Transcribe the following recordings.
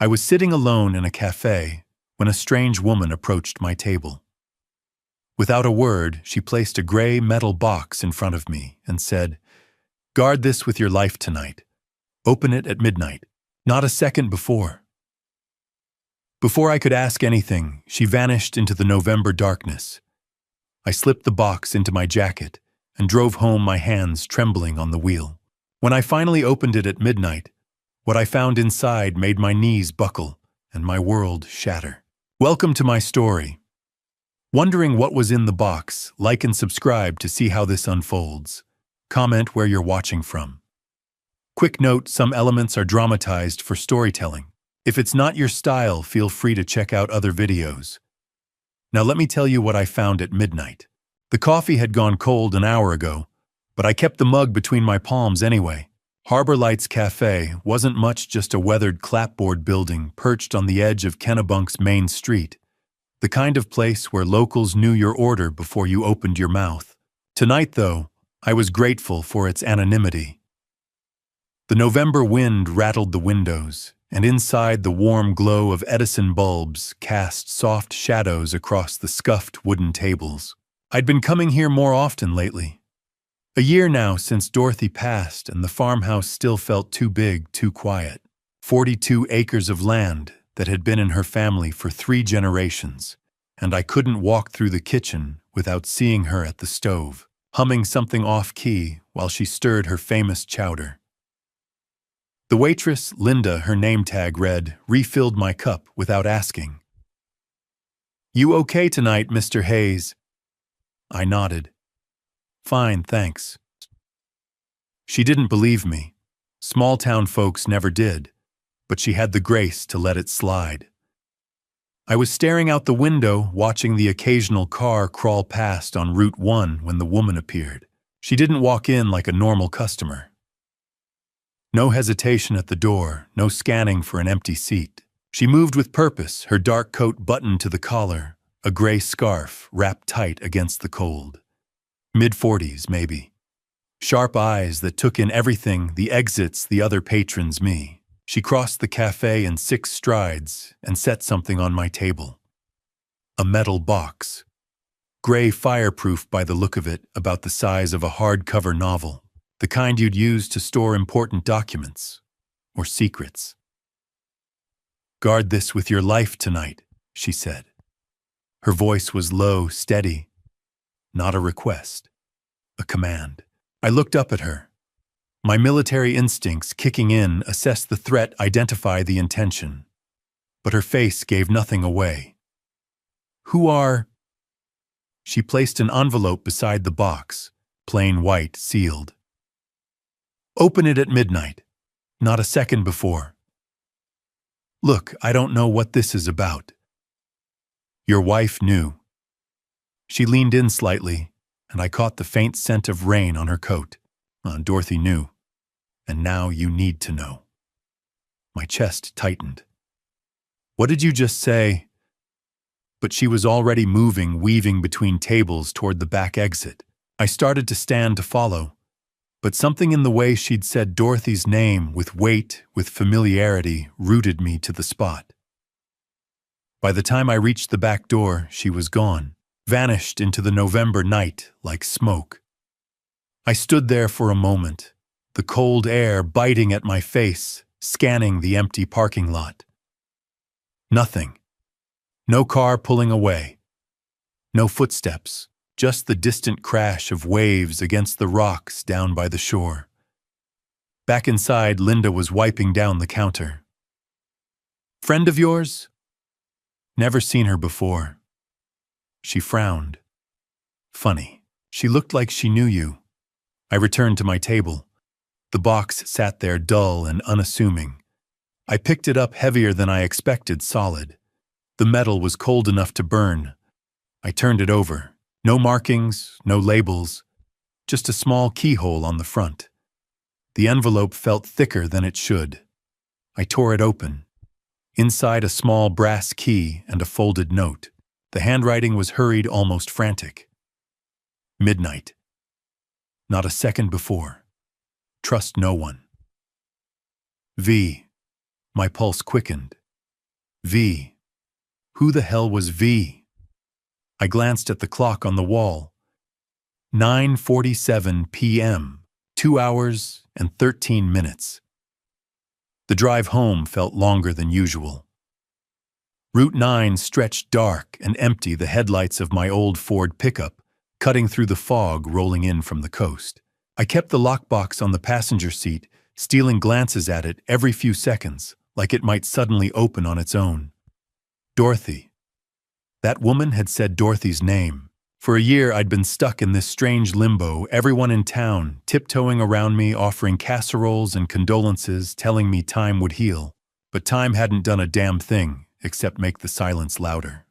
I was sitting alone in a cafe when a strange woman approached my table. Without a word, she placed a gray metal box in front of me and said, "Guard this with your life tonight. Open it at midnight, not a second before." Before I could ask anything, she vanished into the November darkness. I slipped the box into my jacket and drove home, my hands trembling on the wheel. When I finally opened it at midnight, what I found inside made my knees buckle and my world shatter. Welcome to my story. Wondering what was in the box? Like and subscribe to see how this unfolds. Comment where you're watching from. Quick note, some elements are dramatized for storytelling. If it's not your style, feel free to check out other videos. Now let me tell you what I found at midnight. The coffee had gone cold an hour ago, but I kept the mug between my palms anyway. Harbor Lights Café wasn't much, just a weathered clapboard building perched on the edge of Kennebunk's main street. The kind of place where locals knew your order before you opened your mouth. Tonight, though, I was grateful for its anonymity. The November wind rattled the windows, and inside the warm glow of Edison bulbs cast soft shadows across the scuffed wooden tables. I'd been coming here more often lately. A year now since Dorothy passed, and the farmhouse still felt too big, too quiet. 42 acres of land that had been in her family for 3 generations, and I couldn't walk through the kitchen without seeing her at the stove, humming something off-key while she stirred her famous chowder. The waitress, Linda, her name tag read, refilled my cup without asking. "You okay tonight, Mr. Hayes?" I nodded. "Fine, thanks." She didn't believe me. Small-town folks never did, but she had the grace to let it slide. I was staring out the window, watching the occasional car crawl past on Route 1 when the woman appeared. She didn't walk in like a normal customer. No hesitation at the door, no scanning for an empty seat. She moved with purpose, her dark coat buttoned to the collar, a gray scarf wrapped tight against the cold. Mid-40s, maybe. Sharp eyes that took in everything, the exits, the other patrons, me. She crossed the cafe in 6 strides and set something on my table. A metal box. Gray fireproof by the look of it, about the size of a hardcover novel. The kind you'd use to store important documents or secrets. "Guard this with your life tonight," she said. Her voice was low, steady. Not a request, a command. I looked up at her. My military instincts kicking in, assess the threat, identify the intention. But her face gave nothing away. "Who are—" She placed an envelope beside the box, plain white, sealed. "Open it at midnight, not a second before." "Look, I don't know what this is about." "Your wife knew." She leaned in slightly, and I caught the faint scent of rain on her coat. Dorothy knew, and now you need to know. My chest tightened. "What did you just say?" But she was already moving, weaving between tables toward the back exit. I started to stand to follow, but something in the way she'd said Dorothy's name with weight, with familiarity, rooted me to the spot. By the time I reached the back door, she was gone, vanished into the November night like smoke. I stood there for a moment, the cold air biting at my face, scanning the empty parking lot. Nothing. No car pulling away. No footsteps. Just the distant crash of waves against the rocks down by the shore. Back inside, Linda was wiping down the counter. "Friend of yours?" "Never seen her before." She frowned. "Funny. She looked like she knew you." I returned to my table. The box sat there dull and unassuming. I picked it up, heavier than I expected, solid. The metal was cold enough to burn. I turned it over. No markings, no labels, just a small keyhole on the front. The envelope felt thicker than it should. I tore it open. Inside, a small brass key and a folded note. The handwriting was hurried, almost frantic. "Midnight. Not a second before. Trust no one." V. My pulse quickened. V. Who the hell was V? I glanced at the clock on the wall. 9:47 p.m., 2 hours and 13 minutes. The drive home felt longer than usual. Route 9 stretched dark and empty, the headlights of my old Ford pickup, cutting through the fog rolling in from the coast. I kept the lockbox on the passenger seat, stealing glances at it every few seconds, like it might suddenly open on its own. Dorothy. That woman had said Dorothy's name. For a year I'd been stuck in this strange limbo, everyone in town tiptoeing around me, offering casseroles and condolences, telling me time would heal. But time hadn't done a damn thing except make the silence louder.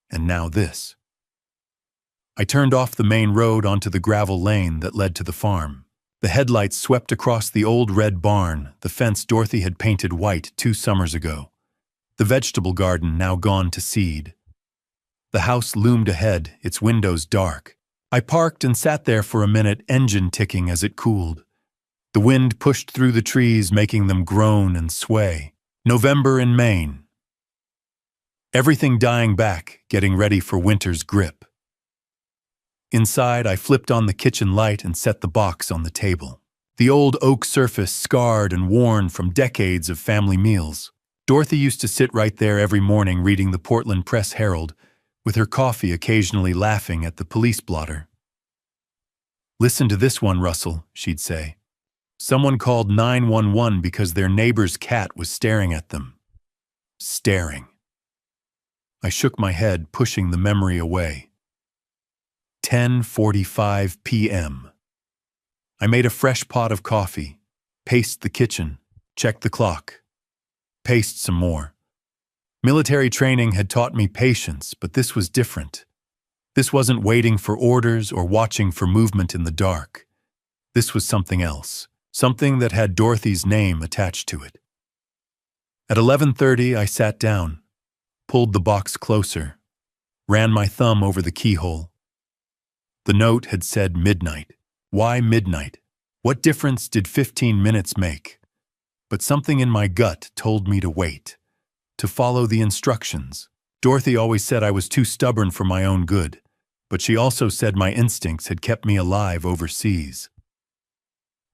And now this. I turned off the main road onto the gravel lane that led to the farm. The headlights swept across the old red barn, the fence Dorothy had painted white 2 summers ago. The vegetable garden now gone to seed. The house loomed ahead, its windows dark. I parked and sat there for a minute, engine ticking as it cooled. The wind pushed through the trees, making them groan and sway. November in Maine. Everything dying back, getting ready for winter's grip. Inside, I flipped on the kitchen light and set the box on the table. The old oak surface scarred and worn from decades of family meals. Dorothy used to sit right there every morning reading the Portland Press-Herald, with her coffee occasionally laughing at the police blotter. "Listen to this one, Russell," she'd say. "Someone called 911 because their neighbor's cat was staring at them." Staring. I shook my head, pushing the memory away. 10:45 p.m. I made a fresh pot of coffee, paced the kitchen, checked the clock, paced some more. Military training had taught me patience, but this was different. This wasn't waiting for orders or watching for movement in the dark. This was something else, something that had Dorothy's name attached to it. At 11:30, I sat down, pulled the box closer, ran my thumb over the keyhole. The note had said midnight. Why midnight? What difference did 15 minutes make? But something in my gut told me to wait, to follow the instructions. Dorothy always said I was too stubborn for my own good, but she also said my instincts had kept me alive overseas.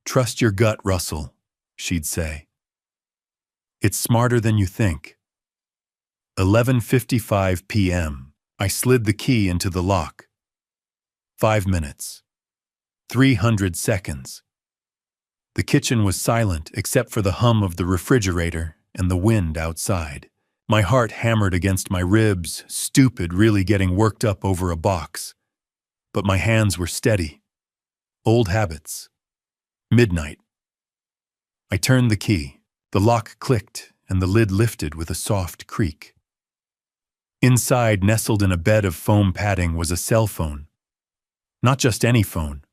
"Trust your gut, Russell," she'd say. "It's smarter than you think." 11:55 p.m. I slid the key into the lock. 5 minutes. 300 seconds. The kitchen was silent except for the hum of the refrigerator and the wind outside. My heart hammered against my ribs, stupid, really getting worked up over a box. But my hands were steady. Old habits. Midnight. I turned the key. The lock clicked and the lid lifted with a soft creak. Inside, nestled in a bed of foam padding, was a cell phone. Not just any phone.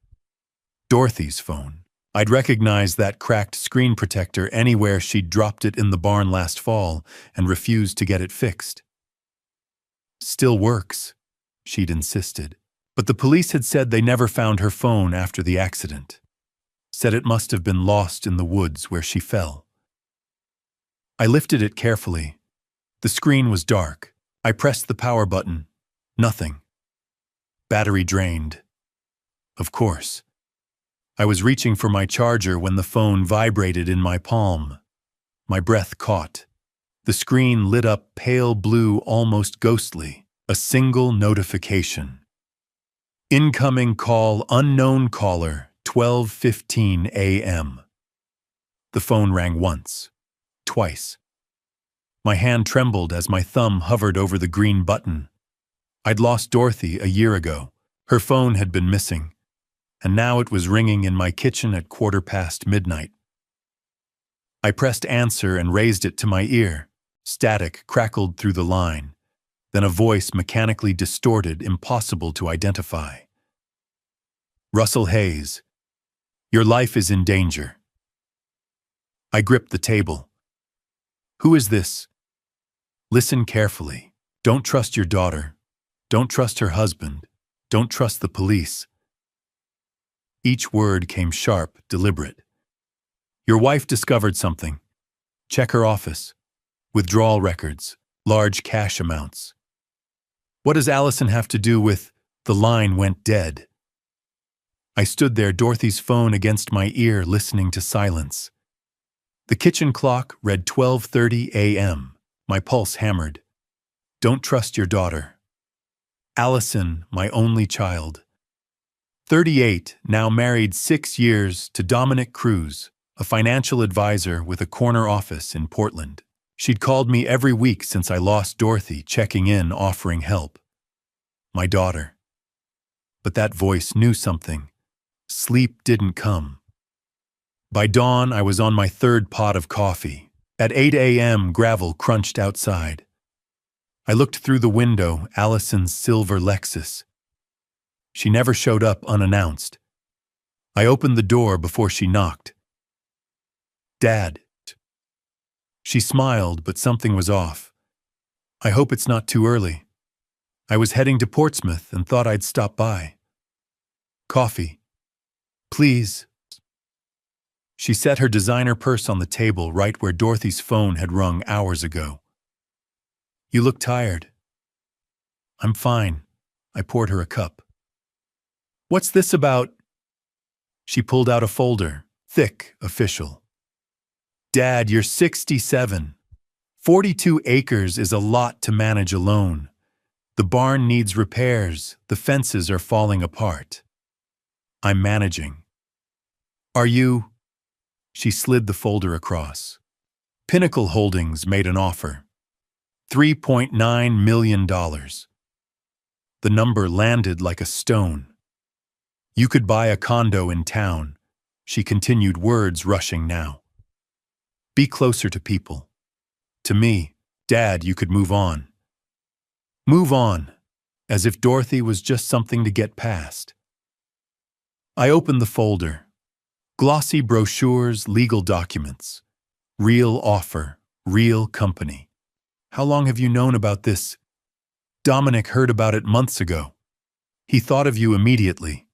Dorothy's phone. I'd recognize that cracked screen protector anywhere she'd dropped it in the barn last fall and refused to get it fixed. "Still works," she'd insisted. But the police had said they never found her phone after the accident. Said it must have been lost in the woods where she fell. I lifted it carefully. The screen was dark. I pressed the power button. Nothing. Battery drained. Of course. I was reaching for my charger when the phone vibrated in my palm. My breath caught. The screen lit up pale blue, almost ghostly. A single notification. "Incoming call, unknown caller, 12:15 a.m. The phone rang once. Twice. My hand trembled as my thumb hovered over the green button. I'd lost Dorothy a year ago. Her phone had been missing, and now it was ringing in my kitchen at midnight. I pressed answer and raised it to my ear. Static crackled through the line. Then a voice mechanically distorted, impossible to identify. "Russell Hayes, your life is in danger." I gripped the table. "Who is this?" "Listen carefully. Don't trust your daughter. Don't trust her husband. Don't trust the police." Each word came sharp, deliberate. "Your wife discovered something. Check her office. withdrawal records, large cash amounts. What does Allison have to do with the line went dead? I stood there, Dorothy's phone against my ear, listening to silence. The kitchen clock read 12:30 a.m. My pulse hammered. Don't trust your daughter. Allison, my only child. 38, now married 6 years to Dominic Cruz, a financial advisor with a corner office in Portland. She'd called me every week since I lost Dorothy, checking in, offering help. My daughter. But that voice knew something. Sleep didn't come. By dawn, I was on my third pot of coffee. At 8 a.m., gravel crunched outside. I looked through the window, Allison's silver Lexus. She never showed up unannounced. I opened the door before she knocked. Dad. She smiled, but something was off. I hope it's not too early. I was heading to Portsmouth and thought I'd stop by. Coffee. Please. She set her designer purse on the table right where Dorothy's phone had rung hours ago. You look tired. I'm fine. I poured her a cup. What's this about? She pulled out a folder, thick, official. Dad, you're 67. 42 acres is a lot to manage alone. The barn needs repairs. The fences are falling apart. I'm managing. Are you? She slid the folder across. Pinnacle Holdings made an offer. $3.9 million. The number landed like a stone. You could buy a condo in town. She continued, words rushing now. Be closer to people. To me, Dad, you could move on. Move on, as if Dorothy was just something to get past. I opened the folder. Glossy brochures, legal documents. Real offer, real company. How long have you known about this? Dominic heard about it months ago. He thought of you immediately.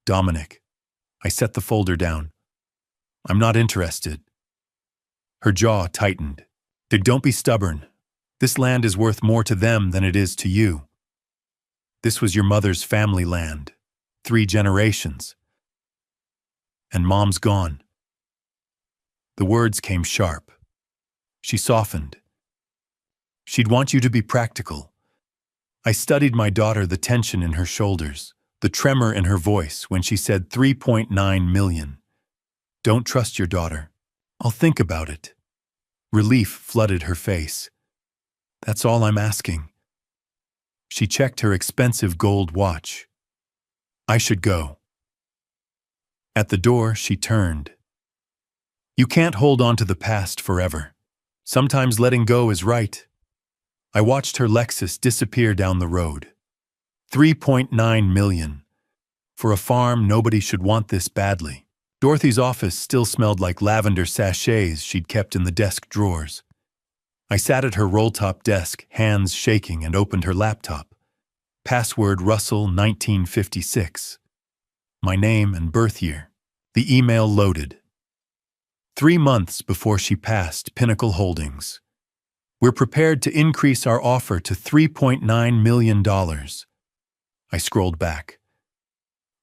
Dominic. I set the folder down. I'm not interested. Her jaw tightened. Don't be stubborn. This land is worth more to them than it is to you. This was your mother's family land. 3 generations. And Mom's gone. The words came sharp. She softened. She'd want you to be practical. I studied my daughter, the tension in her shoulders, the tremor in her voice when she said $3.9 million. Don't trust your daughter. I'll think about it. Relief flooded her face. That's all I'm asking. She checked her expensive gold watch. I should go. At the door, she turned. You can't hold on to the past forever. Sometimes letting go is right. I watched her Lexus disappear down the road. $3.9 million. For a farm, nobody should want this badly. Dorothy's office still smelled like lavender sachets she'd kept in the desk drawers. I sat at her roll-top desk, hands shaking, and opened her laptop. Password Russell 1956. My name and birth year. The email loaded. 3 months before she passed Pinnacle Holdings. We're prepared to increase our offer to $3.9 million. I scrolled back.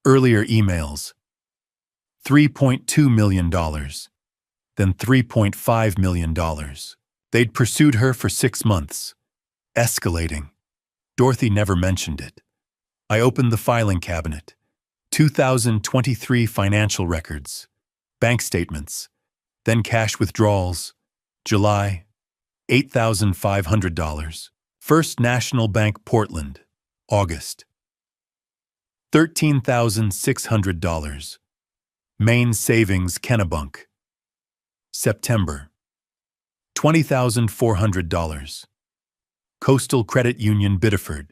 Earlier emails. $3.2 million. Then $3.5 million. They'd pursued her for 6 months. Escalating. Dorothy never mentioned it. I opened the filing cabinet. 2023 financial records. Bank statements. Then cash withdrawals. July, $8,500. First National Bank, Portland. August. $13,600. Main Savings, Kennebunk. September. $20,400. Coastal Credit Union, Biddeford.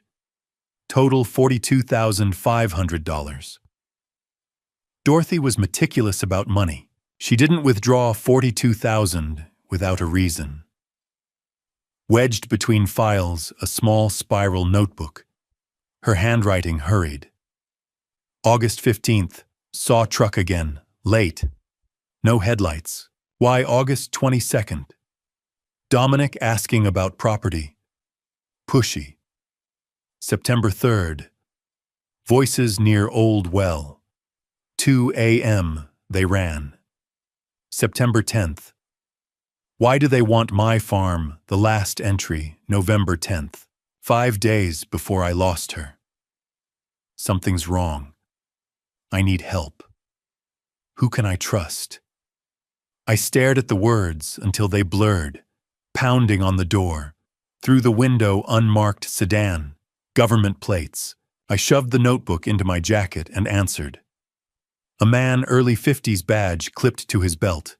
Total $42,500. Dorothy was meticulous about money. She didn't withdraw $42,000 without a reason. Wedged between files, a small spiral notebook. Her handwriting hurried. August 15th, saw truck again, late. No headlights. Why August 22nd? Dominic asking about property. Pushy. September 3rd. Voices near old well. 2 a.m. they ran. September 10th. Why do they want my farm? The last entry, November 10th. 5 days before I lost her. Something's wrong. I need help. Who can I trust? I stared at the words until they blurred, pounding on the door. Through the window, unmarked sedan, government plates. I shoved the notebook into my jacket and answered. A man, early 50s badge clipped to his belt.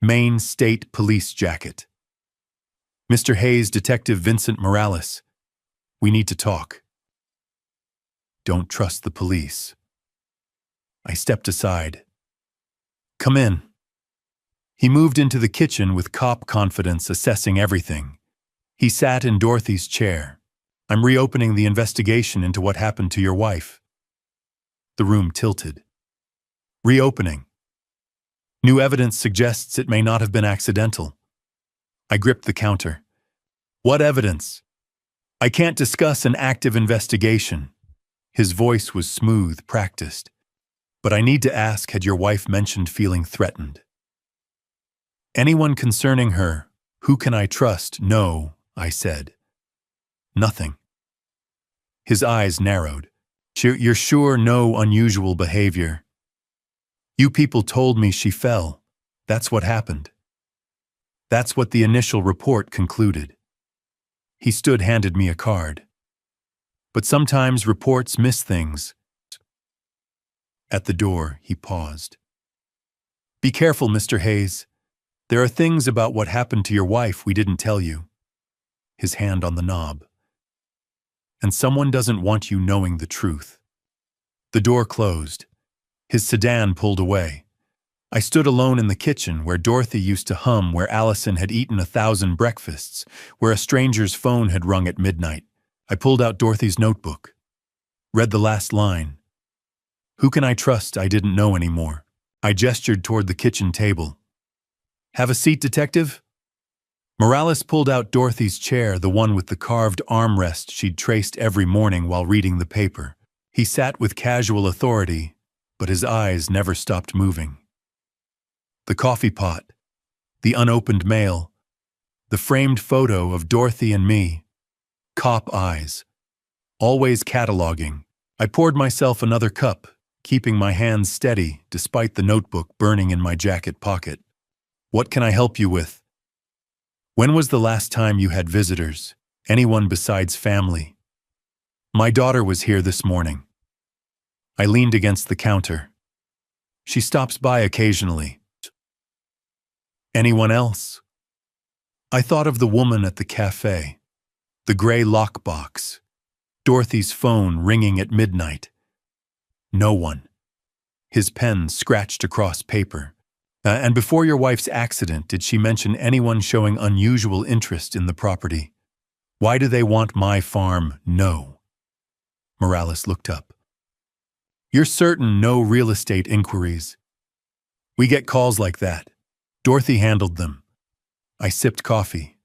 Maine State Police jacket. Mr. Hayes, Detective Vincent Morales. We need to talk. Don't trust the police. I stepped aside. Come in. He moved into the kitchen with cop confidence, assessing everything. He sat in Dorothy's chair. I'm reopening the investigation into what happened to your wife. The room tilted. Reopening. New evidence suggests it may not have been accidental. I gripped the counter. What evidence? I can't discuss an active investigation. His voice was smooth, practiced. But I need to ask, had your wife mentioned feeling threatened? Anyone concerning her, who can I trust? No, I said. Nothing. His eyes narrowed. You're sure no unusual behavior? You people told me she fell. That's what happened. That's what the initial report concluded. He stood, handed me a card. But sometimes reports miss things. At the door, he paused. Be careful, Mr. Hayes. There are things about what happened to your wife we didn't tell you. His hand on the knob. And someone doesn't want you knowing the truth. The door closed. His sedan pulled away. I stood alone in the kitchen where Dorothy used to hum, where Allison had eaten 1,000 breakfasts, where a stranger's phone had rung at midnight. I pulled out Dorothy's notebook. Read the last line. Who can I trust? I didn't know anymore. I gestured toward the kitchen table. Have a seat, detective? Morales pulled out Dorothy's chair, the one with the carved armrest she'd traced every morning while reading the paper. He sat with casual authority, but his eyes never stopped moving. The coffee pot, the unopened mail, the framed photo of Dorothy and me. Cop eyes. Always cataloging. I poured myself another cup, keeping my hands steady despite the notebook burning in my jacket pocket. What can I help you with? When was the last time you had visitors? Anyone besides family? My daughter was here this morning. I leaned against the counter. She stops by occasionally. Anyone else? I thought of the woman at the cafe, the gray lockbox, Dorothy's phone ringing at midnight. No one. His pen scratched across paper. And before your wife's accident, did she mention anyone showing unusual interest in the property? Why do they want my farm? No. Morales looked up. You're certain no real estate inquiries? We get calls like that. Dorothy handled them. I sipped coffee.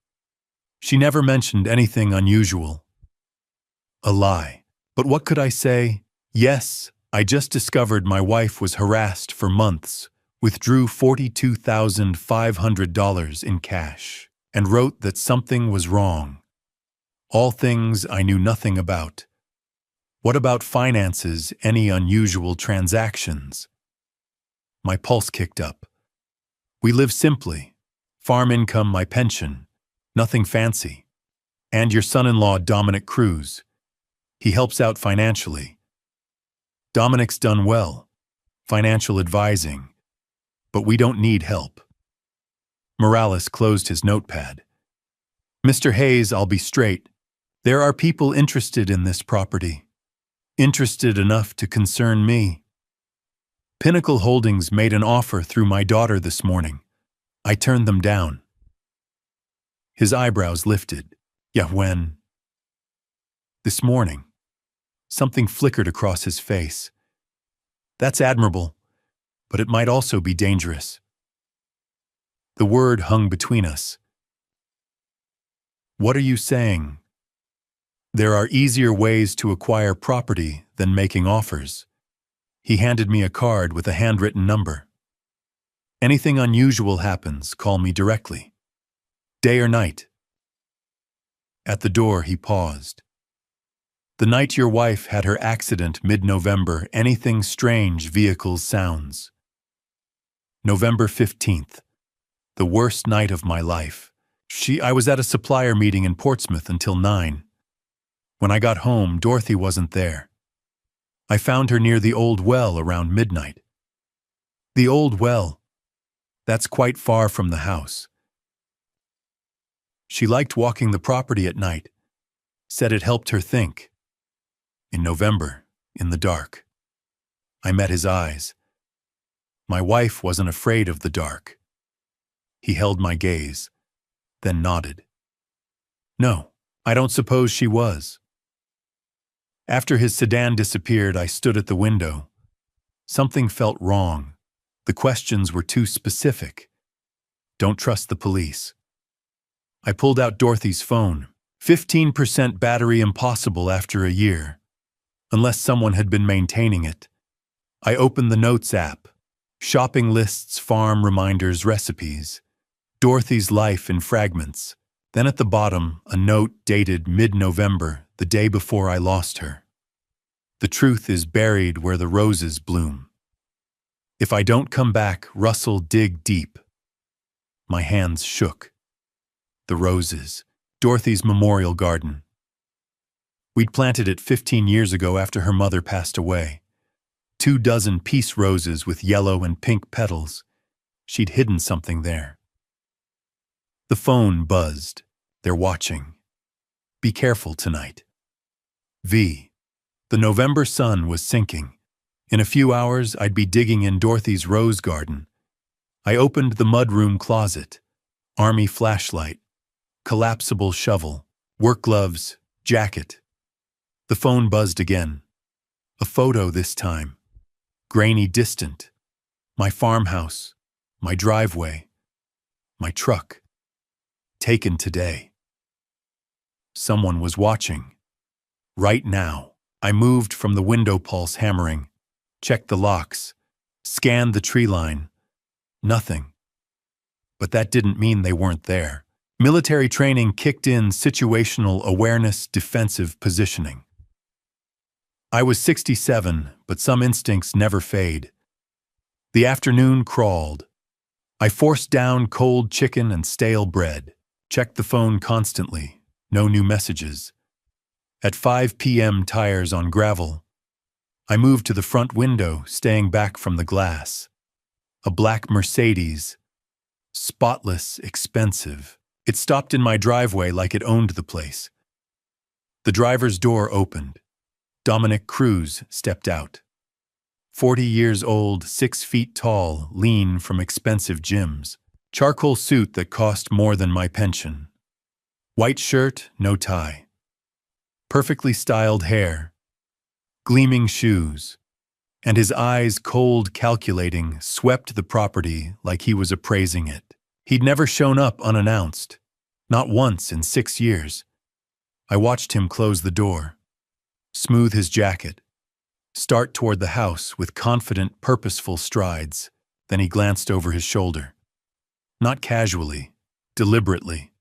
She never mentioned anything unusual. A lie. But what could I say? Yes, I just discovered my wife was harassed for months, withdrew $42,500 in cash, and wrote that something was wrong. All things I knew nothing about. What about finances? Any unusual transactions? My pulse kicked up. We live simply. Farm income, my pension. Nothing fancy. And your son-in-law, Dominic Cruz. He helps out financially. Dominic's done well. Financial advising. But we don't need help. Morales closed his notepad. Mr. Hayes, I'll be straight. There are people interested in this property. Interested enough to concern me. Pinnacle Holdings made an offer through my daughter this morning. I turned them down. His eyebrows lifted. Yeah, when? This morning. Something flickered across his face. That's admirable, but it might also be dangerous. The word hung between us. What are you saying? There are easier ways to acquire property than making offers. He handed me a card with a handwritten number. Anything unusual happens, call me directly. Day or night? At the door, he paused. The night your wife had her accident mid-November, anything strange, vehicles, sounds. November 15th. The worst night of my life. I was at a supplier meeting in Portsmouth until 9. When I got home, Dorothy wasn't there. I found her near the old well around midnight. The old well. That's quite far from the house. She liked walking the property at night. Said it helped her think. In November, in the dark. I met his eyes. My wife wasn't afraid of the dark. He held my gaze, then nodded. No, I don't suppose she was. After his sedan disappeared, I stood at the window. Something felt wrong. The questions were too specific. Don't trust the police. I pulled out Dorothy's phone. 15% battery, impossible after a year. Unless someone had been maintaining it. I opened the Notes app. Shopping lists, farm reminders, recipes. Dorothy's life in fragments. Then at the bottom, a note dated mid-November, the day before I lost her. The truth is buried where the roses bloom. If I don't come back, Russell, dig deep. My hands shook. The roses. Dorothy's memorial garden. We'd planted it 15 years ago after her mother passed away. 24 peace roses with yellow and pink petals. She'd hidden something there. The phone buzzed. They're watching. Be careful tonight. V. The November sun was sinking. In a few hours, I'd be digging in Dorothy's rose garden. I opened the mudroom closet. Army flashlight. Collapsible shovel. Work gloves. Jacket. The phone buzzed again. A photo this time. Grainy, distant. My farmhouse. My driveway. My truck. Taken today. Someone was watching. Right now. I moved from the window, pulse hammering. Checked the locks. Scanned the tree line. Nothing. But that didn't mean they weren't there. Military training kicked in, situational awareness, defensive positioning. I was 67, but some instincts never fade. The afternoon crawled. I forced down cold chicken and stale bread. Checked the phone constantly. No new messages. At 5 p.m., tires on gravel. I moved to the front window, staying back from the glass. A black Mercedes. Spotless, expensive. It stopped in my driveway like it owned the place. The driver's door opened. Dominic Cruz stepped out. 40 years old, 6 feet tall, lean from expensive gyms. Charcoal suit that cost more than my pension. White shirt, no tie. Perfectly styled hair. Gleaming shoes. And his eyes, cold, calculating, swept the property like he was appraising it. He'd never shown up unannounced. Not once in 6 years. I watched him close the door. Smooth his jacket. Start toward the house with confident, purposeful strides. Then he glanced over his shoulder. Not casually, deliberately.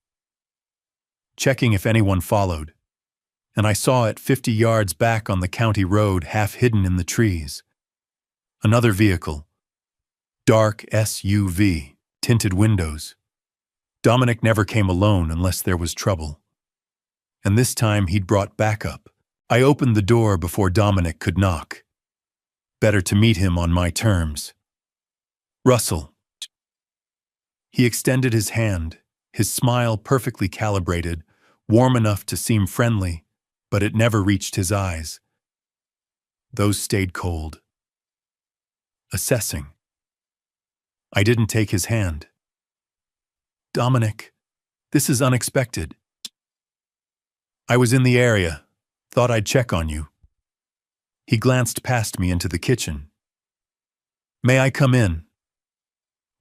Checking if anyone followed. And I saw it 50 yards back on the county road, half hidden in the trees. Another vehicle. Dark SUV. Tinted windows. Dominic never came alone unless there was trouble. And this time he'd brought backup. I opened the door before Dominic could knock. Better to meet him on my terms. Russell. He extended his hand, his smile perfectly calibrated, warm enough to seem friendly, but it never reached his eyes. Those stayed cold. Assessing. I didn't take his hand. Dominic, this is unexpected. I was in the area. Thought I'd check on you. He glanced past me into the kitchen. May I come in?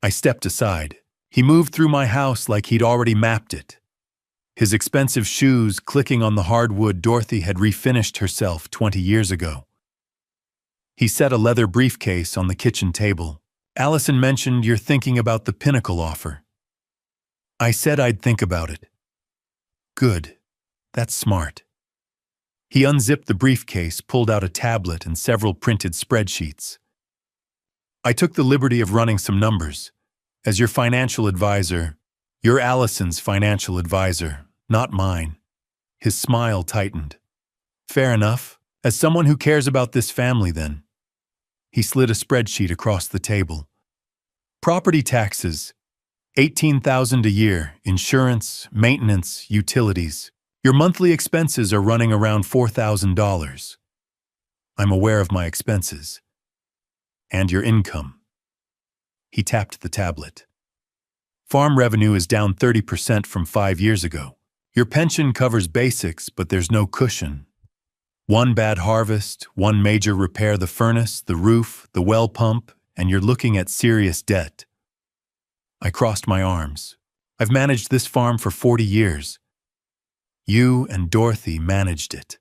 I stepped aside. He moved through my house like he'd already mapped it. his expensive shoes clicking on the hardwood Dorothy had refinished herself 20 years ago. He set a leather briefcase on the kitchen table. Allison mentioned you're thinking about the Pinnacle offer. I said I'd think about it. Good. That's smart. He unzipped the briefcase, pulled out a tablet and several printed spreadsheets. I took the liberty of running some numbers. As your financial advisor, you're Allison's financial advisor, not mine. His smile tightened. Fair enough. As someone who cares about this family, then. He slid a spreadsheet across the table. Property taxes, $18,000 a year, insurance, maintenance, utilities. Your monthly expenses are running around $4,000. I'm aware of my expenses. And your income. He tapped the tablet. Farm revenue is down 30% from 5 years ago. Your pension covers basics, but there's no cushion. One bad harvest, one major repair, the furnace, the roof, the well pump, and you're looking at serious debt. I crossed my arms. I've managed this farm for 40 years. You and Dorothy managed it.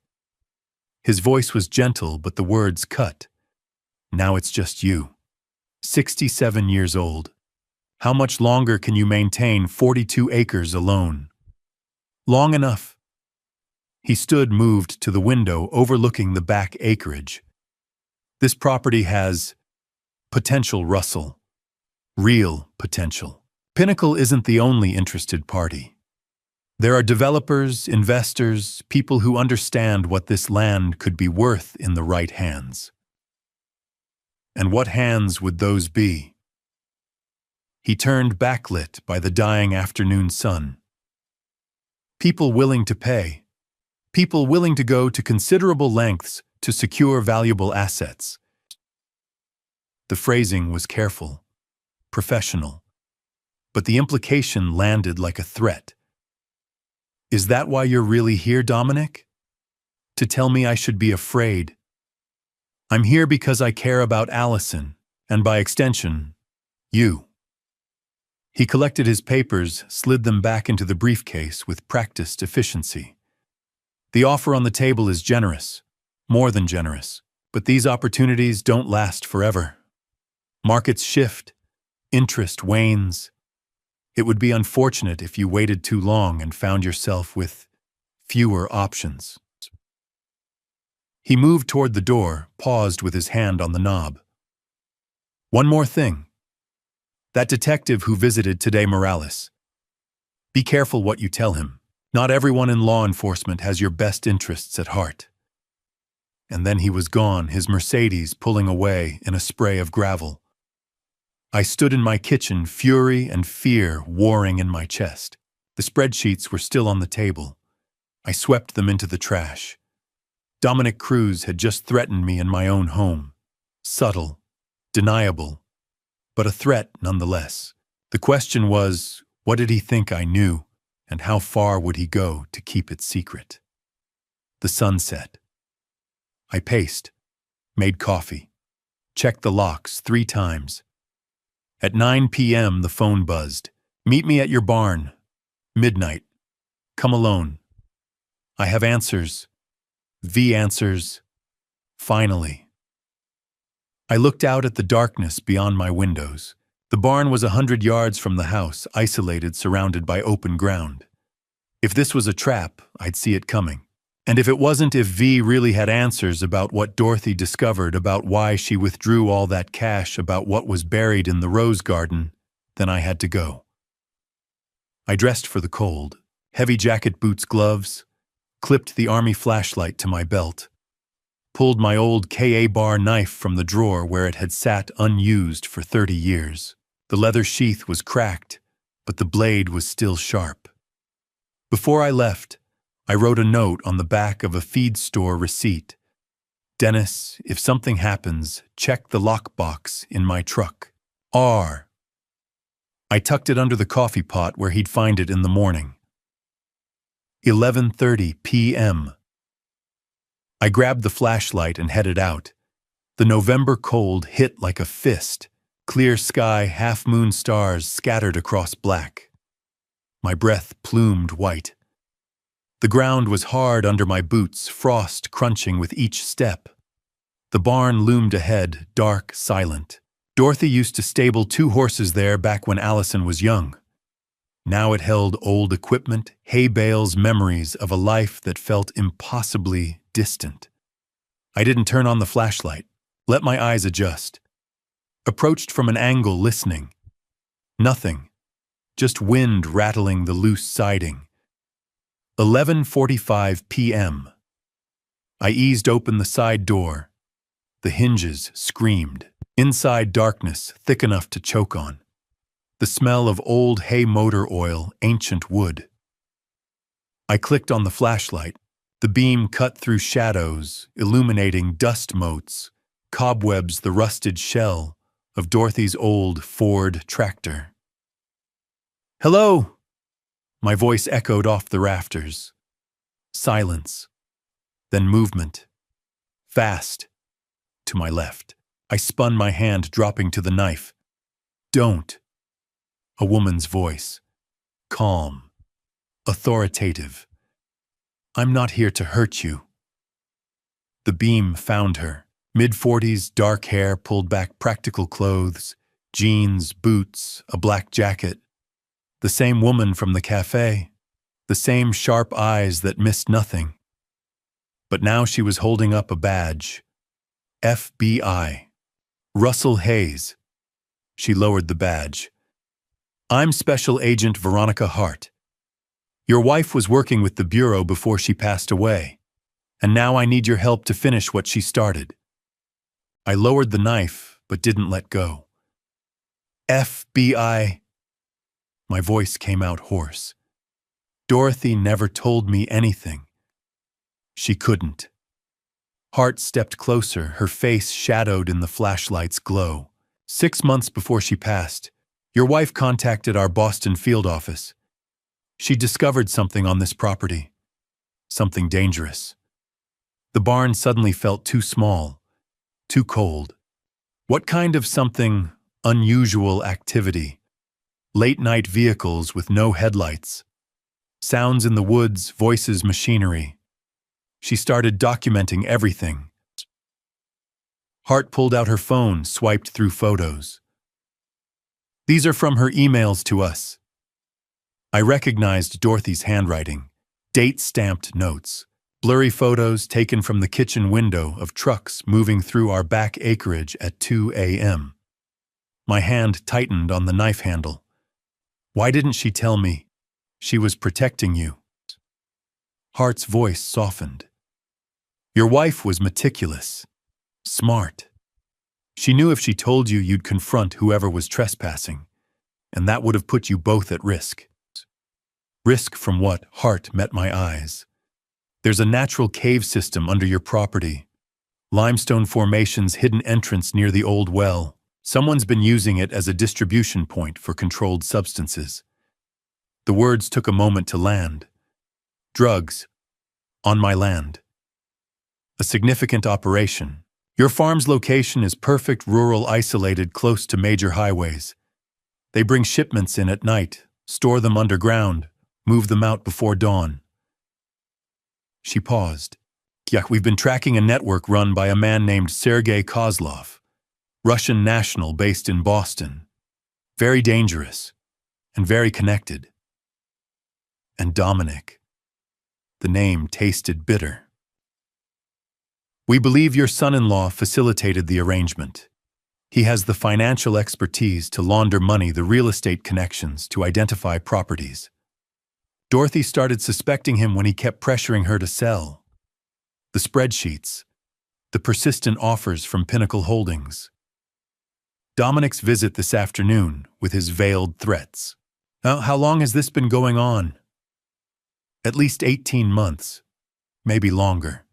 His voice was gentle, but the words cut. Now it's just you. 67 years old. How much longer can you maintain 42 acres alone? Long enough. He stood, moved to the window overlooking the back acreage. This property has potential, Russell. Real potential. Pinnacle isn't the only interested party. There are developers, investors, people who understand what this land could be worth in the right hands. And what hands would those be? He turned backlit by the dying afternoon sun. People willing to pay. People willing to go to considerable lengths to secure valuable assets. The phrasing was careful, professional, but the implication landed like a threat. Is that why you're really here, Dominic? To tell me I should be afraid? I'm here because I care about Allison, and by extension, you. He collected his papers, slid them back into the briefcase with practiced efficiency. The offer on the table is generous, more than generous, but these opportunities don't last forever. Markets shift, interest wanes. It would be unfortunate if you waited too long and found yourself with fewer options. He moved toward the door, paused with his hand on the knob. One more thing. That detective who visited today, Morales. Be careful what you tell him. Not everyone in law enforcement has your best interests at heart. And then he was gone, his Mercedes pulling away in a spray of gravel. I stood in my kitchen, fury and fear warring in my chest. The spreadsheets were still on the table. I swept them into the trash. Dominic Cruz had just threatened me in my own home. Subtle, deniable, but a threat nonetheless. The question was, what did he think I knew, and how far would he go to keep it secret? The sun set. I paced, made coffee, checked the locks 3 times. At 9 p.m. the phone buzzed. Meet me at your barn. Midnight. Come alone. I have answers. The answers. Finally. I looked out at the darkness beyond my windows. The barn was 100 yards from the house, isolated, surrounded by open ground. If this was a trap, I'd see it coming. And if it wasn't, if V really had answers about what Dorothy discovered, about why she withdrew all that cash, about what was buried in the rose garden, then I had to go. I dressed for the cold. Heavy jacket, boots, gloves. Clipped the army flashlight to my belt. Pulled my old Ka bar knife from the drawer where it had sat unused for 30 years. The leather sheath was cracked, but the blade was still sharp. Before I left, I wrote a note on the back of a feed store receipt. Dennis, if something happens, check the lockbox in my truck. R. I tucked it under the coffee pot where he'd find it in the morning. 11:30 p.m. I grabbed the flashlight and headed out. The November cold hit like a fist. Clear sky, half-moon stars scattered across black. My breath plumed white. The ground was hard under my boots, frost crunching with each step. The barn loomed ahead, dark, silent. Dorothy used to stable 2 horses there back when Allison was young. Now it held old equipment, hay bales, memories of a life that felt impossibly distant. I didn't turn on the flashlight, let my eyes adjust. Approached from an angle, listening. Nothing, just wind rattling the loose siding. 11:45 p.m. I eased open the side door. The hinges screamed. Inside, darkness thick enough to choke on. The smell of old hay motor oil, ancient wood. I clicked on the flashlight. The beam cut through shadows, illuminating dust motes, cobwebs, the rusted shell of Dorothy's old Ford tractor. "Hello!" My voice echoed off the rafters. Silence. Then movement. Fast. To my left. I spun my hand, dropping to the knife. "Don't." A woman's voice. Calm. Authoritative. "I'm not here to hurt you." The beam found her. Mid-40s, dark hair, pulled back, practical clothes, jeans, boots, a black jacket. The same woman from the cafe. The same sharp eyes that missed nothing. But now she was holding up a badge. FBI. Russell Hayes. She lowered the badge. "I'm Special Agent Veronica Hart. Your wife was working with the Bureau before she passed away, and now I need your help to finish what she started." I lowered the knife, but didn't let go. "FBI." My voice came out hoarse. Dorothy never told me anything. She couldn't. Hart stepped closer, her face shadowed in the flashlight's glow. 6 months before she passed, your wife contacted our Boston field office. She discovered something on this property. Something dangerous. The barn suddenly felt too small, too cold. What kind of something? Unusual activity. Late-night vehicles with no headlights. Sounds in the woods, voices, machinery. She started documenting everything. Hart pulled out her phone, swiped through photos. "These are from her emails to us." I recognized Dorothy's handwriting. Date-stamped notes. Blurry photos taken from the kitchen window of trucks moving through our back acreage at 2 a.m. My hand tightened on the knife handle. Why didn't she tell me? She was protecting you. Hart's voice softened. Your wife was meticulous, smart. She knew if she told you, you'd confront whoever was trespassing, and that would have put you both at risk. Risk from what? Hart met my eyes. There's a natural cave system under your property. Limestone formations, hidden entrance near the old well. Someone's been using it as a distribution point for controlled substances. The words took a moment to land. Drugs. On my land. A significant operation. Your farm's location is perfect, rural, isolated, close to major highways. They bring shipments in at night, store them underground, move them out before dawn. She paused. Yeah, we've been tracking a network run by a man named Sergei Kozlov, Russian national based in Boston. Very dangerous and very connected. And Dominic. The name tasted bitter. We believe your son-in-law facilitated the arrangement. He has the financial expertise to launder money, the real estate connections, to identify properties. Dorothy started suspecting him when he kept pressuring her to sell. The spreadsheets, the persistent offers from Pinnacle Holdings. Dominic's visit this afternoon with his veiled threats. Now, how long has this been going on? At least 18 months, maybe longer.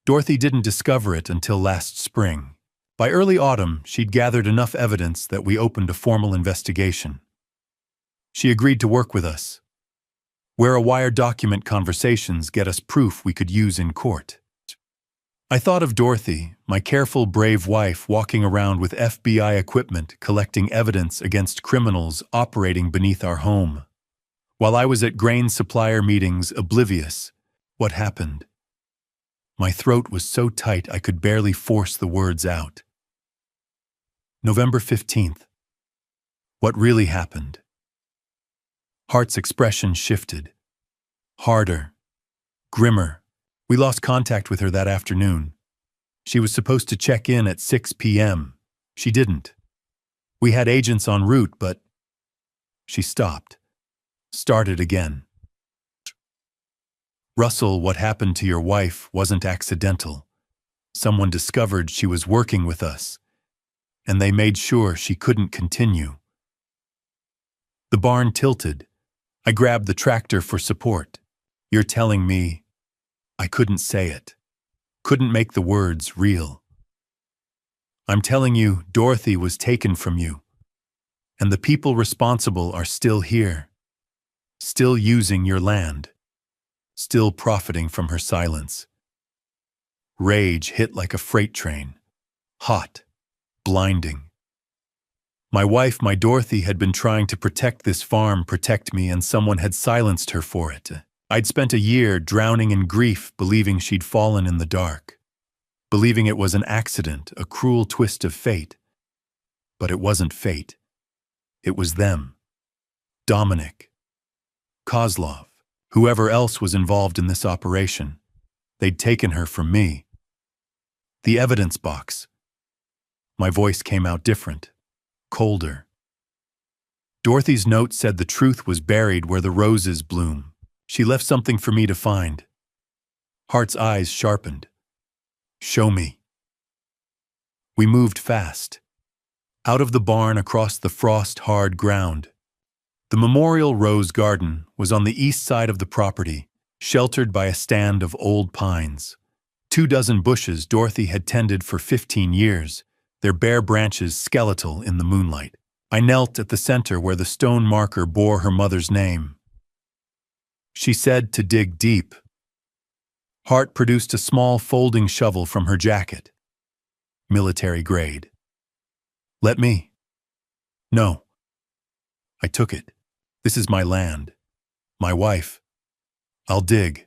Dorothy didn't discover it until last spring. By early autumn, she'd gathered enough evidence that we opened a formal investigation. She agreed to work with us. Where a wire document conversations get us proof we could use in court. I thought of Dorothy, my careful, brave wife, walking around with FBI equipment collecting evidence against criminals operating beneath our home. While I was at grain supplier meetings, oblivious, what happened? My throat was so tight I could barely force the words out. November 15th. What really happened? Hart's expression shifted. Harder. Grimmer. We lost contact with her that afternoon. She was supposed to check in at 6 p.m. She didn't. We had agents en route, but she stopped. Started again. Russell, what happened to your wife wasn't accidental. Someone discovered she was working with us, and they made sure she couldn't continue. The barn tilted. I grabbed the tractor for support. You're telling me I couldn't say it. Couldn't make the words real. I'm telling you, Dorothy was taken from you, and the people responsible are still here, still using your land, still profiting from her silence. Rage hit like a freight train, hot, blinding. My wife, my Dorothy, had been trying to protect this farm, protect me, and someone had silenced her for it. I'd spent a year drowning in grief, believing she'd fallen in the dark, believing it was an accident, a cruel twist of fate. But it wasn't fate. It was them. Dominic, Kozlov, whoever else was involved in this operation. They'd taken her from me. The evidence box. My voice came out different, colder. Dorothy's note said the truth was buried where the roses bloom. She left something for me to find. Hart's eyes sharpened. Show me. We moved fast. Out of the barn across the frost-hard ground. The Memorial Rose Garden was on the east side of the property, sheltered by a stand of old pines. 24 bushes Dorothy had tended for 15 years, their bare branches skeletal in the moonlight. I knelt at the center where the stone marker bore her mother's name. She said to dig deep. Hart produced a small folding shovel from her jacket. Military grade. Let me. No. I took it. This is my land. My wife. I'll dig.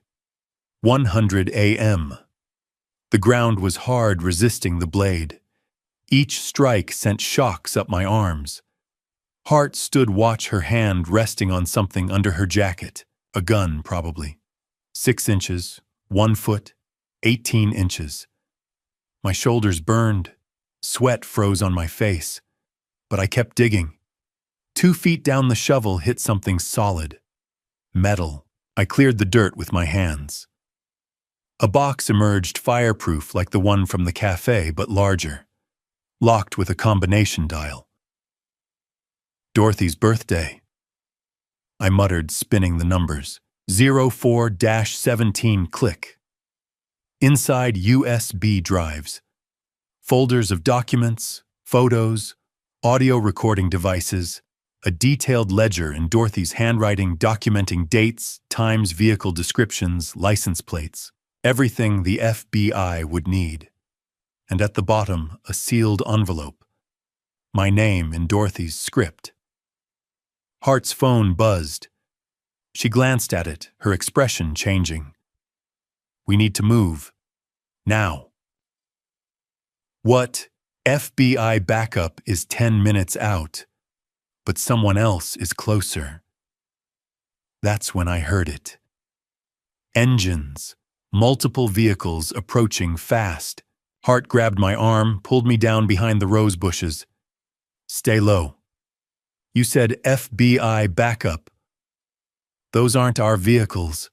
100 a.m. The ground was hard, resisting the blade. Each strike sent shocks up my arms. Hart stood watch, her hand resting on something under her jacket. A gun, probably. 6 inches, 1 foot, 18 inches. My shoulders burned. Sweat froze on my face. But I kept digging. 2 feet down the shovel hit something solid. Metal. I cleared the dirt with my hands. A box emerged, fireproof like the one from the café, but larger. Locked with a combination dial. Dorothy's birthday. I muttered, spinning the numbers. 04-17 click. Inside, USB drives. Folders of documents, photos, audio recording devices, a detailed ledger in Dorothy's handwriting documenting dates, times, vehicle descriptions, license plates. Everything the FBI would need. And at the bottom, a sealed envelope. My name in Dorothy's script. Hart's phone buzzed. She glanced at it, her expression changing. We need to move. Now. What? FBI backup is 10 minutes out, but someone else is closer. That's when I heard it. Engines, multiple vehicles approaching fast. Hart grabbed my arm, pulled me down behind the rose bushes. Stay low. You said FBI backup. Those aren't our vehicles.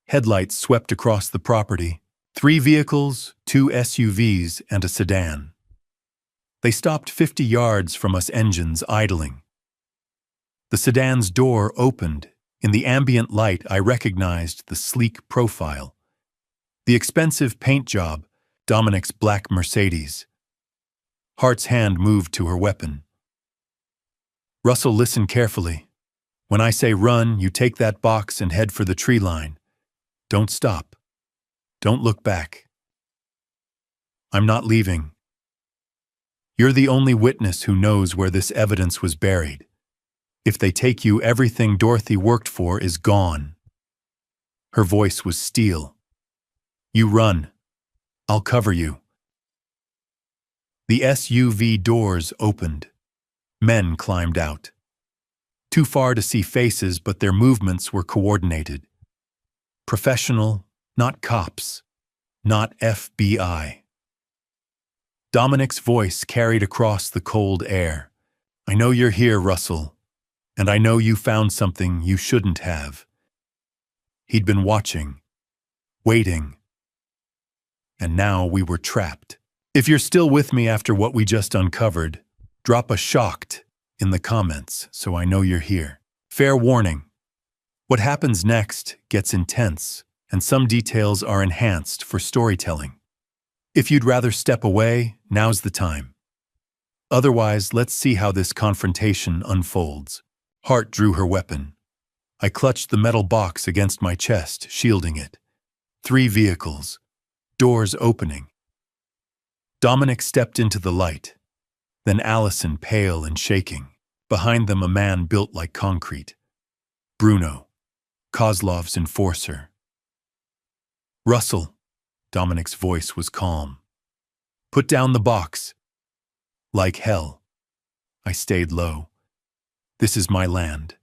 Headlights swept across the property. 3 vehicles, 2 SUVs, and a sedan. They stopped 50 yards from us, engines idling. The sedan's door opened. In the ambient light, I recognized the sleek profile. The expensive paint job, Dominic's black Mercedes. Hart's hand moved to her weapon. Russell, listen carefully. When I say run, you take that box and head for the tree line. Don't stop. Don't look back. I'm not leaving. You're the only witness who knows where this evidence was buried. If they take you, everything Dorothy worked for is gone. Her voice was steel. You run. I'll cover you. The SUV doors opened. Men climbed out. Too far to see faces, but their movements were coordinated. Professional, not cops, not FBI. Dominic's voice carried across the cold air. I know you're here, Russell, and I know you found something you shouldn't have. He'd been watching, waiting, and now we were trapped. If you're still with me after what we just uncovered, drop a shocked in the comments so I know you're here. Fair warning, what happens next gets intense, and some details are enhanced for storytelling. If you'd rather step away, now's the time. Otherwise, let's see how this confrontation unfolds. Hart drew her weapon. I clutched the metal box against my chest, shielding it. 3 vehicles, doors opening. Dominic stepped into the light. Then Allison, pale and shaking. Behind them, a man built like concrete. Bruno, Kozlov's enforcer. Russell, Dominic's voice was calm. Put down the box. Like hell. I stayed low. This is my land.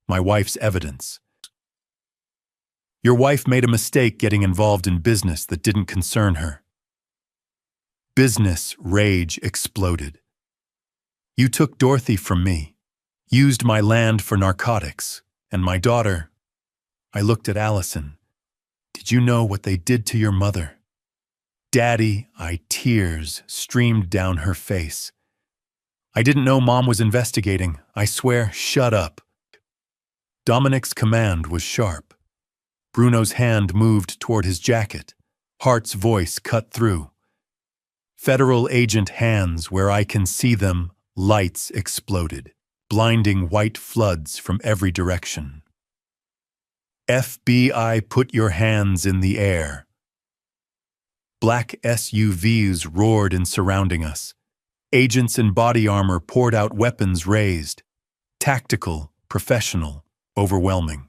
My wife's evidence. Your wife made a mistake getting involved in business that didn't concern her. Business rage exploded. You took Dorothy from me, used my land for narcotics, and my daughter. I looked at Allison. Did you know what they did to your mother? Daddy, tears streamed down her face. I didn't know Mom was investigating. I swear, shut up. Dominic's command was sharp. Bruno's hand moved toward his jacket. Hart's voice cut through. Federal agent hands, where I can see them, lights exploded, blinding white floods from every direction. FBI, put your hands in the air. Black SUVs roared in surrounding us. Agents in body armor poured out, weapons raised. Tactical, professional, overwhelming.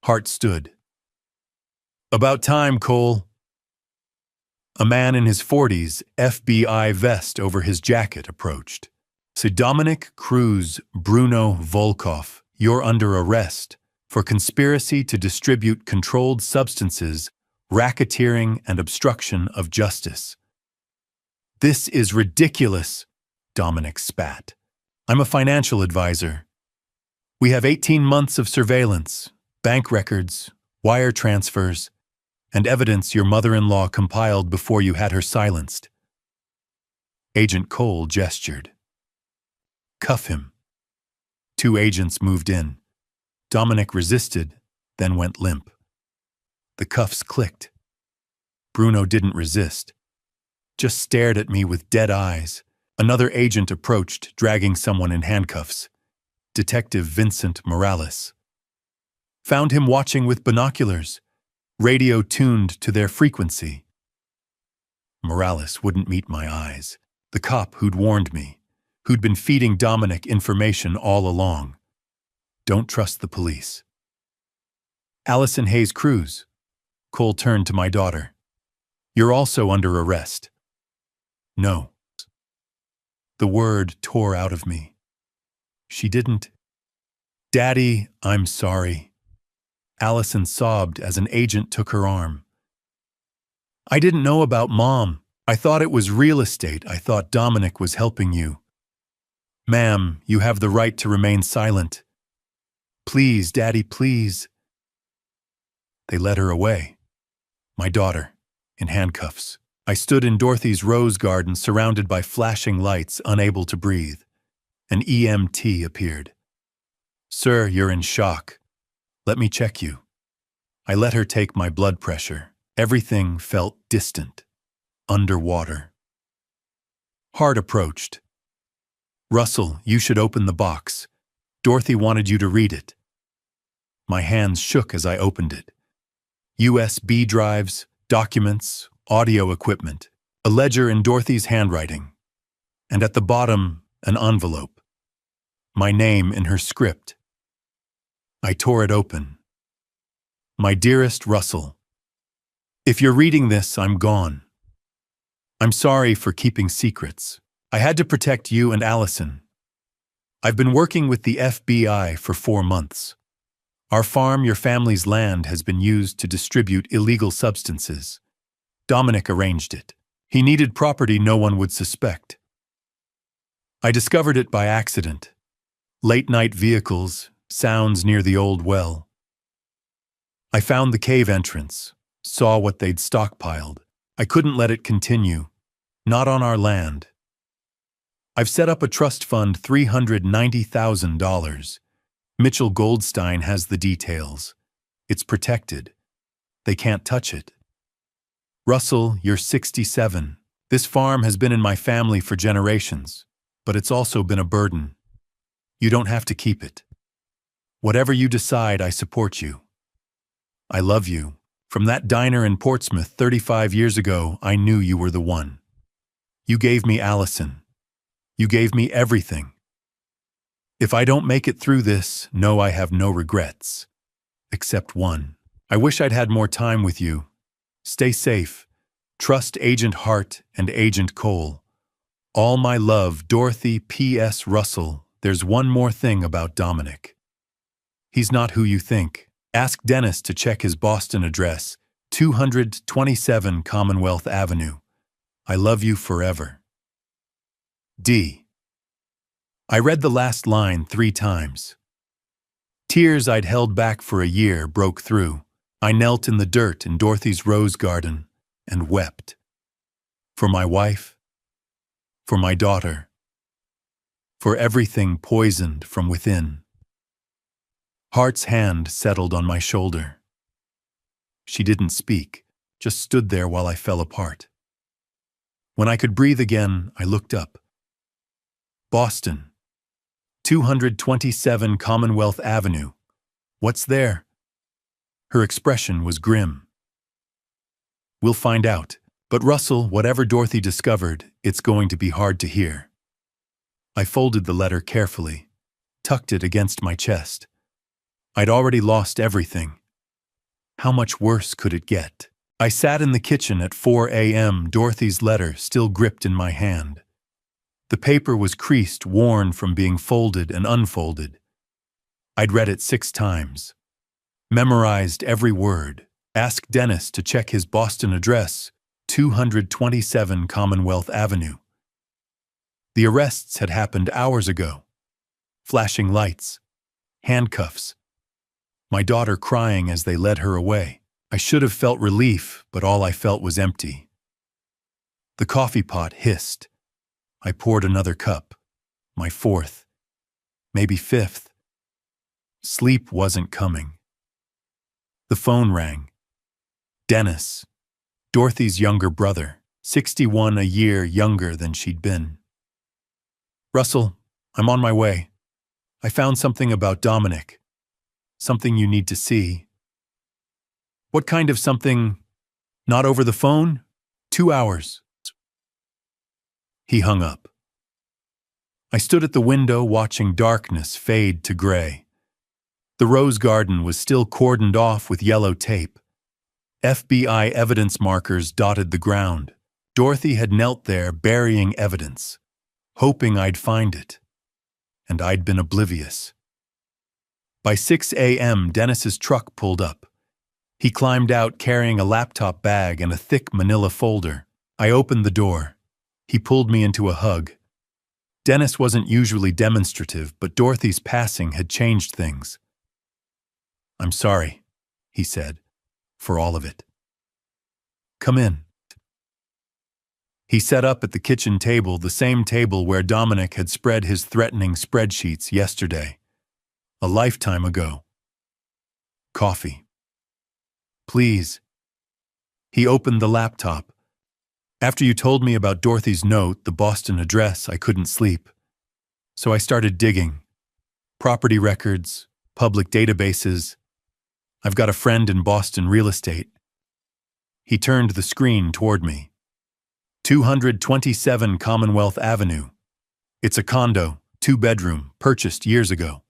Hart stood. About time, Cole. A man in his 40s, FBI vest over his jacket, approached. So Dominic Cruz Bruno Volkov, you're under arrest for conspiracy to distribute controlled substances, racketeering, and obstruction of justice. This is ridiculous, Dominic spat. I'm a financial advisor. We have 18 months of surveillance, bank records, wire transfers, and evidence your mother-in-law compiled before you had her silenced. Agent Cole gestured. Cuff him. 2 agents moved in. Dominic resisted, then went limp. The cuffs clicked. Bruno didn't resist, just stared at me with dead eyes. Another agent approached, dragging someone in handcuffs. Detective Vincent Morales. Found him watching with binoculars, radio tuned to their frequency. Morales wouldn't meet my eyes. The cop who'd warned me, who'd been feeding Dominic information all along. Don't trust the police. Allison Hayes Cruz. Cole turned to my daughter. You're also under arrest. No. The word tore out of me. She didn't. Daddy, I'm sorry. Allison sobbed as an agent took her arm. I didn't know about Mom. I thought it was real estate. I thought Dominic was helping you. Ma'am, you have the right to remain silent. Please, Daddy, please. They led her away. My daughter, in handcuffs. I stood in Dorothy's rose garden surrounded by flashing lights, unable to breathe. An EMT appeared. Sir, you're in shock. Let me check you. I let her take my blood pressure. Everything felt distant, underwater. Hart approached. Russell, you should open the box. Dorothy wanted you to read it. My hands shook as I opened it. USB drives, documents, audio equipment, a ledger in Dorothy's handwriting, and at the bottom, an envelope. my name in her script. I tore it open. My dearest Russell, if you're reading this, I'm gone. I'm sorry for keeping secrets. I had to protect you and Allison. I've been working with the FBI for 4 months. Our farm, your family's land, has been used to distribute illegal substances. Dominic arranged it. He needed property no one would suspect. I discovered it by accident. Late-night vehicles, sounds near the old well. I found the cave entrance, saw what they'd stockpiled. I couldn't let it continue. Not on our land. I've set up a trust fund, $390,000. Mitchell Goldstein has the details. It's protected. They can't touch it. Russell, you're 67. This farm has been in my family for generations, but it's also been a burden. You don't have to keep it. Whatever you decide, I support you. I love you. From that diner in Portsmouth 35 years ago, I knew you were the one. You gave me Allison. You gave me everything. If I don't make it through this, know I have no regrets. Except one. I wish I'd had more time with you. Stay safe. Trust Agent Hart and Agent Cole. All my love, Dorothy P.S. Russell. There's one more thing about Dominic. He's not who you think. Ask Dennis to check his Boston address, 227 Commonwealth Avenue. I love you forever. D. I read the last line 3 times. Tears I'd held back for a year broke through. I knelt in the dirt in Dorothy's rose garden and wept. For my wife, for my daughter, for everything poisoned from within. Hart's hand settled on my shoulder. She didn't speak, just stood there while I fell apart. When I could breathe again, I looked up. Boston, 227 Commonwealth Avenue. What's there? Her expression was grim. We'll find out. But Russell, whatever Dorothy discovered, it's going to be hard to hear. I folded the letter carefully, tucked it against my chest. I'd already lost everything. How much worse could it get? I sat in the kitchen at 4 a.m., Dorothy's letter still gripped in my hand. The paper was creased, worn from being folded and unfolded. I'd read it 6 times. Memorized every word. Asked Dennis to check his Boston address, 227 Commonwealth Avenue. The arrests had happened hours ago. Flashing lights. Handcuffs. My daughter crying as they led her away. I should have felt relief, but all I felt was empty. The coffee pot hissed. I poured another cup, my 4th, maybe 5th. Sleep wasn't coming. The phone rang. Dennis, Dorothy's younger brother, 61, a year younger than she'd been. Russell, I'm on my way. I found something about Dominic. Something you need to see. What kind of something? Not over the phone? 2 hours. He hung up. I stood at the window watching darkness fade to gray. The rose garden was still cordoned off with yellow tape. FBI evidence markers dotted the ground. Dorothy had knelt there burying evidence, hoping I'd find it. And I'd been oblivious. By 6 a.m., Dennis's truck pulled up. He climbed out carrying a laptop bag and a thick manila folder. I opened the door. He pulled me into a hug. Dennis wasn't usually demonstrative, but Dorothy's passing had changed things. I'm sorry, he said, for all of it. Come in. He sat up at the kitchen table, the same table where Dominic had spread his threatening spreadsheets yesterday, a lifetime ago. Coffee. Please. He opened the laptop. After you told me about Dorothy's note, the Boston address, I couldn't sleep. So I started digging. Property records, public databases. I've got a friend in Boston real estate. He turned the screen toward me. 227 Commonwealth Avenue. It's a condo, 2-bedroom, purchased years ago.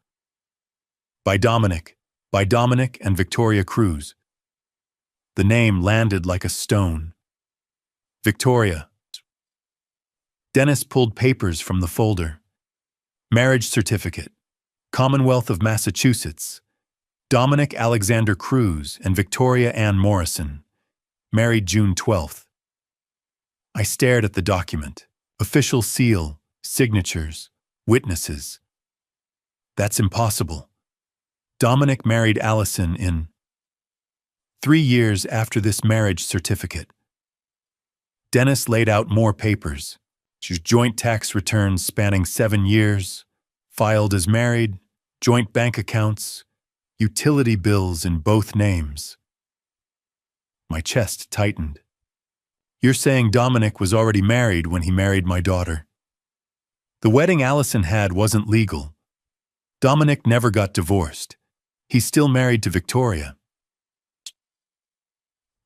By Dominic. By Dominic and Victoria Cruz. The name landed like a stone. Victoria. Dennis pulled papers from the folder. Marriage certificate. Commonwealth of Massachusetts. Dominic Alexander Cruz and Victoria Ann Morrison. Married June 12th. I stared at the document. Official seal, signatures, witnesses. That's impossible. Dominic married Allison in 3 years after this marriage certificate. Dennis laid out more papers. Joint tax returns spanning 7 years, filed as married, joint bank accounts, utility bills in both names. My chest tightened. You're saying Dominic was already married when he married my daughter? The wedding Allison had wasn't legal. Dominic never got divorced. He's still married to Victoria.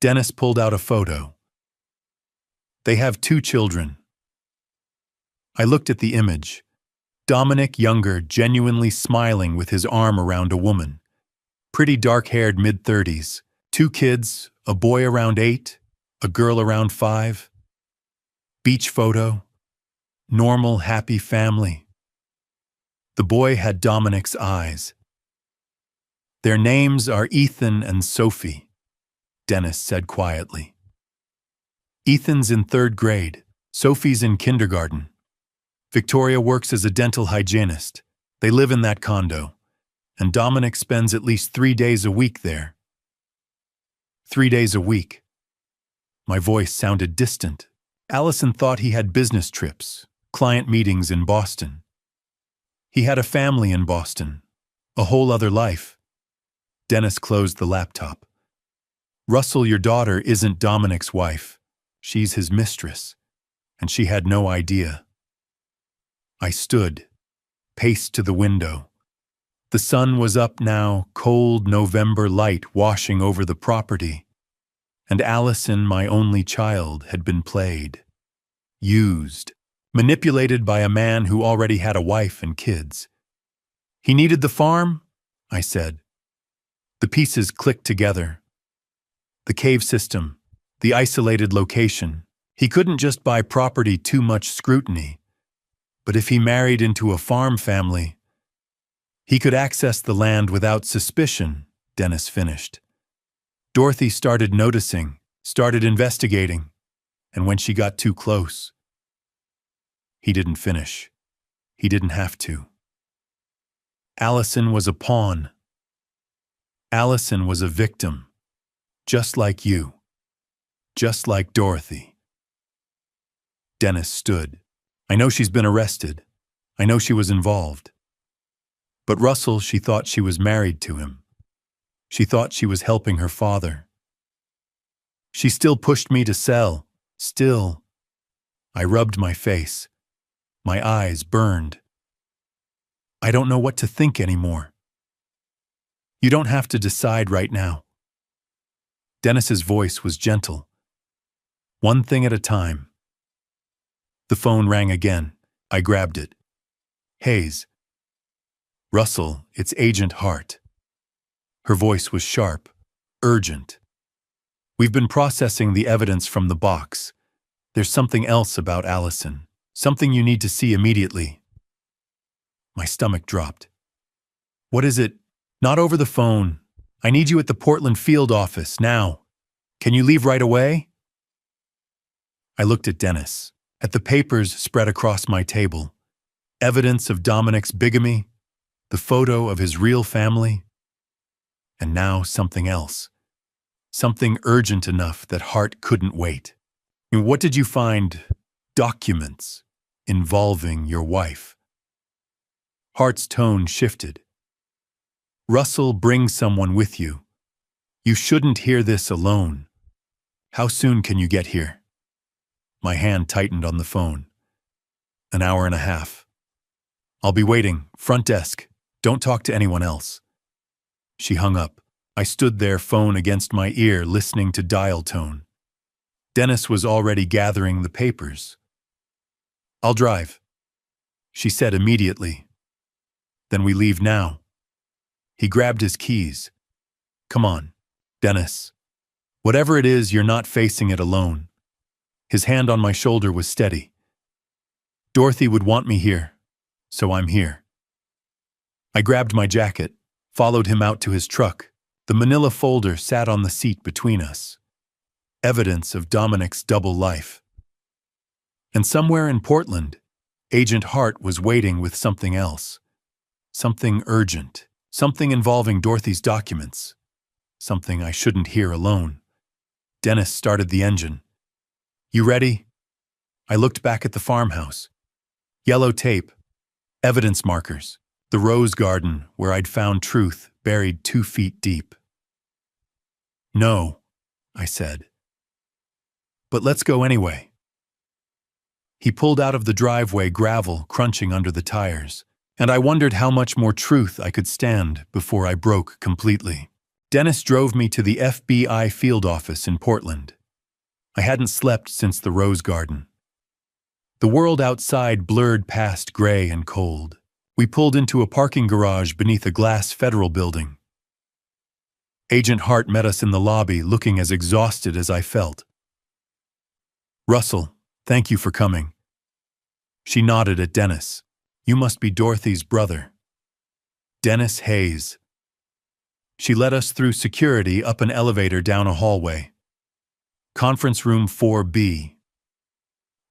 Dennis pulled out a photo. They have 2 children. I looked at the image. Dominic, younger, genuinely smiling with his arm around a woman. Pretty dark-haired mid-30s. 2 kids, a boy around 8, a girl around 5. Beach photo. Normal, happy family. The boy had Dominic's eyes. Their names are Ethan and Sophie, Dennis said quietly. Ethan's in 3rd grade. Sophie's in kindergarten. Victoria works as a dental hygienist. They live in that condo, and Dominic spends at least 3 days a week there. 3 days a week. My voice sounded distant. Allison thought he had business trips, client meetings in Boston. He had a family in Boston, a whole other life. Dennis closed the laptop. Russell, your daughter isn't Dominic's wife. She's his mistress, and she had no idea. I stood, paced to the window. The sun was up now, cold November light washing over the property, and Allison, my only child, had been played, used, manipulated by a man who already had a wife and kids. He needed the farm, I said. The pieces clicked together. The cave system, the isolated location. He couldn't just buy property too much scrutiny. But if he married into a farm family, he could access the land without suspicion, Dennis finished. Dorothy started noticing, started investigating, and when she got too close, he didn't finish. He didn't have to. Allison was a pawn. Allison was a victim, just like you, just like Dorothy. Dennis stood. I know she's been arrested. I know she was involved. But Russell, she thought she was married to him. She thought she was helping her father. She still pushed me to sell. Still. I rubbed my face. My eyes burned. I don't know what to think anymore. You don't have to decide right now. Dennis's voice was gentle. One thing at a time. The phone rang again. I grabbed it. Hayes. Russell, it's Agent Hart. Her voice was sharp, urgent. We've been processing the evidence from the box. There's something else about Allison. Something you need to see immediately. My stomach dropped. What is it? Not over the phone. I need you at the Portland field office, now. Can you leave right away? I looked at Dennis. At the papers spread across my table, evidence of Dominic's bigamy, the photo of his real family, and now something else, something urgent enough that Hart couldn't wait. And what did you find? Documents involving your wife. Hart's tone shifted. Russell, bring someone with you. You shouldn't hear this alone. How soon can you get here? My hand tightened on the phone. 1.5 hours. I'll be waiting. Front desk. Don't talk to anyone else. She hung up. I stood there, phone against my ear, listening to dial tone. Dennis was already gathering the papers. I'll drive. she said immediately. Then we leave now. He grabbed his keys. Come on, Dennis. Whatever it is, you're not facing it alone. His hand on my shoulder was steady. Dorothy would want me here, so I'm here. I grabbed my jacket, followed him out to his truck. The manila folder sat on the seat between us. Evidence of Dominic's double life. And somewhere in Portland, Agent Hart was waiting with something else. Something urgent. Something involving Dorothy's documents. Something I shouldn't hear alone. Dennis started the engine. You ready? I looked back at the farmhouse. Yellow tape. Evidence markers. The rose garden where I'd found truth buried 2 feet deep. No, I said. But let's go anyway. He pulled out of the driveway, gravel crunching under the tires, and I wondered how much more truth I could stand before I broke completely. Dennis drove me to the FBI field office in Portland. I hadn't slept since the rose garden. The world outside blurred past gray and cold. We pulled into a parking garage beneath a glass federal building. Agent Hart met us in the lobby, looking as exhausted as I felt. Russell, thank you for coming. She nodded at Dennis. You must be Dorothy's brother. Dennis Hayes. She led us through security, up an elevator, down a hallway. Conference room 4B.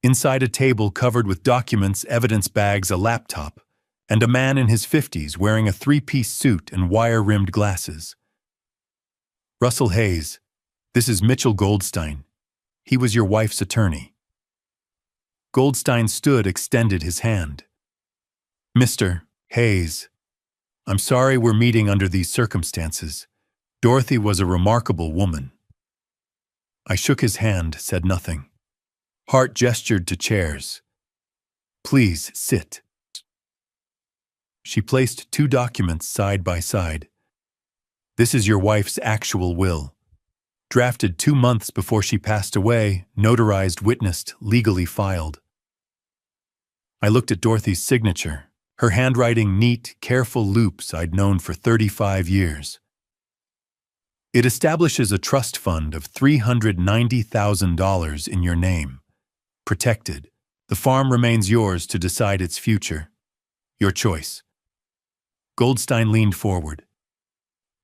Inside a table covered with documents, evidence bags, a laptop, and a man in his 50s wearing a 3-piece suit and wire-rimmed glasses. Russell Hayes, this is Mitchell Goldstein. He was your wife's attorney. Goldstein stood, extended his hand. Mr. Hayes, I'm sorry we're meeting under these circumstances. Dorothy was a remarkable woman. I shook his hand, said nothing. Hart gestured to chairs. Please sit. She placed 2 documents side by side. This is your wife's actual will. Drafted 2 months before she passed away, notarized, witnessed, legally filed. I looked at Dorothy's signature, her handwriting neat, careful loops I'd known for 35 years. It establishes a trust fund of $390,000 in your name. Protected. The farm remains yours to decide its future. Your choice. Goldstein leaned forward.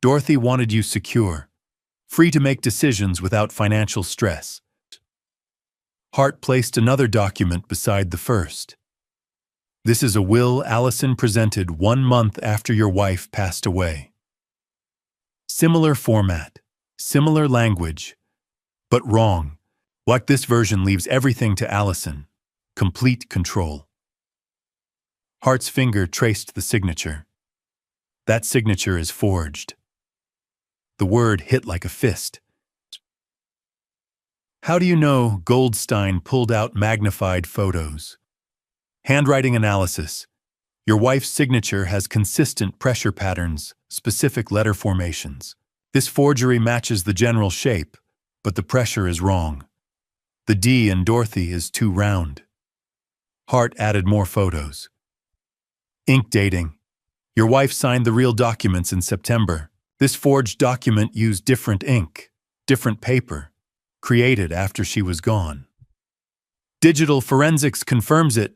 Dorothy wanted you secure, free to make decisions without financial stress. Hart placed another document beside the first. This is a will Allison presented 1 month after your wife passed away. Similar format, similar language, but wrong. Like this version leaves everything to Allison. Complete control. Hart's finger traced the signature. That signature is forged. The word hit like a fist. How do you know? Goldstein pulled out magnified photos. Handwriting analysis. Your wife's signature has consistent pressure patterns, specific letter formations. This forgery matches the general shape, but the pressure is wrong. The D in Dorothy is too round. Hart added more photos. Ink dating. Your wife signed the real documents in September. This forged document used different ink, different paper, created after she was gone. Digital forensics confirms it,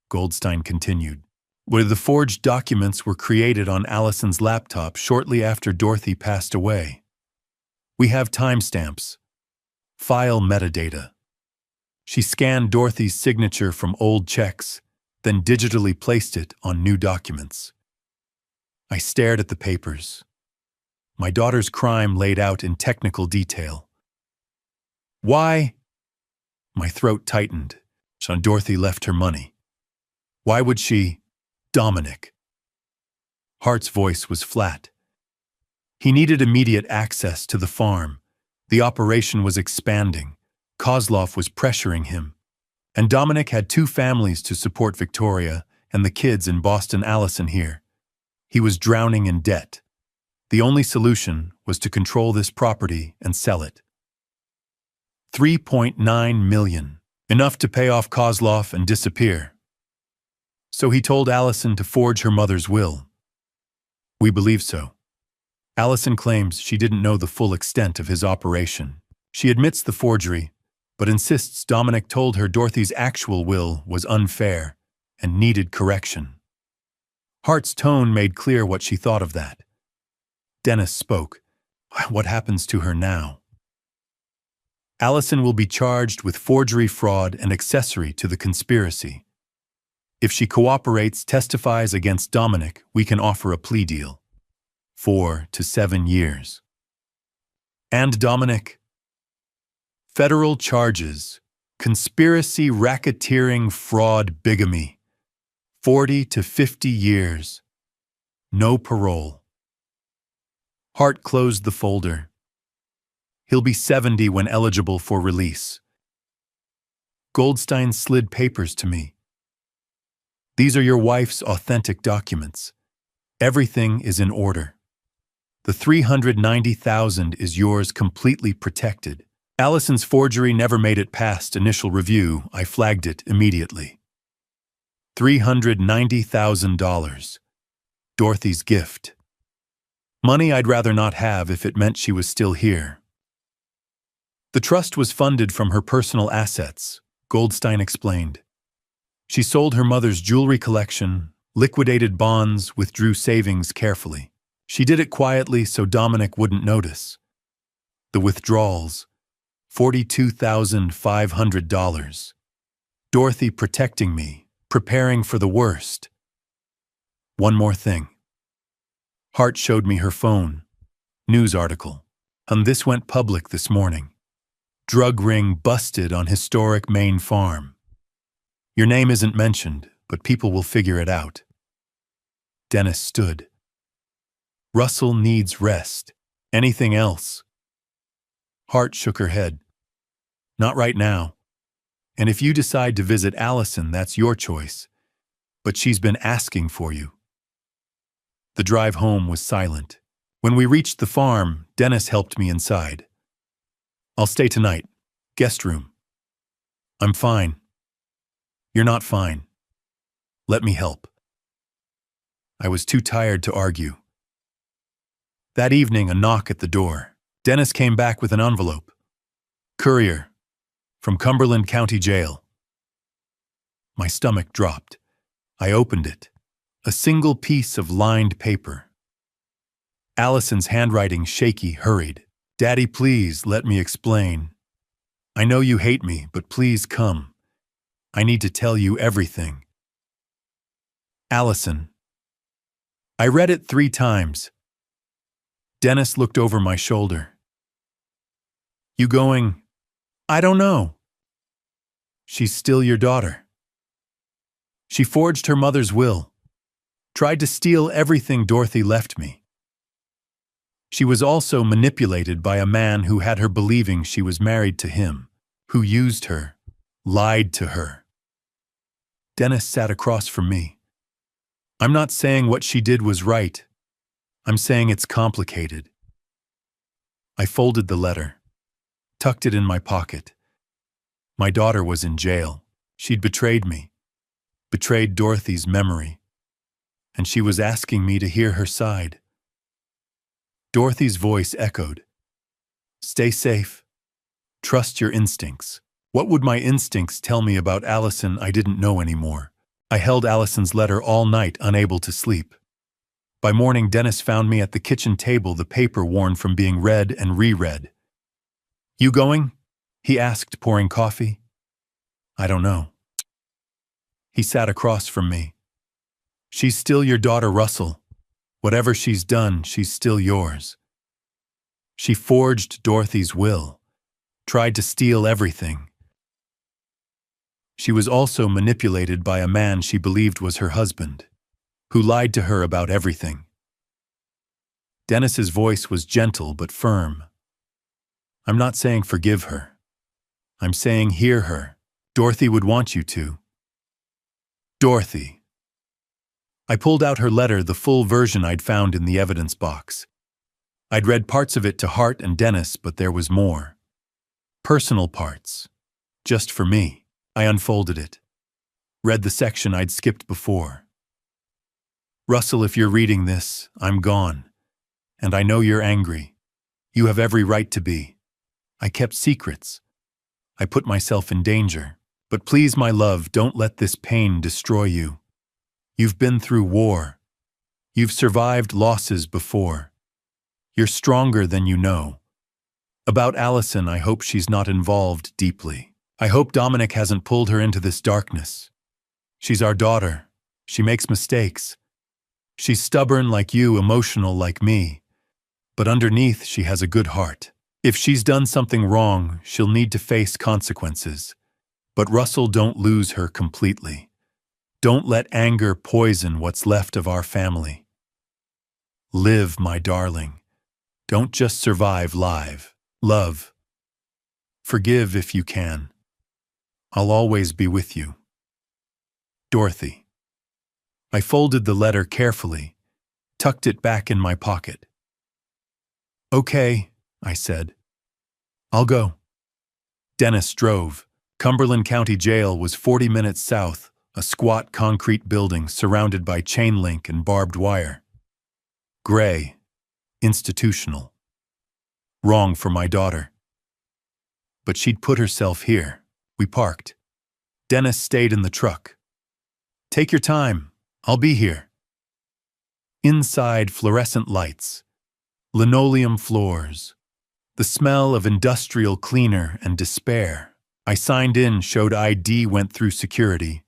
Goldstein continued, where the forged documents were created on Allison's laptop shortly after Dorothy passed away. We have timestamps. File metadata. She scanned Dorothy's signature from old checks, then digitally placed it on new documents. I stared at the papers. My daughter's crime laid out in technical detail. Why? My throat tightened. So Dorothy left her money. Why would she? Dominic. Hart's voice was flat. He needed immediate access to the farm. The operation was expanding. Kozlov was pressuring him. And Dominic had 2 families to support, Victoria and the kids in Boston, Allison here. He was drowning in debt. The only solution was to control this property and sell it. $3.9 million, enough to pay off Kozlov and disappear. So he told Allison to forge her mother's will. We believe so. Allison claims she didn't know the full extent of his operation. She admits the forgery, but insists Dominic told her Dorothy's actual will was unfair and needed correction. Hart's tone made clear what she thought of that. Dennis spoke. What happens to her now? Allison will be charged with forgery, fraud, and accessory to the conspiracy. If she cooperates, testifies against Dominic, we can offer a plea deal. 4 to 7 years. And Dominic? Federal charges: conspiracy, racketeering, fraud, bigamy. 40 to 50 years. No parole. Hart closed the folder. He'll be 70 when eligible for release. Goldstein slid papers to me. These are your wife's authentic documents. Everything is in order. The $390,000 is yours, completely protected. Allison's forgery never made it past initial review. I flagged it immediately. $390,000. Dorothy's gift. Money I'd rather not have if it meant she was still here. The trust was funded from her personal assets, Goldstein explained. She sold her mother's jewelry collection, liquidated bonds, withdrew savings carefully. She did it quietly so Dominic wouldn't notice. The withdrawals: $42,500. Dorothy protecting me, preparing for the worst. One more thing. Hart showed me her phone. News article. And this went public this morning. Drug ring busted on historic Maine farm. Your name isn't mentioned, but people will figure it out. Dennis stood. Russell needs rest. Anything else? Hart shook her head. Not right now. And if you decide to visit Allison, that's your choice. But she's been asking for you. The drive home was silent. When we reached the farm, Dennis helped me inside. I'll stay tonight. Guest room. I'm fine. You're not fine. Let me help. I was too tired to argue. That evening, a knock at the door. Dennis came back with an envelope. Courier. From Cumberland County Jail. My stomach dropped. I opened it. A single piece of lined paper. Allison's handwriting shaky, hurried. Daddy, please let me explain. I know you hate me, but please come. I need to tell you everything. Allison. I read it 3 times. Dennis looked over my shoulder. You going? I don't know. She's still your daughter. She forged her mother's will. Tried to steal everything Dorothy left me. She was also manipulated by a man who had her believing she was married to him, who used her, lied to her. Dennis sat across from me. I'm not saying what she did was right. I'm saying it's complicated. I folded the letter, tucked it in my pocket. My daughter was in jail. She'd betrayed me, betrayed Dorothy's memory, and she was asking me to hear her side. Dorothy's voice echoed. Stay safe. Trust your instincts. What would my instincts tell me about Allison I didn't know anymore? I held Allison's letter all night, unable to sleep. By morning, Dennis found me at the kitchen table, the paper worn from being read and reread. You going? He asked, pouring coffee. I don't know. He sat across from me. She's still your daughter, Russell. Whatever she's done, she's still yours. She forged Dorothy's will, tried to steal everything. She was also manipulated by a man she believed was her husband, who lied to her about everything. Dennis's voice was gentle but firm. I'm not saying forgive her. I'm saying hear her. Dorothy would want you to. Dorothy. I pulled out her letter, the full version I'd found in the evidence box. I'd read parts of it to Hart and Dennis, but there was more. Personal parts. Just for me. I unfolded it. Read the section I'd skipped before. Russell, if you're reading this, I'm gone. And I know you're angry. You have every right to be. I kept secrets. I put myself in danger. But please, my love, don't let this pain destroy you. You've been through war. You've survived losses before. You're stronger than you know. About Allison, I hope she's not involved deeply. I hope Dominic hasn't pulled her into this darkness. She's our daughter. She makes mistakes. She's stubborn like you, emotional like me. But underneath, she has a good heart. If she's done something wrong, she'll need to face consequences. But Russell, don't lose her completely. Don't let anger poison what's left of our family. Live, my darling. Don't just survive, live. Love. Forgive if you can. I'll always be with you. Dorothy. I folded the letter carefully, tucked it back in my pocket. Okay, I said. I'll go. Dennis drove. Cumberland County Jail was 40 minutes south, a squat concrete building surrounded by chain link and barbed wire. Gray. Institutional. Wrong for my daughter. But she'd put herself here. We parked. Dennis stayed in the truck. Take your time. I'll be here. Inside, fluorescent lights, linoleum floors, the smell of industrial cleaner and despair. I signed in, showed ID, went through security.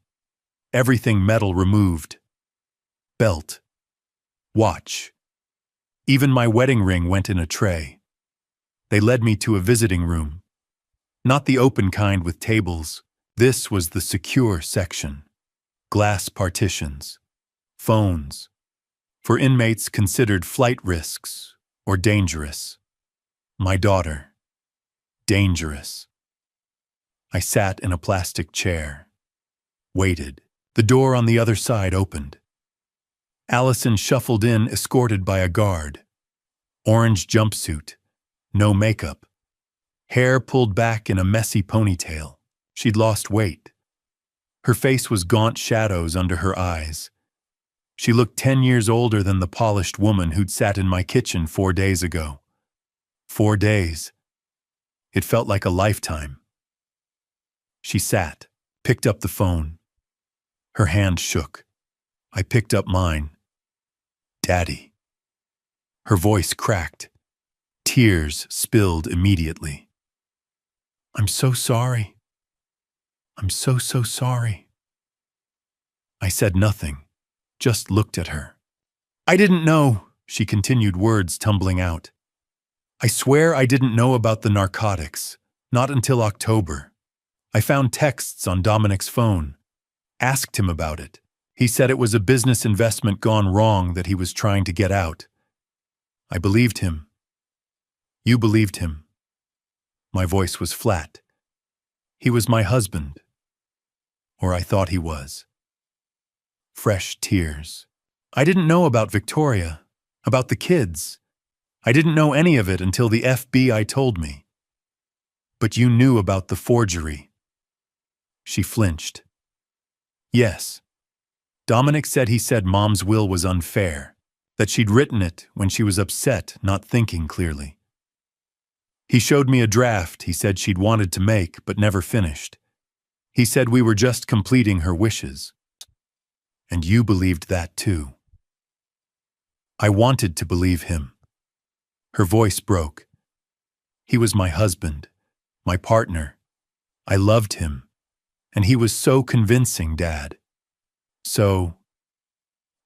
Everything metal removed. Belt. Watch. Even my wedding ring went in a tray. They led me to a visiting room. Not the open kind with tables. This was the secure section. Glass partitions. Phones. For inmates considered flight risks or dangerous. My daughter. Dangerous. I sat in a plastic chair. Waited. The door on the other side opened. Allison shuffled in, escorted by a guard. Orange jumpsuit. No makeup. Hair pulled back in a messy ponytail. She'd lost weight. Her face was gaunt shadows under her eyes. She looked 10 years older than the polished woman who'd sat in my kitchen 4 days ago. 4 days. It felt like a lifetime. She sat, picked up the phone. Her hand shook. I picked up mine. Daddy. Her voice cracked. Tears spilled immediately. I'm so sorry. I'm so sorry. I said nothing. Just looked at her. I didn't know, she continued, words tumbling out. I swear I didn't know about the narcotics, not until October. I found texts on Dominic's phone. Asked him about it. He said it was a business investment gone wrong that he was trying to get out. I believed him. You believed him. My voice was flat. He was my husband. Or I thought he was. Fresh tears. I didn't know about Victoria, about the kids. I didn't know any of it until the FBI told me. But you knew about the forgery. She flinched. Yes. Dominic said he said Mom's will was unfair, that she'd written it when she was upset, not thinking clearly. He showed me a draft he said she'd wanted to make but never finished. He said we were just completing her wishes. And you believed that too. I wanted to believe him. Her voice broke. He was my husband, my partner. I loved him. And he was so convincing, Dad. So,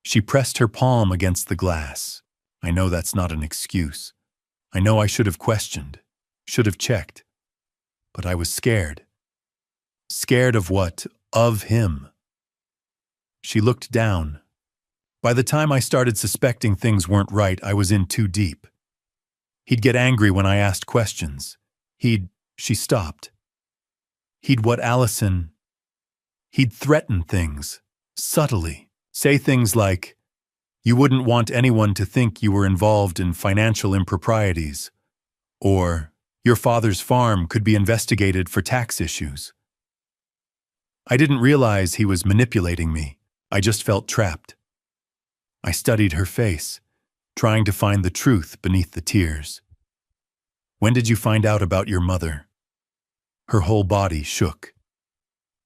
she pressed her palm against the glass. I know that's not an excuse. I know I should have questioned, should have checked. But I was scared. Scared of what? Of him. She looked down. By the time I started suspecting things weren't right, I was in too deep. He'd get angry when I asked questions. She stopped. He'd threaten things, subtly. Say things like, you wouldn't want anyone to think you were involved in financial improprieties, or your father's farm could be investigated for tax issues. I didn't realize he was manipulating me. I just felt trapped. I studied her face, trying to find the truth beneath the tears. When did you find out about your mother? Her whole body shook.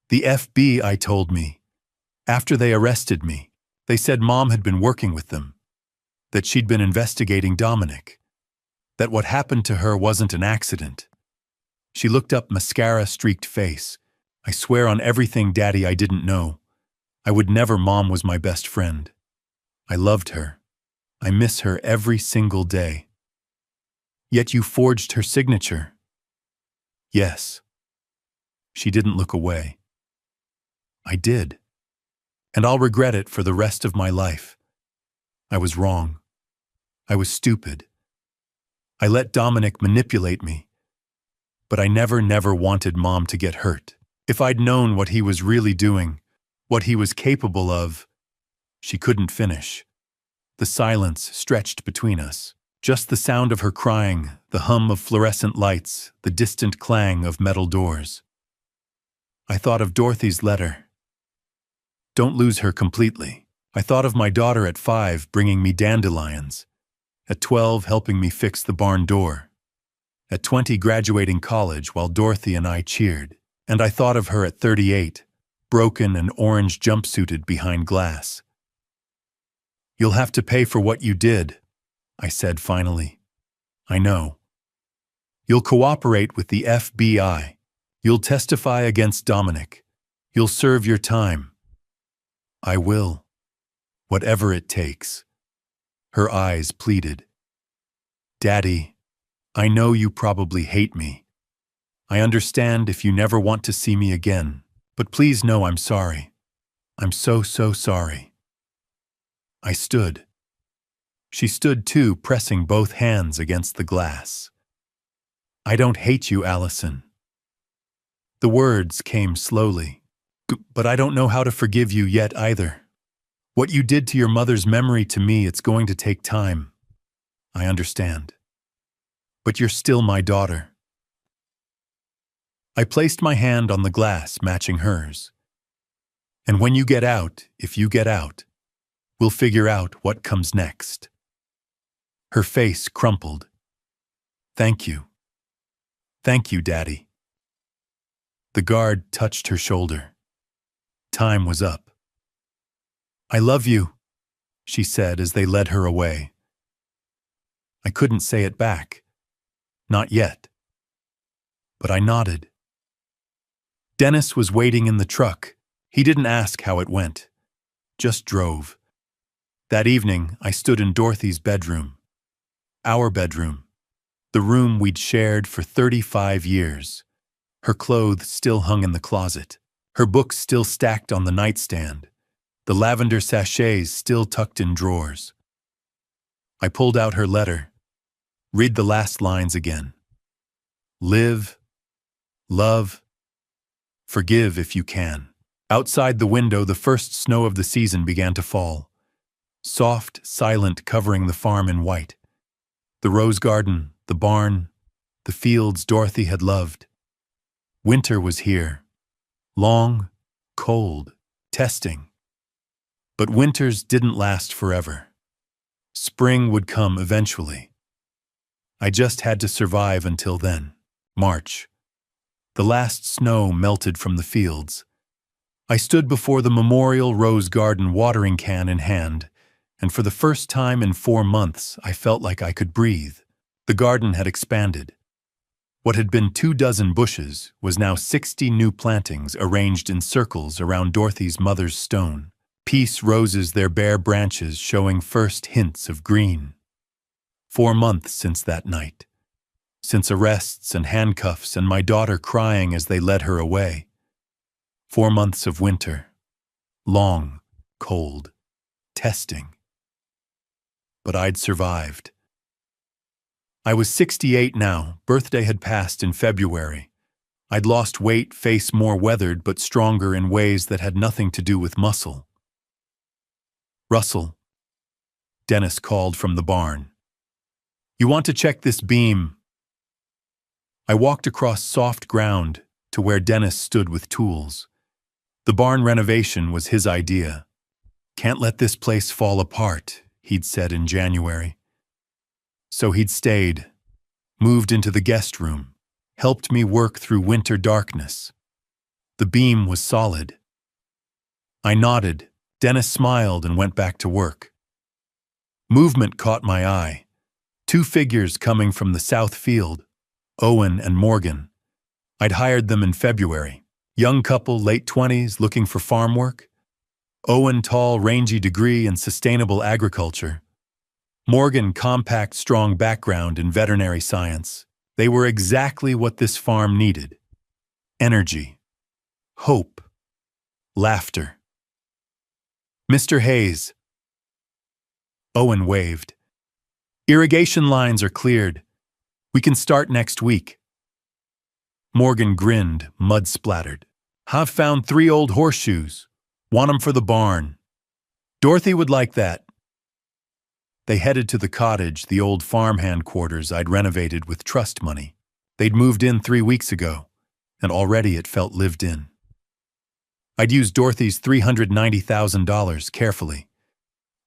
The FBI told me. After they arrested me, they said Mom had been working with them, that she'd been investigating Dominic, that what happened to her wasn't an accident. She looked up mascara-streaked face. I swear on everything, Daddy, I didn't know. I would never. Mom was my best friend. I loved her. I miss her every single day. Yet you forged her signature. Yes. She didn't look away. I did. And I'll regret it for the rest of my life. I was wrong. I was stupid. I let Dominic manipulate me. But I never wanted Mom to get hurt. If I'd known what he was really doing, what he was capable of. She couldn't finish. The silence stretched between us. Just the sound of her crying, the hum of fluorescent lights, the distant clang of metal doors. I thought of Dorothy's letter. Don't lose her completely. I thought of my daughter at 5 bringing me dandelions, at 12 helping me fix the barn door, at 20 graduating college while Dorothy and I cheered, and I thought of her at 38, broken and orange jumpsuited behind glass. You'll have to pay for what you did, I said finally. I know. You'll cooperate with the FBI. You'll testify against Dominic. You'll serve your time. I will. Whatever it takes. Her eyes pleaded. Daddy, I know you probably hate me. I understand if you never want to see me again, but please know I'm sorry. I'm so sorry. I stood. She stood too, pressing both hands against the glass. I don't hate you, Allison. The words came slowly. But I don't know how to forgive you yet either. What you did to your mother's memory, to me, it's going to take time. I understand. But you're still my daughter. I placed my hand on the glass, matching hers. And when you get out, if you get out, we'll figure out what comes next. Her face crumpled. Thank you. Thank you, Daddy. The guard touched her shoulder. Time was up. I love you, she said as they led her away. I couldn't say it back. Not yet. But I nodded. Dennis was waiting in the truck. He didn't ask how it went. Just drove. That evening, I stood in Dorothy's bedroom. Our bedroom. The room we'd shared for 35 years. Her clothes still hung in the closet. Her books still stacked on the nightstand. The lavender sachets still tucked in drawers. I pulled out her letter. Read the last lines again. Live, love, forgive if you can. Outside the window, the first snow of the season began to fall. Soft, silent, covering the farm in white. The rose garden, the barn, the fields Dorothy had loved. Winter was here. Long, cold, testing. But winters didn't last forever. Spring would come eventually. I just had to survive until then. March. The last snow melted from the fields. I stood before the memorial rose garden, watering can in hand, and for the first time in 4 months, I felt like I could breathe. The garden had expanded. What had been 24 bushes was now 60 new plantings arranged in circles around Dorothy's mother's stone. Peace roses, their bare branches showing first hints of green. 4 months since that night. Since arrests and handcuffs and my daughter crying as they led her away. 4 months of winter. Long, cold, testing. But I'd survived. I was 68 now. Birthday had passed in February. I'd lost weight, face more weathered but stronger in ways that had nothing to do with muscle. Russell, Dennis called from the barn. You want to check this beam? I walked across soft ground to where Dennis stood with tools. The barn renovation was his idea. "Can't let this place fall apart," he'd said in January. So he'd stayed, moved into the guest room, helped me work through winter darkness. The beam was solid. I nodded. Dennis smiled and went back to work. Movement caught my eye. 2 figures coming from the south field, Owen and Morgan. I'd hired them in February. Young couple, late 20s, looking for farm work. Owen, tall, rangy degree in sustainable agriculture. Morgan, compact, strong background in veterinary science. They were exactly what this farm needed. Energy. Hope. Laughter. "Mr. Hayes." Owen waved. "Irrigation lines are cleared. We can start next week." Morgan grinned, mud-splattered. "I've found 3 old horseshoes. Want 'em for the barn. Dorothy would like that." They headed to the cottage, the old farmhand quarters I'd renovated with trust money. They'd moved in 3 weeks ago, and already it felt lived in. I'd used Dorothy's $390,000 carefully.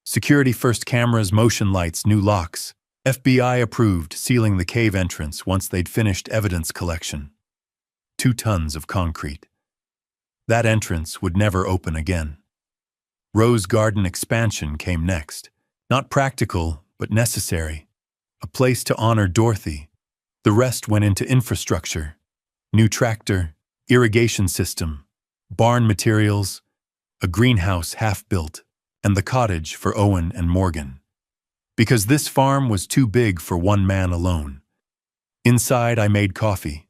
Security-first cameras, motion lights, new locks. FBI approved, sealing the cave entrance once they'd finished evidence collection. 2 tons of concrete. That entrance would never open again. Rose Garden expansion came next. Not practical, but necessary. A place to honor Dorothy. The rest went into infrastructure. New tractor, irrigation system, barn materials, a greenhouse half-built, and the cottage for Owen and Morgan. Because this farm was too big for one man alone. Inside, I made coffee.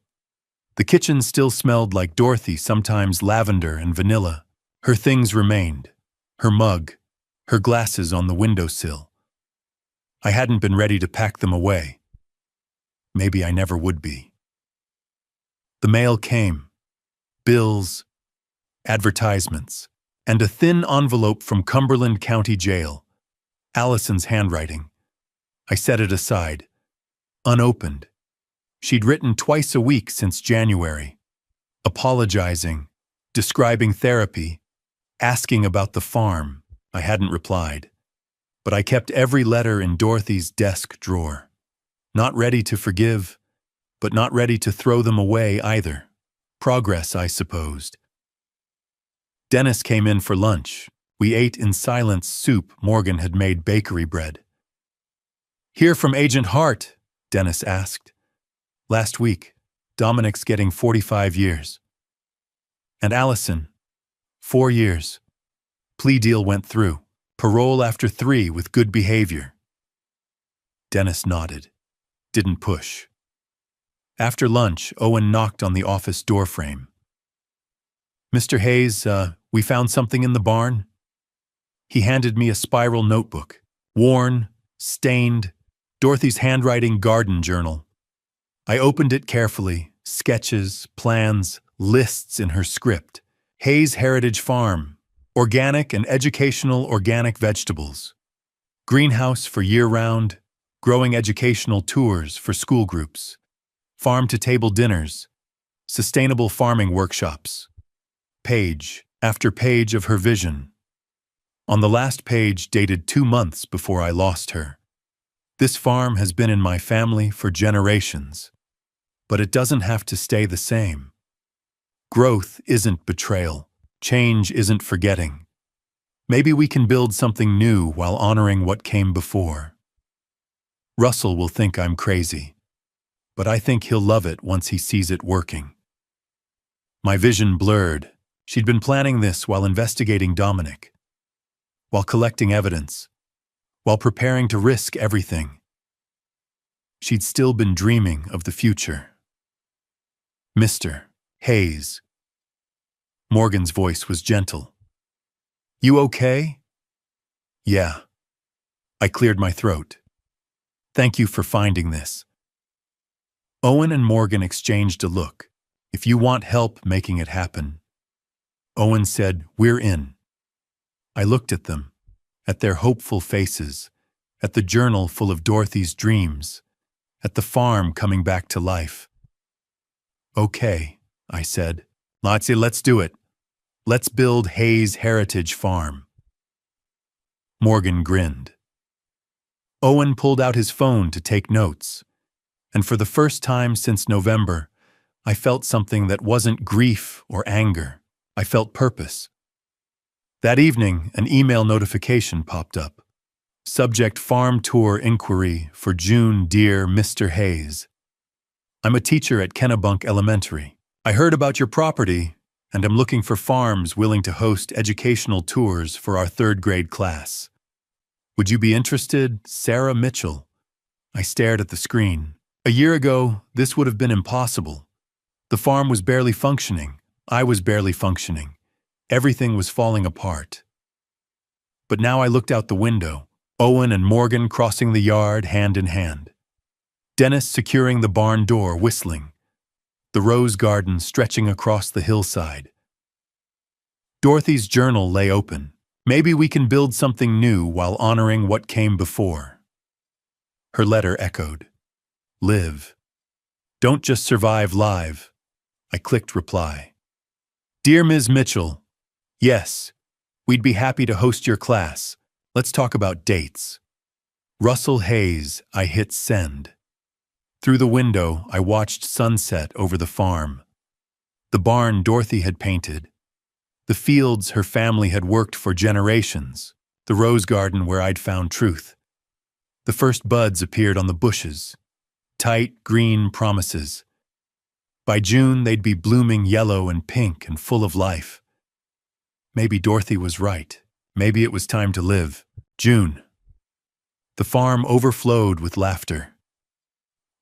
The kitchen still smelled like Dorothy, sometimes lavender and vanilla. Her things remained. Her mug, her glasses on the windowsill. I hadn't been ready to pack them away. Maybe I never would be. The mail came. Bills, advertisements, and a thin envelope from Cumberland County Jail. Allison's handwriting. I set it aside. Unopened. She'd written twice a week since January. Apologizing, describing therapy, asking about the farm. I hadn't replied. But I kept every letter in Dorothy's desk drawer. Not ready to forgive, but not ready to throw them away either. Progress, I supposed. Dennis came in for lunch. We ate in silence soup Morgan had made bakery bread. "Hear from Agent Hart?" Dennis asked. "Last week. Dominic's getting 45 years. And Allison, 4 years. Plea deal went through. Parole after 3 with good behavior." Dennis nodded. Didn't push. After lunch, Owen knocked on the office doorframe. "Mr. Hayes, we found something in the barn." He handed me a spiral notebook. Worn, stained, Dorothy's handwriting garden journal. I opened it carefully. Sketches, plans, lists in her script. Hayes Heritage Farm. Organic and educational organic vegetables. Greenhouse for year-round. Growing educational tours for school groups. Farm-to-table dinners. Sustainable farming workshops. Page after page of her vision. On the last page, dated 2 months before I lost her. "This farm has been in my family for generations. But it doesn't have to stay the same. Growth isn't betrayal. Change isn't forgetting. Maybe we can build something new while honoring what came before." Russell will think I'm crazy, but I think he'll love it once he sees it working. My vision blurred. She'd been planning this while investigating Dominic, while collecting evidence, while preparing to risk everything. She'd still been dreaming of the future. "Mr. Hayes." Morgan's voice was gentle. "You okay?" "Yeah." I cleared my throat. "Thank you for finding this." Owen and Morgan exchanged a look. "If you want help making it happen." Owen said, "We're in." I looked at them, at their hopeful faces, at the journal full of Dorothy's dreams, at the farm coming back to life. "Okay," I said. "Let's do it." Let's build Hayes Heritage Farm. Morgan grinned. Owen pulled out his phone to take notes, and for the first time since November, I felt something that wasn't grief or anger. I felt purpose. That evening, an email notification popped up. Subject: farm tour inquiry for June, dear Mr. Hayes. I'm a teacher at Kennebunk Elementary. I heard about your property, and am looking for farms willing to host educational tours for our third grade class. Would you be interested, Sarah Mitchell? I stared at the screen. A year ago, this would have been impossible. The farm was barely functioning. I was barely functioning. Everything was falling apart. But now I looked out the window, Owen and Morgan crossing the yard hand in hand. Dennis securing the barn door, whistling. The rose garden stretching across the hillside. Dorothy's journal lay open. Maybe we can build something new while honoring what came before. Her letter echoed. Live. Don't just survive, live. I clicked reply. Dear Ms. Mitchell, yes, we'd be happy to host your class. Let's talk about dates. Russell Hayes, I hit send. Through the window, I watched sunset over the farm. The barn Dorothy had painted. The fields her family had worked for generations. The rose garden where I'd found truth. The first buds appeared on the bushes. Tight, green promises. By June, they'd be blooming yellow and pink and full of life. Maybe Dorothy was right. Maybe it was time to live. June. The farm overflowed with laughter.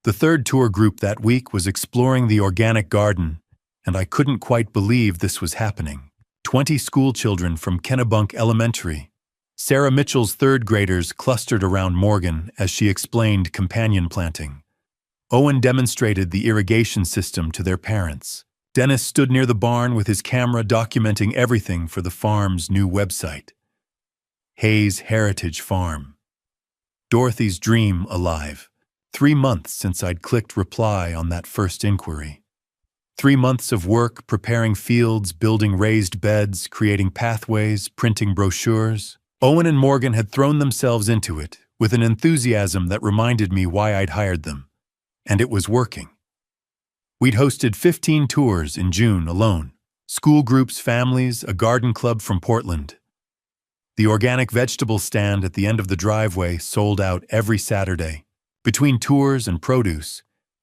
The third tour group that week was exploring the organic garden, and I couldn't quite believe this was happening. 20 school children from Kennebunk Elementary. Sarah Mitchell's third graders clustered around Morgan as she explained companion planting. Owen demonstrated the irrigation system to their parents. Dennis stood near the barn with his camera documenting everything for the farm's new website. Hayes Heritage Farm. Dorothy's dream alive. 3 months since I'd clicked reply on that first inquiry. 3 months of work preparing fields, building raised beds, creating pathways, printing brochures. Owen and Morgan had thrown themselves into it with an enthusiasm that reminded me why I'd hired them. And it was working. We'd hosted 15 tours in June alone. School groups, families, a garden club from Portland. The organic vegetable stand at the end of the driveway sold out every Saturday. Between tours and produce,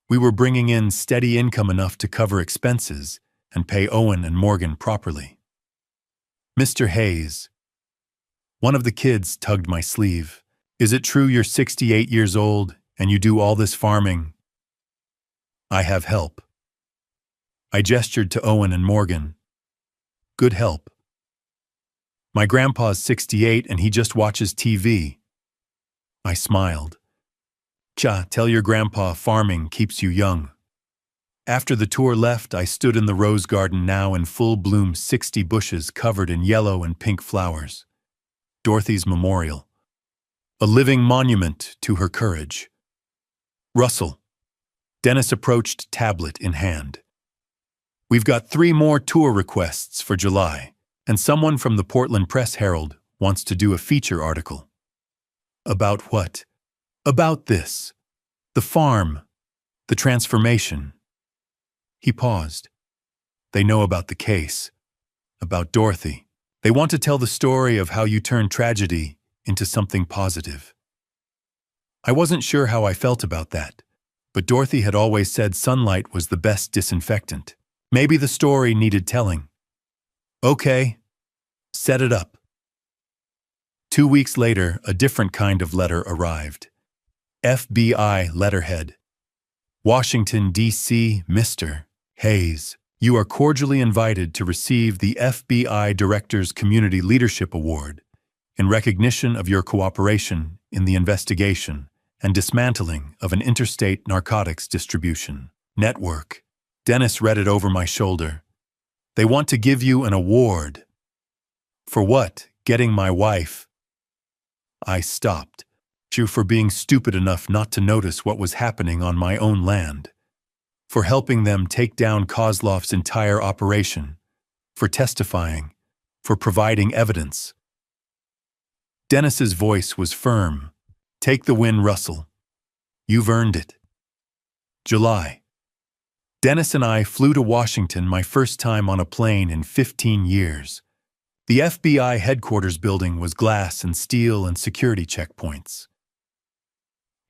we were bringing in steady income enough to cover expenses and pay Owen and Morgan properly. Mr. Hayes. One of the kids tugged my sleeve. Is it true you're 68 years old and you do all this farming? I have help. I gestured to Owen and Morgan. Good help. My grandpa's 68 and he just watches TV. I smiled. Tell your grandpa farming keeps you young. After the tour left, I stood in the rose garden now in full bloom, 60 bushes covered in yellow and pink flowers. Dorothy's memorial. A living monument to her courage. Russell. Dennis approached, tablet in hand. We've got 3 more tour requests for July, and someone from the Portland Press-Herald wants to do a feature article. About what? About this. The farm. The transformation. He paused. They know about the case. About Dorothy. They want to tell the story of how you turned tragedy into something positive. I wasn't sure how I felt about that, but Dorothy had always said sunlight was the best disinfectant. Maybe the story needed telling. Okay. Set it up. 2 weeks later, a different kind of letter arrived. FBI letterhead. Washington, D.C., Mr. Hayes. You are cordially invited to receive the FBI Director's Community Leadership Award in recognition of your cooperation in the investigation and dismantling of an interstate narcotics distribution network. Dennis read it over my shoulder. They want to give you an award. For what? Getting my wife. I stopped. For being stupid enough not to notice what was happening on my own land. For helping them take down Kozlov's entire operation. for testifying, for providing evidence. Dennis's voice was firm. Take the win, Russell. You've earned it. July. Dennis and I flew to Washington, my first time on a plane in 15 years. The FBI headquarters building was glass and steel and security checkpoints.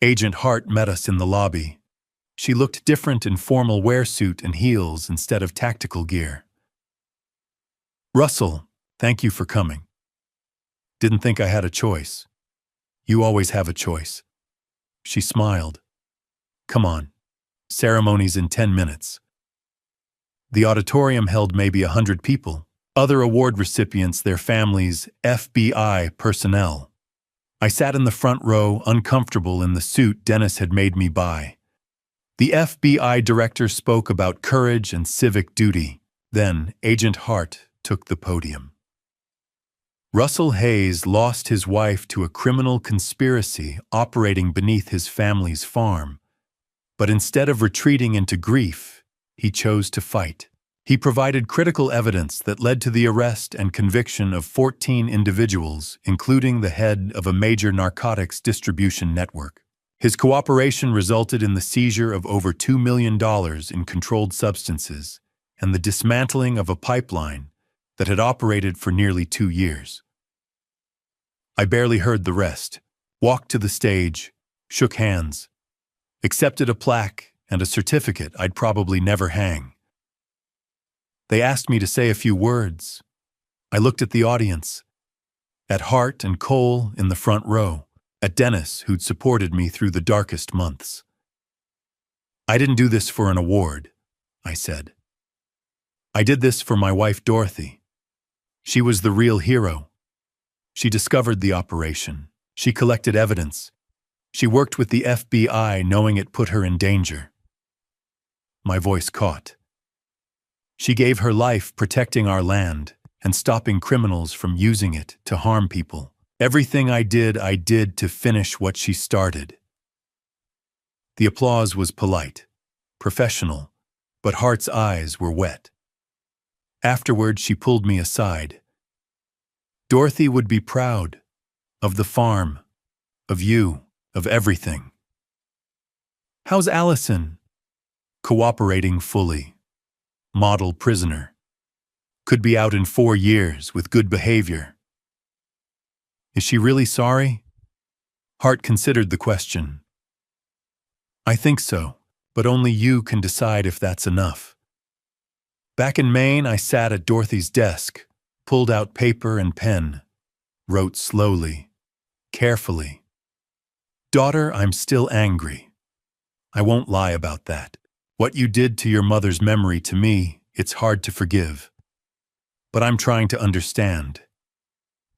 Agent Hart met us in the lobby. She looked different in formal wear suit and heels instead of tactical gear. Russell, thank you for coming. Didn't think I had a choice. You always have a choice. She smiled. Come on. Ceremony's in 10 minutes. The auditorium held maybe 100 people. Other award recipients, their families, FBI personnel. I sat in the front row, uncomfortable in the suit Dennis had made me buy. The FBI director spoke about courage and civic duty. Then Agent Hart took the podium. Russell Hayes lost his wife to a criminal conspiracy operating beneath his family's farm. But instead of retreating into grief, he chose to fight. He provided critical evidence that led to the arrest and conviction of 14 individuals, including the head of a major narcotics distribution network. His cooperation resulted in the seizure of over $2 million in controlled substances and the dismantling of a pipeline that had operated for nearly 2 years. I barely heard the rest, walked to the stage, shook hands, accepted a plaque and a certificate I'd probably never hang. They asked me to say a few words. I looked at the audience, at Hart and Cole in the front row, at Dennis, who'd supported me through the darkest months. I didn't do this for an award, I said. I did this for my wife, Dorothy. She was the real hero. She discovered the operation. She collected evidence. She worked with the FBI knowing it put her in danger. My voice caught. She gave her life protecting our land and stopping criminals from using it to harm people. Everything I did to finish what she started. The applause was polite, professional, but Hart's eyes were wet. Afterward, she pulled me aside. Dorothy would be proud of the farm, of you, of everything. How's Allison? Cooperating fully. Model prisoner. Could be out in 4 years with good behavior. Is she really sorry? Hart considered the question. I think so, but only you can decide if that's enough. Back in Maine, I sat at Dorothy's desk, pulled out paper and pen, wrote slowly, carefully. Daughter, I'm still angry. I won't lie about that. What you did to your mother's memory, to me, it's hard to forgive. But I'm trying to understand.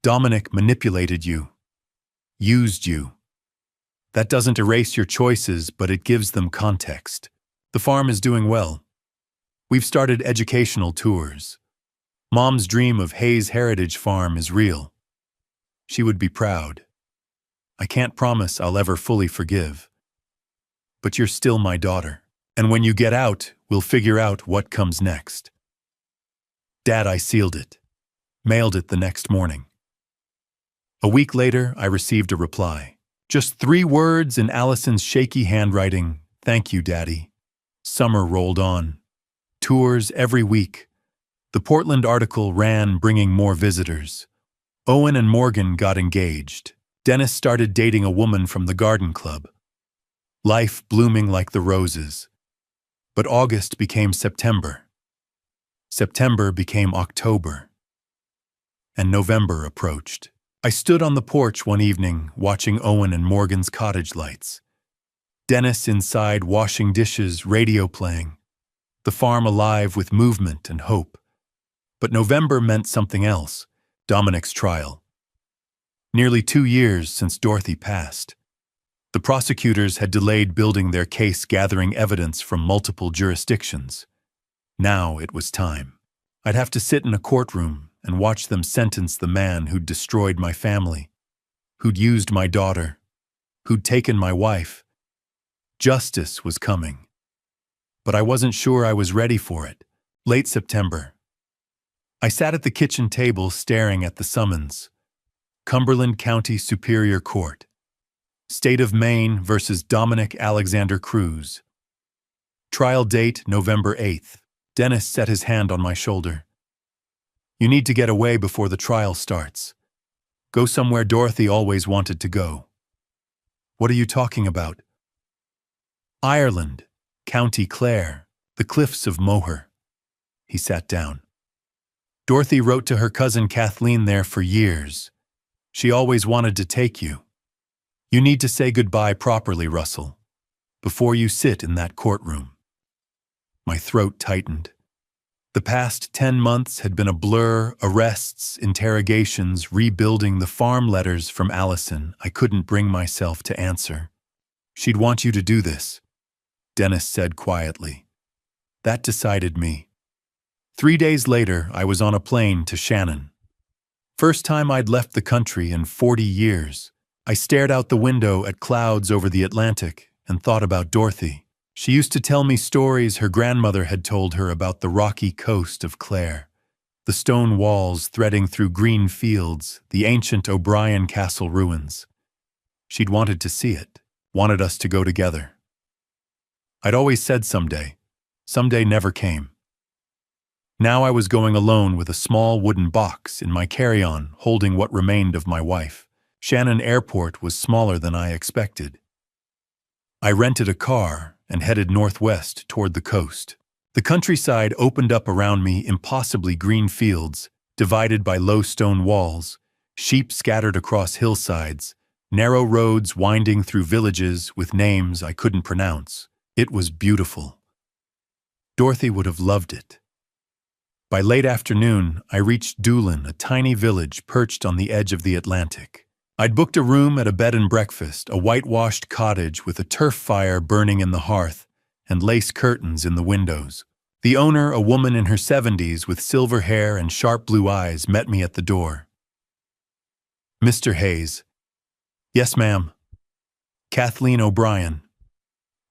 Dominic manipulated you, used you. That doesn't erase your choices, but it gives them context. The farm is doing well. We've started educational tours. Mom's dream of Hayes Heritage Farm is real. She would be proud. I can't promise I'll ever fully forgive. But you're still my daughter. And when you get out, we'll figure out what comes next. Dad, I sealed it. Mailed it the next morning. A week later, I received a reply. Just 3 words in Allison's shaky handwriting. Thank you, Daddy. Summer rolled on. Tours every week. The Portland article ran, bringing more visitors. Owen and Morgan got engaged. Dennis started dating a woman from the garden club. Life blooming like the roses. But August became September. September became October. And November approached. I stood on the porch one evening, watching Owen and Morgan's cottage lights. Dennis inside washing dishes, radio playing. The farm alive with movement and hope. But November meant something else. Dominic's trial. Nearly 2 years since Dorothy passed. The prosecutors had delayed building their case, gathering evidence from multiple jurisdictions. Now it was time. I'd have to sit in a courtroom and watch them sentence the man who'd destroyed my family, who'd used my daughter, who'd taken my wife. Justice was coming. But I wasn't sure I was ready for it. Late September. I sat at the kitchen table staring at the summons. Cumberland County Superior Court. State of Maine versus Dominic Alexander Cruz. Trial date November 8th. Dennis set his hand on my shoulder. You need to get away before the trial starts. Go somewhere Dorothy always wanted to go. What are you talking about? Ireland, County Clare, the cliffs of Moher. He sat down. Dorothy wrote to her cousin Kathleen there for years. She always wanted to take you. You need to say goodbye properly, Russell, before you sit in that courtroom. My throat tightened. The past 10 months had been a blur, arrests, interrogations, rebuilding the farm letters from Allison I couldn't bring myself to answer. She'd want you to do this, Dennis said quietly. That decided me. 3 days later, I was on a plane to Shannon. First time I'd left the country in 40 years. I stared out the window at clouds over the Atlantic and thought about Dorothy. She used to tell me stories her grandmother had told her about the rocky coast of Clare, the stone walls threading through green fields, the ancient O'Brien Castle ruins. She'd wanted to see it, wanted us to go together. I'd always said someday. Someday never came. Now I was going alone with a small wooden box in my carry-on holding what remained of my wife. Shannon Airport was smaller than I expected. I rented a car and headed northwest toward the coast. The countryside opened up around me, impossibly green fields, divided by low stone walls, sheep scattered across hillsides, narrow roads winding through villages with names I couldn't pronounce. It was beautiful. Dorothy would have loved it. By late afternoon, I reached Doolin, a tiny village perched on the edge of the Atlantic. I'd booked a room at a bed and breakfast, a whitewashed cottage with a turf fire burning in the hearth and lace curtains in the windows. The owner, a woman in her 70s with silver hair and sharp blue eyes, met me at the door. Mr. Hayes. Yes, ma'am. Kathleen O'Brien.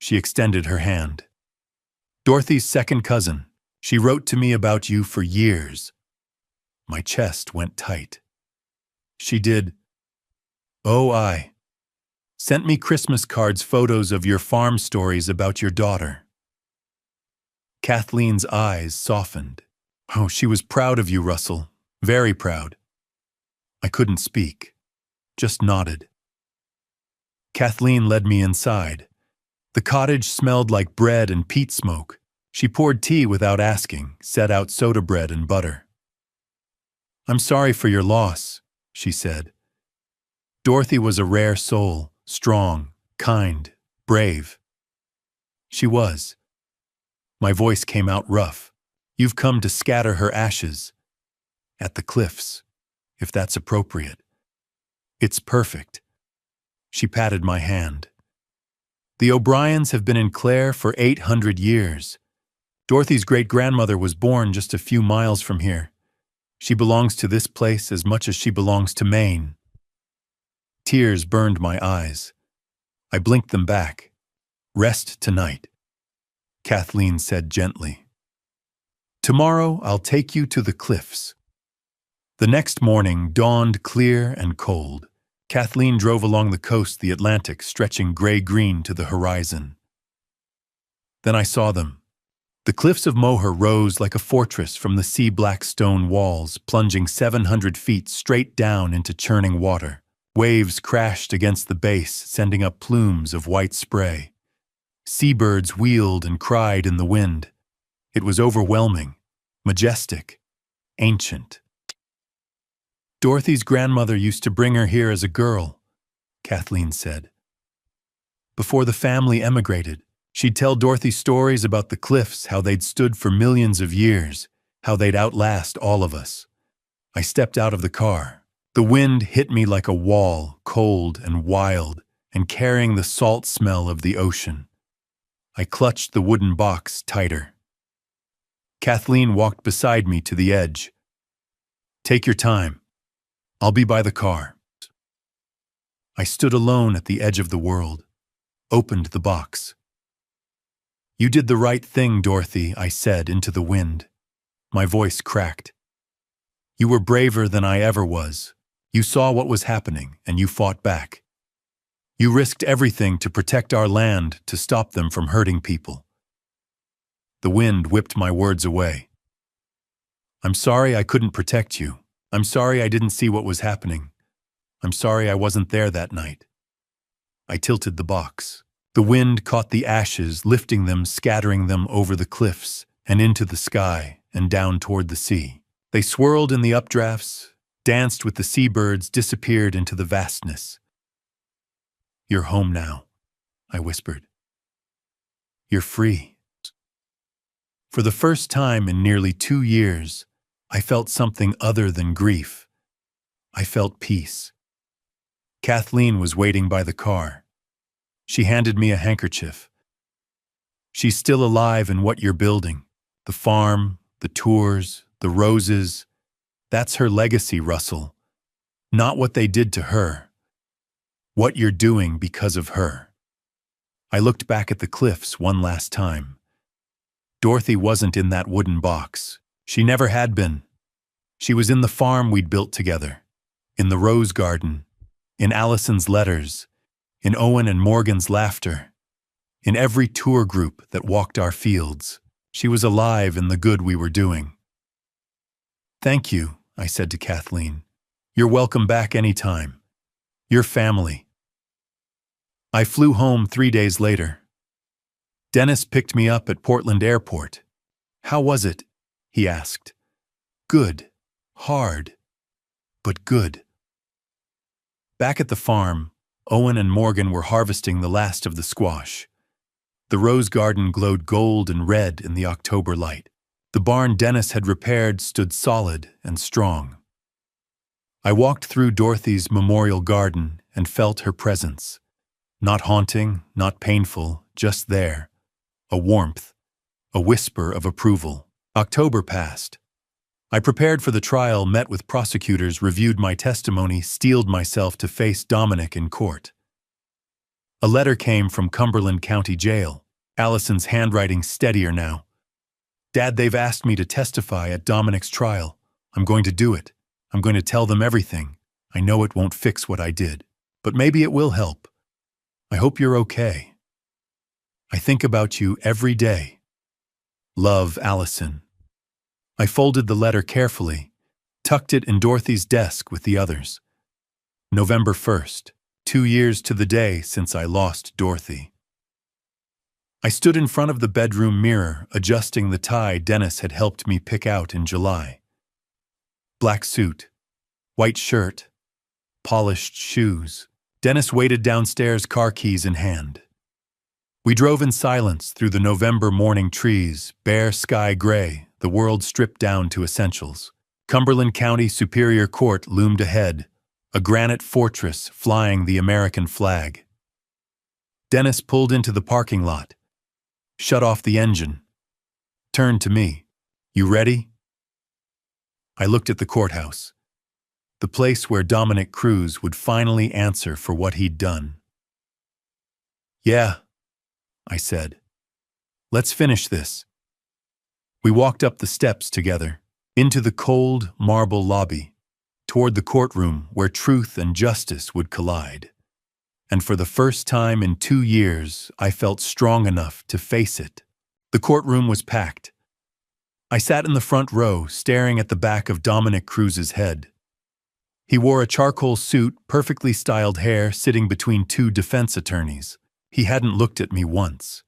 She extended her hand. Dorothy's second cousin. She wrote to me about you for years. My chest went tight. She did. Oh, I. Sent me Christmas cards, photos of your farm stories about your daughter. Kathleen's eyes softened. Oh, she was proud of you, Russell. Very proud. I couldn't speak, just nodded. Kathleen led me inside. The cottage smelled like bread and peat smoke. She poured tea without asking, set out soda bread and butter. I'm sorry for your loss, she said. Dorothy was a rare soul, strong, kind, brave. She was. My voice came out rough. You've come to scatter her ashes. At the cliffs, if that's appropriate. It's perfect. She patted my hand. The O'Briens have been in Clare for 800 years. Dorothy's great-grandmother was born just a few miles from here. She belongs to this place as much as she belongs to Maine. Tears burned my eyes. I blinked them back. Rest tonight, Kathleen said gently. Tomorrow I'll take you to the cliffs. The next morning dawned clear and cold. Kathleen drove along the coast, the Atlantic stretching gray-green to the horizon. Then I saw them. The cliffs of Moher rose like a fortress from the sea-black stone walls, plunging 700 feet straight down into churning water. Waves crashed against the base, sending up plumes of white spray. Seabirds wheeled and cried in the wind. It was overwhelming, majestic, ancient. Dorothy's grandmother used to bring her here as a girl, Kathleen said. Before the family emigrated, she'd tell Dorothy stories about the cliffs, how they'd stood for millions of years, how they'd outlast all of us. I stepped out of the car. The wind hit me like a wall, cold and wild, and carrying the salt smell of the ocean. I clutched the wooden box tighter. Kathleen walked beside me to the edge. Take your time. I'll be by the car. I stood alone at the edge of the world, opened the box. You did the right thing, Dorothy, I said into the wind. My voice cracked. You were braver than I ever was. You saw what was happening, and you fought back. You risked everything to protect our land, to stop them from hurting people. The wind whipped my words away. I'm sorry I couldn't protect you. I'm sorry I didn't see what was happening. I'm sorry I wasn't there that night. I tilted the box. The wind caught the ashes, lifting them, scattering them over the cliffs and into the sky and down toward the sea. They swirled in the updrafts, danced with the seabirds, disappeared into the vastness. You're home now, I whispered. You're free. For the first time in nearly 2 years, I felt something other than grief. I felt peace. Kathleen was waiting by the car. She handed me a handkerchief. She's still alive in what you're building. The farm, the tours, the roses. That's her legacy, Russell. Not what they did to her. What you're doing because of her. I looked back at the cliffs one last time. Dorothy wasn't in that wooden box. She never had been. She was in the farm we'd built together, in the rose garden, in Allison's letters, in Owen and Morgan's laughter, in every tour group that walked our fields. She was alive in the good we were doing. Thank you, I said to Kathleen. You're welcome back anytime. You're family. I flew home 3 days later. Dennis picked me up at Portland Airport. How was it? He asked. Good. Hard. But good. Back at the farm, Owen and Morgan were harvesting the last of the squash. The rose garden glowed gold and red in the October light. The barn Dennis had repaired stood solid and strong. I walked through Dorothy's memorial garden and felt her presence. Not haunting, not painful, just there. A warmth, a whisper of approval. October passed. I prepared for the trial, met with prosecutors, reviewed my testimony, steeled myself to face Dominic in court. A letter came from Cumberland County Jail. Allison's handwriting steadier now. Dad, they've asked me to testify at Dominic's trial. I'm going to do it. I'm going to tell them everything. I know it won't fix what I did, but maybe it will help. I hope you're okay. I think about you every day. Love, Allison. I folded the letter carefully, tucked it in Dorothy's desk with the others. November 1st, 2 years to the day since I lost Dorothy. I stood in front of the bedroom mirror, adjusting the tie Dennis had helped me pick out in July. Black suit, white shirt, polished shoes. Dennis waited downstairs, car keys in hand. We drove in silence through the November morning trees, bare sky gray, the world stripped down to essentials. Cumberland County Superior Court loomed ahead, a granite fortress flying the American flag. Dennis pulled into the parking lot, shut off the engine, turned to me. You ready? I looked at the courthouse, the place where Dominic Cruz would finally answer for what he'd done. Yeah, I said. Let's finish this. We walked up the steps together, into the cold marble lobby, toward the courtroom where truth and justice would collide. And for the first time in 2 years, I felt strong enough to face it. The courtroom was packed. I sat in the front row, staring at the back of Dominic Cruz's head. He wore a charcoal suit, perfectly styled hair, sitting between 2 defense attorneys. He hadn't looked at me once.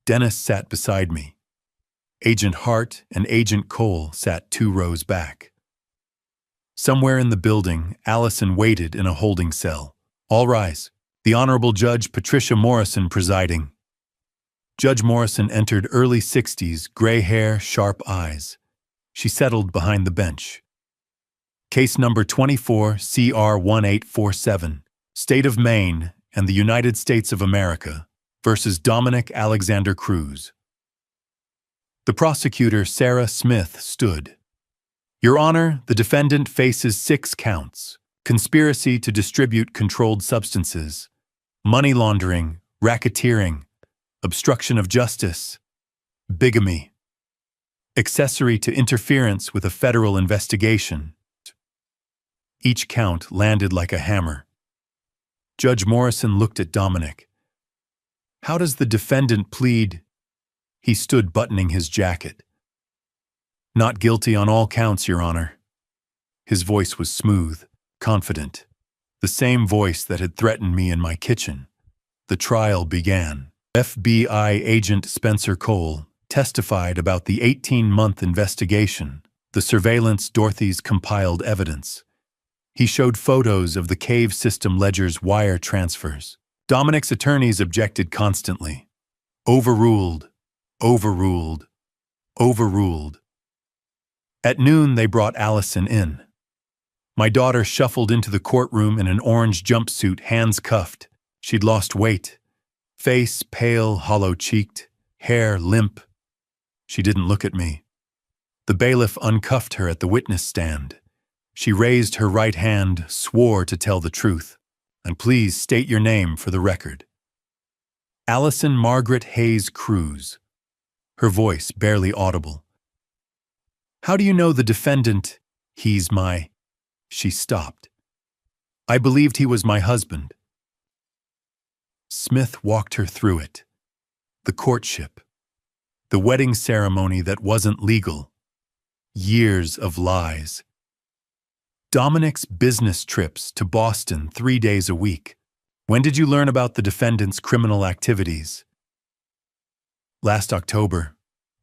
Dennis sat beside me. Agent Hart and Agent Cole sat 2 rows back. Somewhere in the building, Allison waited in a holding cell. All rise. The Honorable Judge Patricia Morrison presiding. Judge Morrison entered early 60s, gray hair, sharp eyes. She settled behind the bench. Case number 24 CR 1847, State of Maine and the United States of America versus Dominic Alexander Cruz. The prosecutor, Sarah Smith, stood. Your Honor, the defendant faces 6 counts: conspiracy to distribute controlled substances, money laundering, racketeering, obstruction of justice, bigamy. accessory to interference with a federal investigation. Each count landed like a hammer. Judge Morrison looked at Dominic. How does the defendant plead? He stood buttoning his jacket. Not guilty on all counts, Your Honor. His voice was smooth, confident, the same voice that had threatened me in my kitchen. The trial began. FBI agent Spencer Cole testified about the 18-month investigation, the surveillance Dorothy's compiled evidence. He showed photos of the cave system ledger's wire transfers. Dominic's attorneys objected constantly. Overruled, overruled, overruled. At noon, they brought Allison in. My daughter shuffled into the courtroom in an orange jumpsuit, hands cuffed. She'd lost weight. Face pale, hollow-cheeked, hair limp. She didn't look at me. The bailiff uncuffed her at the witness stand. She raised her right hand, swore to tell the truth. And please state your name for the record. Allison Margaret Hayes Cruz. Her voice barely audible. How do you know the defendant? He's my... She stopped. I believed he was my husband. Smith walked her through it. The courtship. The wedding ceremony that wasn't legal. Years of lies. Dominic's business trips to Boston 3 days a week. When did you learn about the defendant's criminal activities? Last October,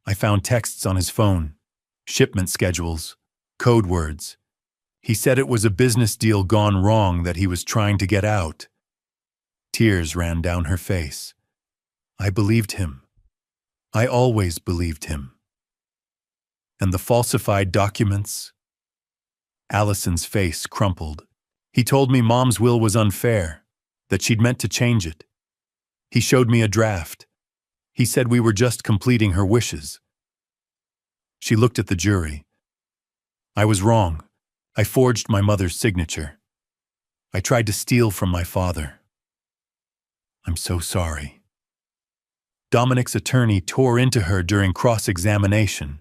I found texts on his phone, shipment schedules, code words. He said it was a business deal gone wrong that he was trying to get out. Tears ran down her face. I believed him. I always believed him. And the falsified documents? Allison's face crumpled. He told me Mom's will was unfair, that she'd meant to change it. He showed me a draft. He said we were just completing her wishes. She looked at the jury. I was wrong. I forged my mother's signature. I tried to steal from my father. I'm so sorry. Dominic's attorney tore into her during cross-examination.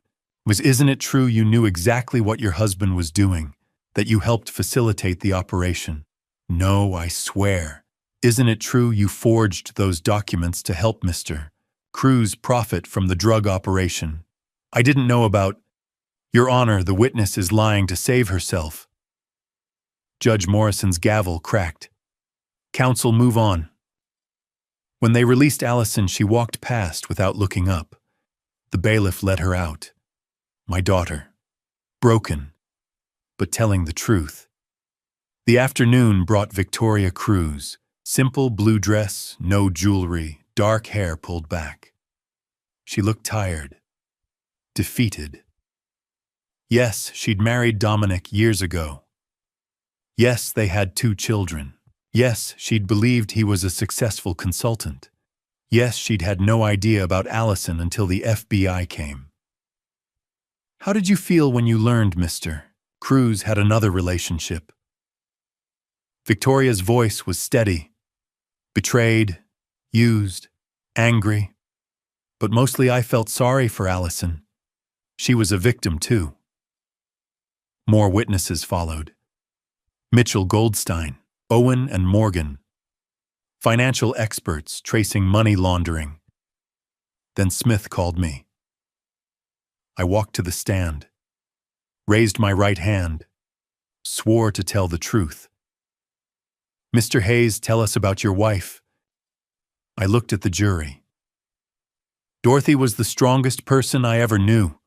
Isn't it true you knew exactly what your husband was doing, that you helped facilitate the operation? No, I swear. Isn't it true you forged those documents to help Mr. Cruz profit from the drug operation? I didn't know about... Your Honor, the witness is lying to save herself. Judge Morrison's gavel cracked. Counsel, move on. When they released Allison, she walked past without looking up. The bailiff let her out. My daughter. Broken, but telling the truth. The afternoon brought Victoria Cruz. Simple blue dress, no jewelry, dark hair pulled back. She looked tired. Defeated. Yes, she'd married Dominic years ago. Yes, they had 2 children. Yes, she'd believed he was a successful consultant. Yes, she'd had no idea about Allison until the FBI came. How did you feel when you learned Mr. Cruz had another relationship? Victoria's voice was steady. Betrayed, used, angry. But mostly I felt sorry for Allison. She was a victim too. More witnesses followed. Mitchell Goldstein, Owen and Morgan. Financial experts tracing money laundering. Then Smith called me. I walked to the stand, raised my right hand, swore to tell the truth. Mr. Hayes, tell us about your wife. I looked at the jury. Dorothy was the strongest person I ever knew.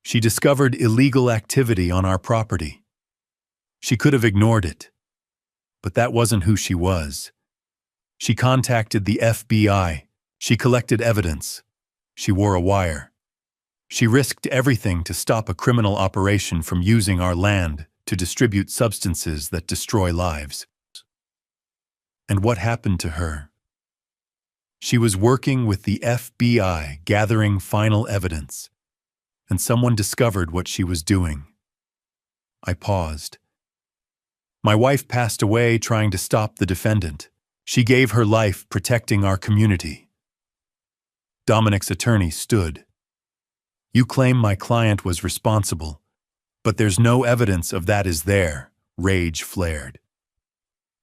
She discovered illegal activity on our property. She could have ignored it, but that wasn't who she was. She contacted the FBI. She collected evidence. She wore a wire. She risked everything to stop a criminal operation from using our land to distribute substances that destroy lives. And what happened to her? She was working with the FBI, gathering final evidence, and someone discovered what she was doing. I paused. My wife passed away trying to stop the defendant. She gave her life protecting our community. Dominic's attorney stood. You claim my client was responsible, but there's no evidence of that is there, rage flared.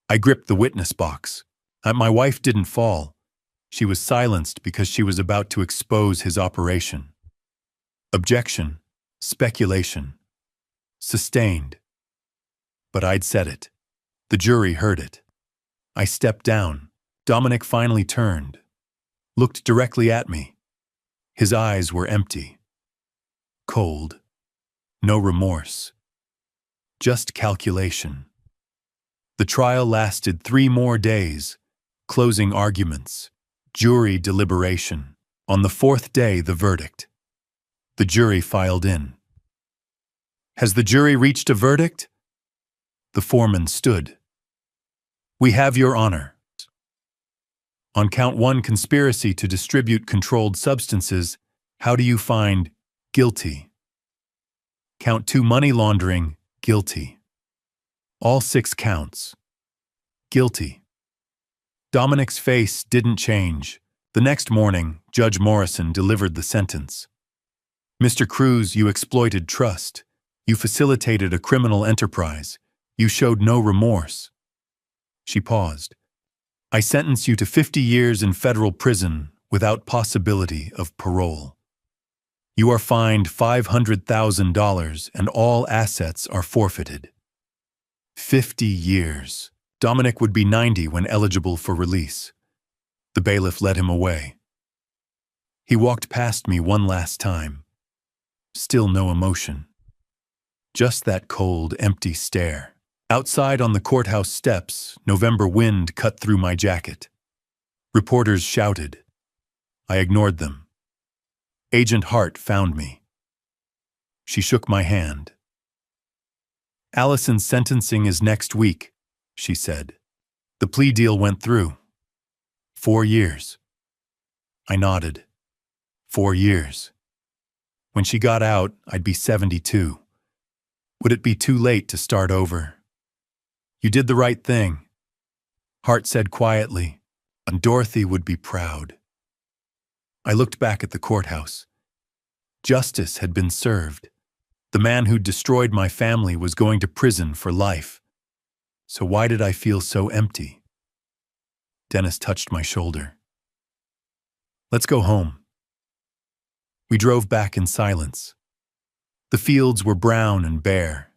I gripped the witness box. My wife didn't fall. She was silenced because she was about to expose his operation. Objection, speculation, sustained. But I'd said it. The jury heard it. I stepped down. Dominic finally turned, looked directly at me. His eyes were empty. Cold. No remorse. Just calculation. The trial lasted 3 more days. Closing arguments. Jury deliberation. On the 4th day, the verdict. The jury filed in. Has the jury reached a verdict? The foreman stood. We have your honor. On count 1, conspiracy to distribute controlled substances, how do you find guilty? Count 2, money laundering, guilty. All 6 counts. Guilty. Dominic's face didn't change. The next morning, Judge Morrison delivered the sentence. Mr. Cruz, you exploited trust. You facilitated a criminal enterprise. You showed no remorse. She paused. I sentence you to 50 years in federal prison without possibility of parole. You are fined $500,000 and all assets are forfeited. 50 years. Dominic would be 90 when eligible for release. The bailiff led him away. He walked past me one last time. Still no emotion. Just that cold, empty stare. Outside on the courthouse steps, November wind cut through my jacket. Reporters shouted. I ignored them. Agent Hart found me. She shook my hand. Allison's sentencing is next week, she said. The plea deal went through. 4 years. I nodded. 4 years. When she got out, I'd be 72. Would it be too late to start over? You did the right thing, Hart said quietly, and Dorothy would be proud. I looked back at the courthouse. Justice had been served. The man who'd destroyed my family was going to prison for life. So why did I feel so empty? Dennis touched my shoulder. Let's go home. We drove back in silence. The fields were brown and bare.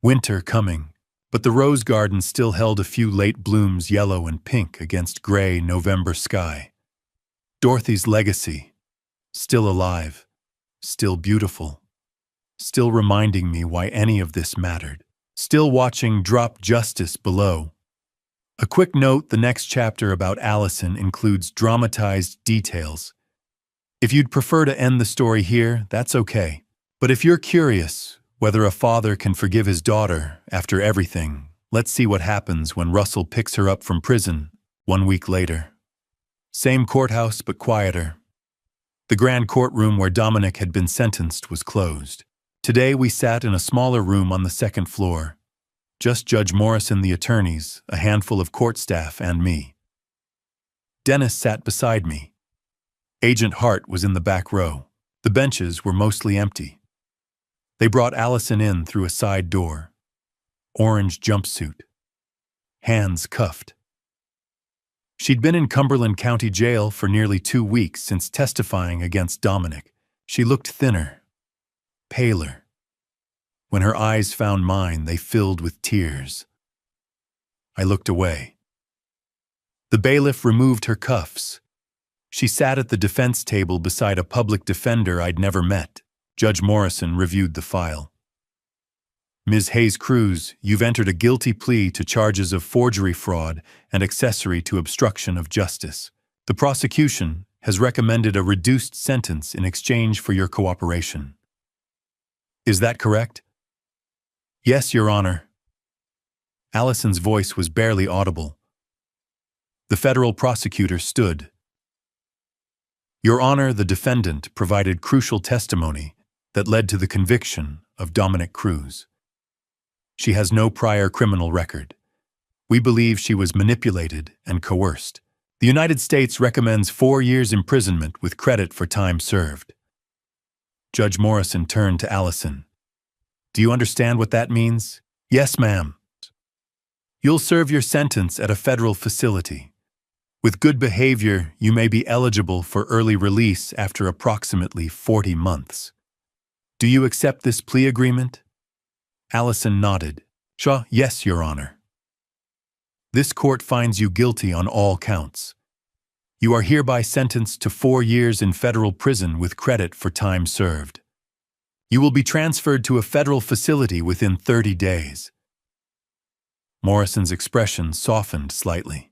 Winter coming. But the rose garden still held a few late blooms, yellow and pink against gray November sky. Dorothy's legacy, still alive, still beautiful, still reminding me why any of this mattered, still watching drop justice below. A quick note, the next chapter about Allison includes dramatized details. If you'd prefer to end the story here, that's okay. But if you're curious, whether a father can forgive his daughter after everything, let's see what happens when Russell picks her up from prison 1 week later. Same courthouse, but quieter. The grand courtroom where Dominic had been sentenced was closed. Today we sat in a smaller room on the 2nd floor. Just Judge Morrison, the attorneys, a handful of court staff, and me. Dennis sat beside me. Agent Hart was in the back row. The benches were mostly empty. They brought Allison in through a side door. Orange jumpsuit. Hands cuffed. She'd been in Cumberland County Jail for nearly 2 weeks since testifying against Dominic. She looked thinner, paler. When her eyes found mine, they filled with tears. I looked away. The bailiff removed her cuffs. She sat at the defense table beside a public defender I'd never met. Judge Morrison reviewed the file. Ms. Hayes Cruz, you've entered a guilty plea to charges of forgery, fraud, and accessory to obstruction of justice. The prosecution has recommended a reduced sentence in exchange for your cooperation. Is that correct? Yes, Your Honor. Allison's voice was barely audible. The federal prosecutor stood. Your Honor, the defendant provided crucial testimony that led to the conviction of Dominic Cruz. She has no prior criminal record. We believe she was manipulated and coerced. The United States recommends 4 years imprisonment with credit for time served. Judge Morrison turned to Allison. Do you understand what that means? Yes, ma'am. You'll serve your sentence at a federal facility. With good behavior, you may be eligible for early release after approximately 40 months. Do you accept this plea agreement? Allison nodded. Yes, Your Honor. This court finds you guilty on all counts. You are hereby sentenced to 4 years in federal prison with credit for time served. You will be transferred to a federal facility within 30 days. Morrison's expression softened slightly.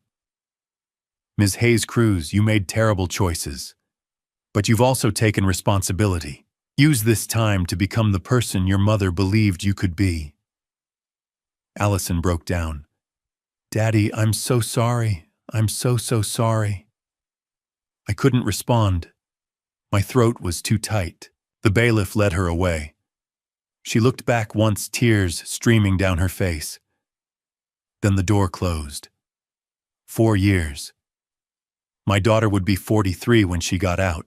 Ms. Hayes-Cruz, you made terrible choices. But you've also taken responsibility. Use this time to become the person your mother believed you could be. Allison broke down. Daddy, I'm so sorry. I'm so sorry. I couldn't respond. My throat was too tight. The bailiff led her away. She looked back once, tears streaming down her face. Then the door closed. 4 years. My daughter would be 43 when she got out.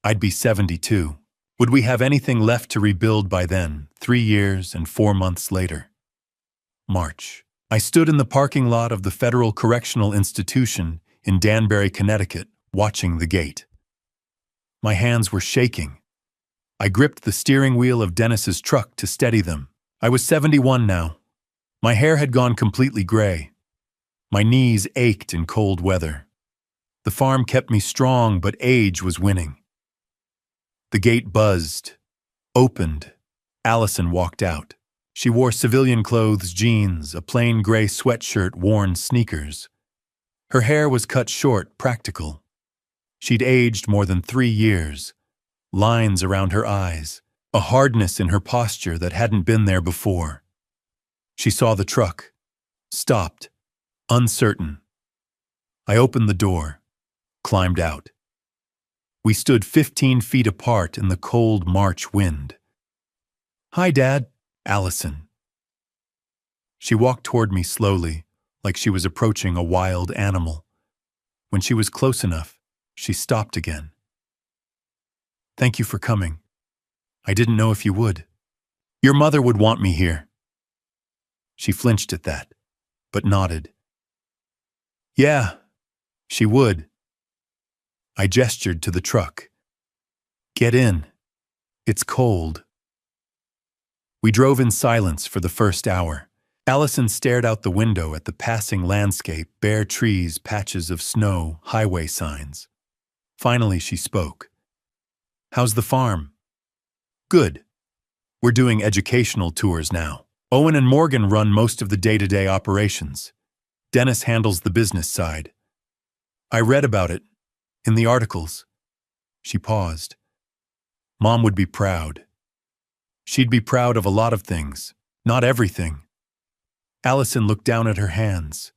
I'd be 72. Would we have anything left to rebuild by then, 3 years and 4 months later? March. I stood in the parking lot of the Federal Correctional Institution in Danbury, Connecticut, watching the gate. My hands were shaking. I gripped the steering wheel of Dennis's truck to steady them. I was 71 now. My hair had gone completely gray. My knees ached in cold weather. The farm kept me strong, but age was winning. The gate buzzed, opened. Allison walked out. She wore civilian clothes, jeans, a plain gray sweatshirt, worn sneakers. Her hair was cut short, practical. She'd aged more than 3 years. Lines around her eyes, a hardness in her posture that hadn't been there before. She saw the truck, stopped, uncertain. I opened the door, climbed out. We stood 15 feet apart in the cold March wind. Hi, Dad, Allison. She walked toward me slowly, like she was approaching a wild animal. When she was close enough, she stopped again. Thank you for coming. I didn't know if you would. Your mother would want me here. She flinched at that, but nodded. Yeah, she would. I gestured to the truck. Get in. It's cold. We drove in silence for the first hour. Allison stared out the window at the passing landscape, bare trees, patches of snow, highway signs. Finally, she spoke. How's the farm? Good. We're doing educational tours now. Owen and Morgan run most of the day-to-day operations. Dennis handles the business side. I read about it in the articles. She paused. Mom would be proud. She'd be proud of a lot of things, not everything. Allison looked down at her hands.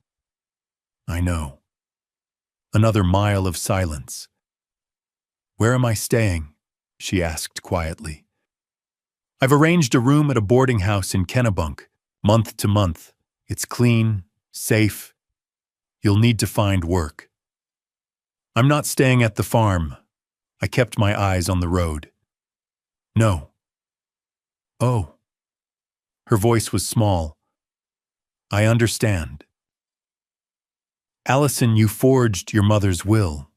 I know. Another mile of silence. Where am I staying? She asked quietly. I've arranged a room at a boarding house in Kennebunk, month to month. It's clean, safe. You'll need to find work. I'm not staying at the farm. I kept my eyes on the road. No. Oh. Her voice was small. I understand. Allison, you forged your mother's will.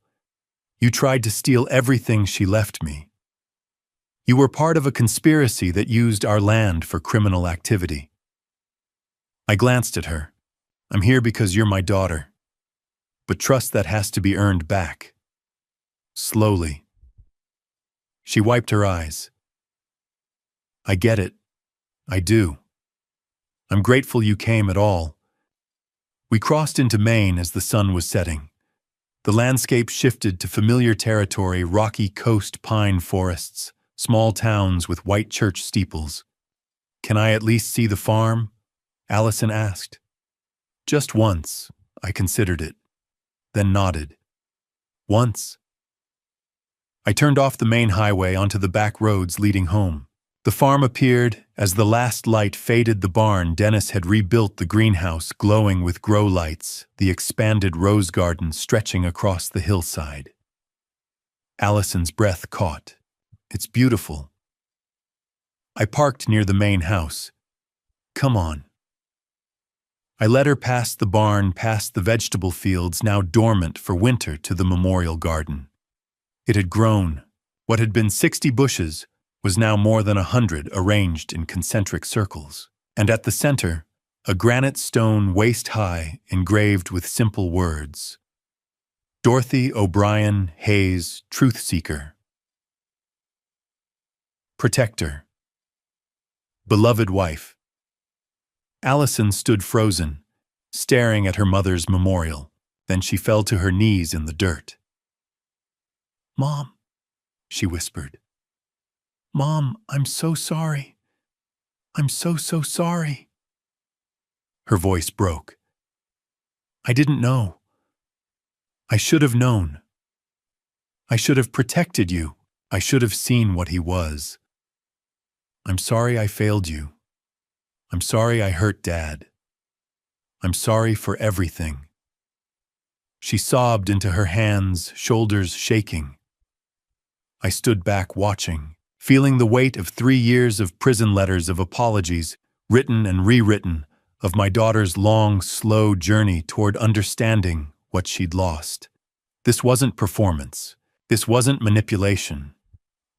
You tried to steal everything she left me. You were part of a conspiracy that used our land for criminal activity. I glanced at her. I'm here because you're my daughter. But trust that has to be earned back. Slowly. She wiped her eyes. I get it. I do. I'm grateful you came at all. We crossed into Maine as the sun was setting. The landscape shifted to familiar territory, rocky coast pine forests, small towns with white church steeples. Can I at least see the farm? Allison asked. Just once, I considered it, then nodded. Once. I turned off the main highway onto the back roads leading home. The farm appeared. As the last light faded the barn, Dennis had rebuilt the greenhouse, glowing with grow lights, the expanded rose garden stretching across the hillside. Allison's breath caught. It's beautiful. I parked near the main house. Come on. I led her past the barn, past the vegetable fields now dormant for winter to the memorial garden. It had grown. What had been 60 bushes was now more than 100 arranged in concentric circles. And at the center, a granite stone waist-high engraved with simple words. Dorothy O'Brien Hayes, Truth Seeker. Protector. Beloved wife. Allison stood frozen, staring at her mother's memorial. Then she fell to her knees in the dirt. "Mom," she whispered. "Mom, I'm so sorry. I'm so sorry." Her voice broke. "I didn't know. I should have known. I should have protected you. I should have seen what he was. I'm sorry I failed you. I'm sorry I hurt Dad. I'm sorry for everything." She sobbed into her hands, shoulders shaking. I stood back watching, feeling the weight of 3 years of prison letters of apologies, written and rewritten, of my daughter's long, slow journey toward understanding what she'd lost. This wasn't performance. This wasn't manipulation.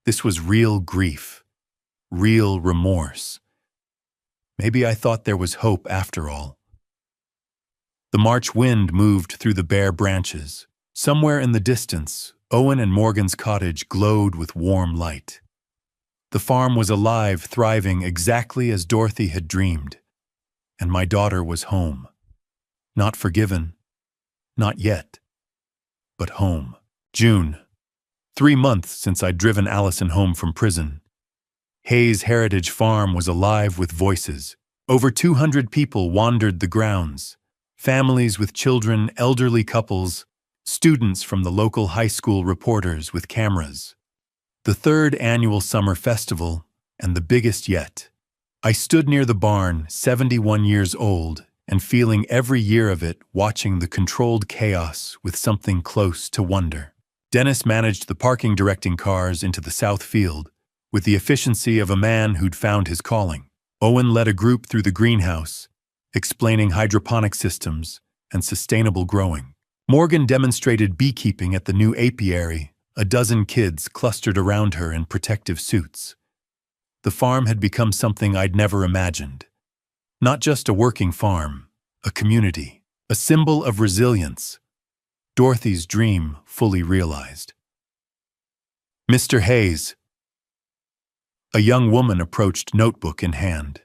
This was real grief, real remorse. Maybe I thought there was hope after all. The March wind moved through the bare branches. Somewhere in the distance, Owen and Morgan's cottage glowed with warm light. The farm was alive, thriving exactly as Dorothy had dreamed. And my daughter was home. Not forgiven. Not yet. But home. June. 3 months since I'd driven Allison home from prison. Hayes Heritage Farm was alive with voices. Over 200 people wandered the grounds. Families with children, elderly couples, students from the local high school, reporters with cameras. The 3rd annual summer festival, and the biggest yet. I stood near the barn, 71 years old, and feeling every year of it, watching the controlled chaos with something close to wonder. Dennis managed the parking, directing cars into the south field, with the efficiency of a man who'd found his calling. Owen led a group through the greenhouse, explaining hydroponic systems and sustainable growing. Morgan demonstrated beekeeping at the new apiary, a dozen kids clustered around her in protective suits. The farm had become something I'd never imagined. Not just a working farm, a community, a symbol of resilience. Dorothy's dream fully realized. "Mr. Hayes." A young woman approached, notebook in hand.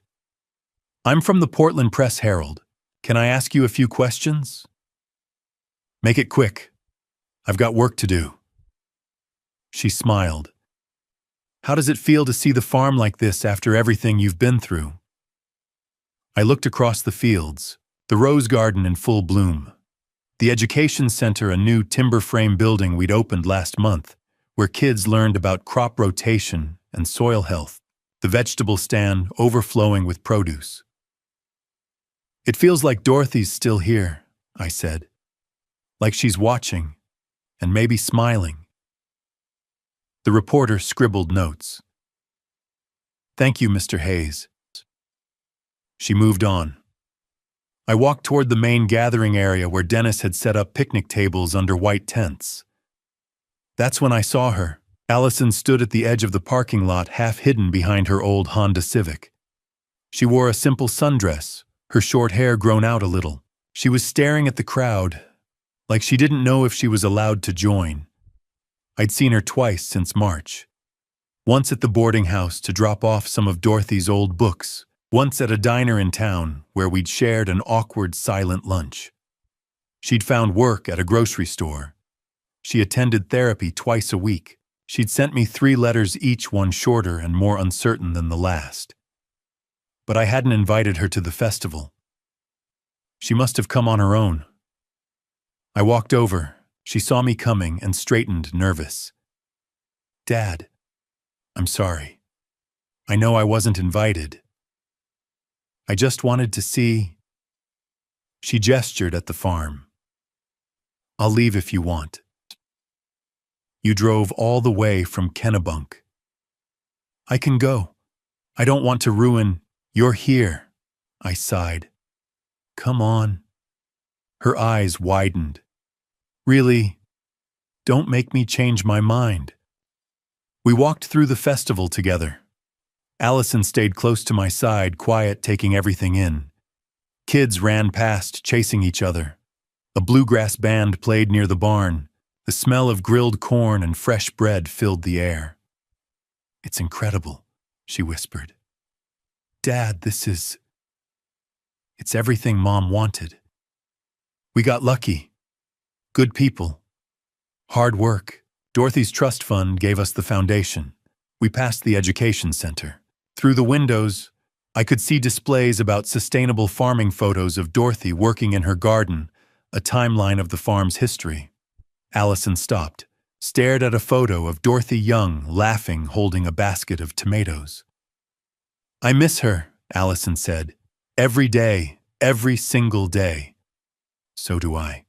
"I'm from the Portland Press-Herald. Can I ask you a few questions?" "Make it quick. I've got work to do." She smiled. "How does it feel to see the farm like this after everything you've been through?" I looked across the fields, the rose garden in full bloom, the education center, a new timber frame building we'd opened last month, where kids learned about crop rotation and soil health, the vegetable stand overflowing with produce. "It feels like Dorothy's still here," I said. "Like she's watching, and maybe smiling." The reporter scribbled notes. "Thank you, Mr. Hayes." She moved on. I walked toward the main gathering area where Dennis had set up picnic tables under white tents. That's when I saw her. Allison stood at the edge of the parking lot, half hidden behind her old Honda Civic. She wore a simple sundress, her short hair grown out a little. She was staring at the crowd, like she didn't know if she was allowed to join. I'd seen her twice since March. Once at the boarding house to drop off some of Dorothy's old books, once at a diner in town where we'd shared an awkward, silent lunch. She'd found work at a grocery store. She attended therapy twice a week. She'd sent me 3 letters, each one shorter and more uncertain than the last. But I hadn't invited her to the festival. She must have come on her own. I walked over. She saw me coming and straightened, nervous. "Dad, I'm sorry. I know I wasn't invited. I just wanted to see." She gestured at the farm. "I'll leave if you want." "You drove all the way from Kennebunk." I can go. I don't want to ruin. You're here. I sighed. Come on. Her eyes widened. Really? Don't make me change my mind. We walked through the festival together. Allison stayed close to my side, quiet, taking everything in. Kids ran past, chasing each other. A bluegrass band played near the barn. The smell of grilled corn and fresh bread filled the air. It's incredible, she whispered. Dad, it's everything Mom wanted. We got lucky. Good people. Hard work. Dorothy's trust fund gave us the foundation. We passed the education center. Through the windows, I could see displays about sustainable farming, photos of Dorothy working in her garden, a timeline of the farm's history. Allison stopped, stared at a photo of Dorothy Young, laughing, holding a basket of tomatoes. I miss her, Allison said. Every day, every single day. So do I.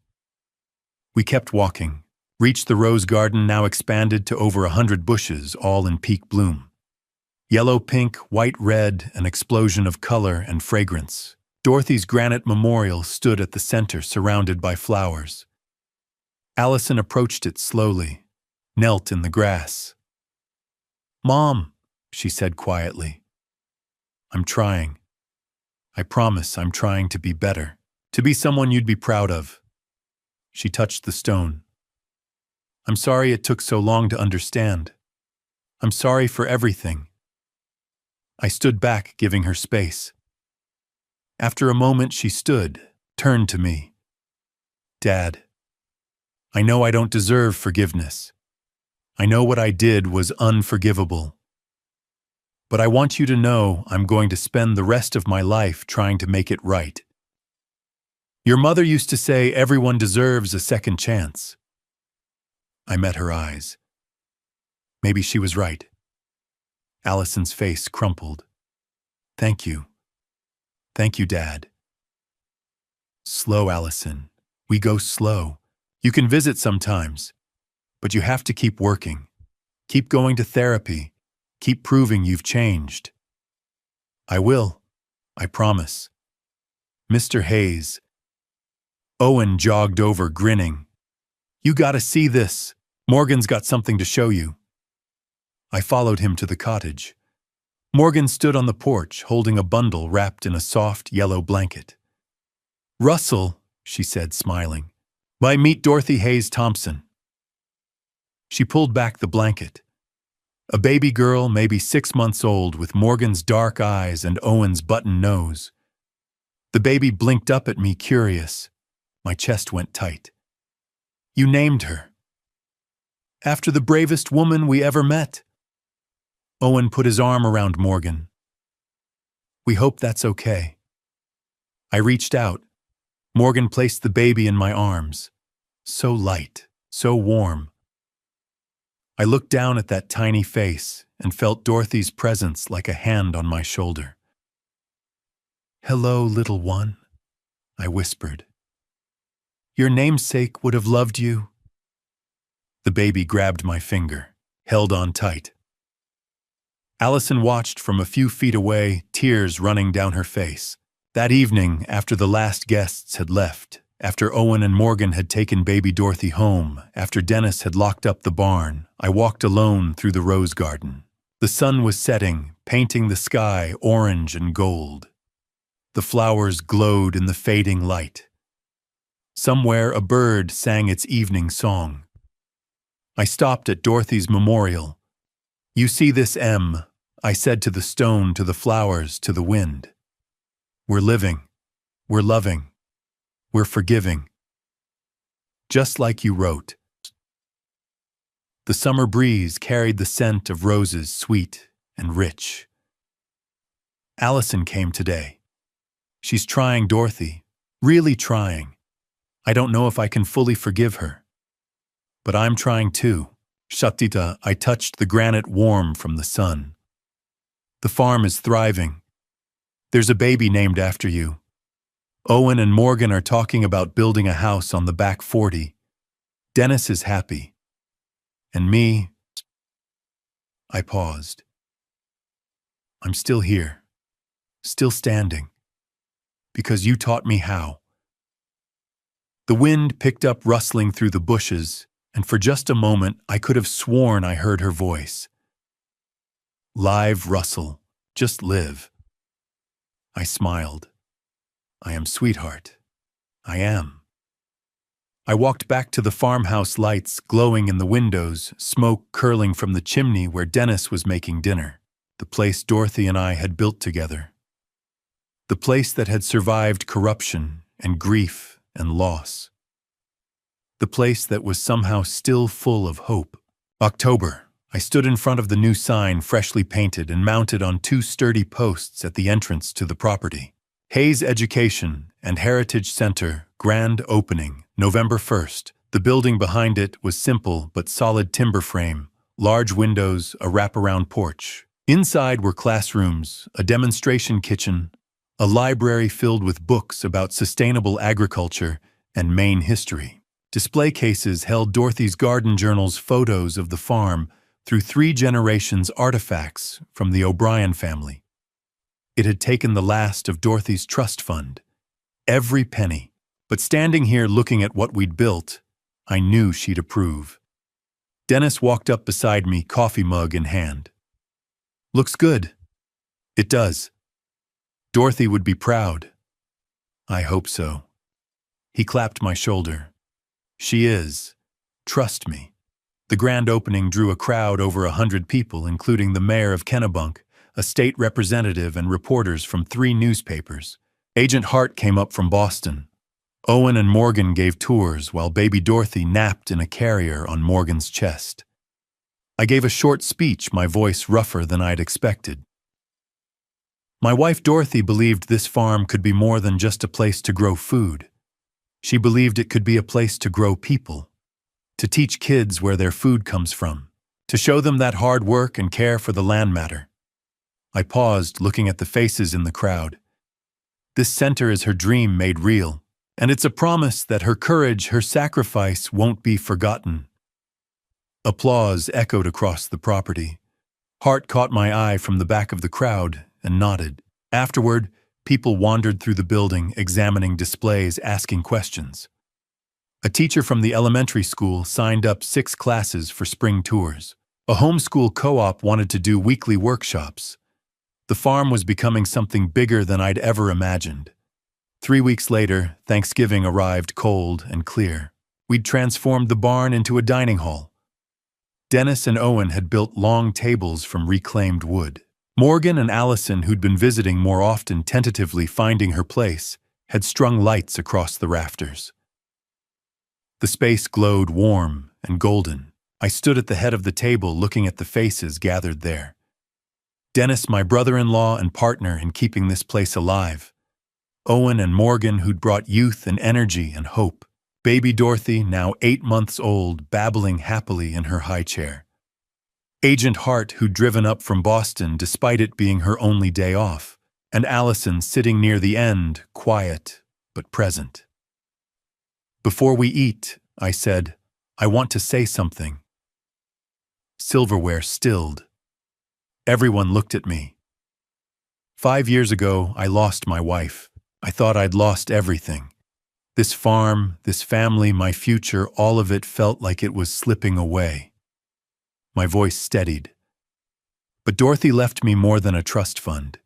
We kept walking, reached the rose garden, now expanded to over 100 bushes, all in peak bloom. Yellow, pink, white, red, an explosion of color and fragrance. Dorothy's granite memorial stood at the center, surrounded by flowers. Allison approached it slowly, knelt in the grass. Mom, she said quietly. I'm trying. I promise I'm trying to be better, to be someone you'd be proud of. She touched the stone. I'm sorry it took so long to understand. I'm sorry for everything. I stood back, giving her space. After a moment, she stood, turned to me. Dad, I know I don't deserve forgiveness. I know what I did was unforgivable. But I want you to know I'm going to spend the rest of my life trying to make it right. Your mother used to say everyone deserves a second chance. I met her eyes. Maybe she was right. Allison's face crumpled. Thank you. Thank you, Dad. Slow, Allison. We go slow. You can visit sometimes, but you have to keep working. Keep going to therapy. Keep proving you've changed. I will. I promise. Mr. Hayes. Owen jogged over, grinning. You gotta see this. Morgan's got something to show you. I followed him to the cottage. Morgan stood on the porch, holding a bundle wrapped in a soft yellow blanket. Russell, she said, smiling. Why, meet Dorothy Hayes Thompson. She pulled back the blanket. A baby girl, maybe 6 months old, with Morgan's dark eyes and Owen's button nose. The baby blinked up at me, curious. My chest went tight. You named her. After the bravest woman we ever met. Owen put his arm around Morgan. We hope that's okay. I reached out. Morgan placed the baby in my arms. So light, so warm. I looked down at that tiny face and felt Dorothy's presence like a hand on my shoulder. Hello, little one, I whispered. Your namesake would have loved you. The baby grabbed my finger, held on tight. Allison watched from a few feet away, tears running down her face. That evening, after the last guests had left, after Owen and Morgan had taken baby Dorothy home, after Dennis had locked up the barn, I walked alone through the rose garden. The sun was setting, painting the sky orange and gold. The flowers glowed in the fading light. Somewhere a bird sang its evening song. I stopped at Dorothy's memorial. You see this, M, I said to the stone, to the flowers, to the wind. We're living. We're loving. We're forgiving. Just like you wrote. The summer breeze carried the scent of roses, sweet and rich. Allison came today. She's trying, Dorothy, really trying. I don't know if I can fully forgive her. But I'm trying too. Shatita, I touched the granite warm from the sun. The farm is thriving. There's a baby named after you. Owen and Morgan are talking about building a house on the back 40. Dennis is happy. And me, I paused. I'm still here, still standing, because you taught me how. The wind picked up rustling through the bushes, and for just a moment I could have sworn I heard her voice. Live, Russell, just live. I smiled. I am, sweetheart. I am. I walked back to the farmhouse lights glowing in the windows, smoke curling from the chimney where Dennis was making dinner, the place Dorothy and I had built together. The place that had survived corruption and grief and loss. The place that was somehow still full of hope. October. I stood in front of the new sign freshly painted and mounted on 2 sturdy posts at the entrance to the property. Hayes Education and Heritage Center, grand opening, November 1st. The building behind it was simple but solid timber frame, large windows, a wraparound porch. Inside were classrooms, a demonstration kitchen, a library filled with books about sustainable agriculture and Maine history. Display cases held Dorothy's garden journal's photos of the farm through 3 generations' artifacts from the O'Brien family. It had taken the last of Dorothy's trust fund, every penny. But standing here looking at what we'd built, I knew she'd approve. Dennis walked up beside me, coffee mug in hand. Looks good. It does. Dorothy would be proud. I hope so. He clapped my shoulder. She is. Trust me. The grand opening drew a crowd over 100 people, including the mayor of Kennebunk, a state representative and reporters from 3 newspapers. Agent Hart came up from Boston. Owen and Morgan gave tours while baby Dorothy napped in a carrier on Morgan's chest. I gave a short speech, my voice rougher than I'd expected. My wife Dorothy believed this farm could be more than just a place to grow food. She believed it could be a place to grow people, to teach kids where their food comes from, to show them that hard work and care for the land matter. I paused, looking at the faces in the crowd. This center is her dream made real, and it's a promise that her courage, her sacrifice won't be forgotten. Applause echoed across the property. Hart caught my eye from the back of the crowd and nodded. Afterward, people wandered through the building, examining displays, asking questions. A teacher from the elementary school signed up 6 classes for spring tours. A homeschool co-op wanted to do weekly workshops. The farm was becoming something bigger than I'd ever imagined. 3 weeks later, Thanksgiving arrived cold and clear. We'd transformed the barn into a dining hall. Dennis and Owen had built long tables from reclaimed wood. Morgan and Allison, who'd been visiting more often, tentatively finding her place, had strung lights across the rafters. The space glowed warm and golden. I stood at the head of the table looking at the faces gathered there. Dennis, my brother-in-law and partner in keeping this place alive. Owen and Morgan, who'd brought youth and energy and hope. Baby Dorothy, now 8 months old, babbling happily in her high chair. Agent Hart, who'd driven up from Boston despite it being her only day off. And Allison sitting near the end, quiet but present. Before we eat, I said, I want to say something. Silverware stilled. Everyone looked at me. 5 years ago, I lost my wife. I thought I'd lost everything. This farm, this family, my future, all of it felt like it was slipping away. My voice steadied. But Dorothy left me more than a trust fund.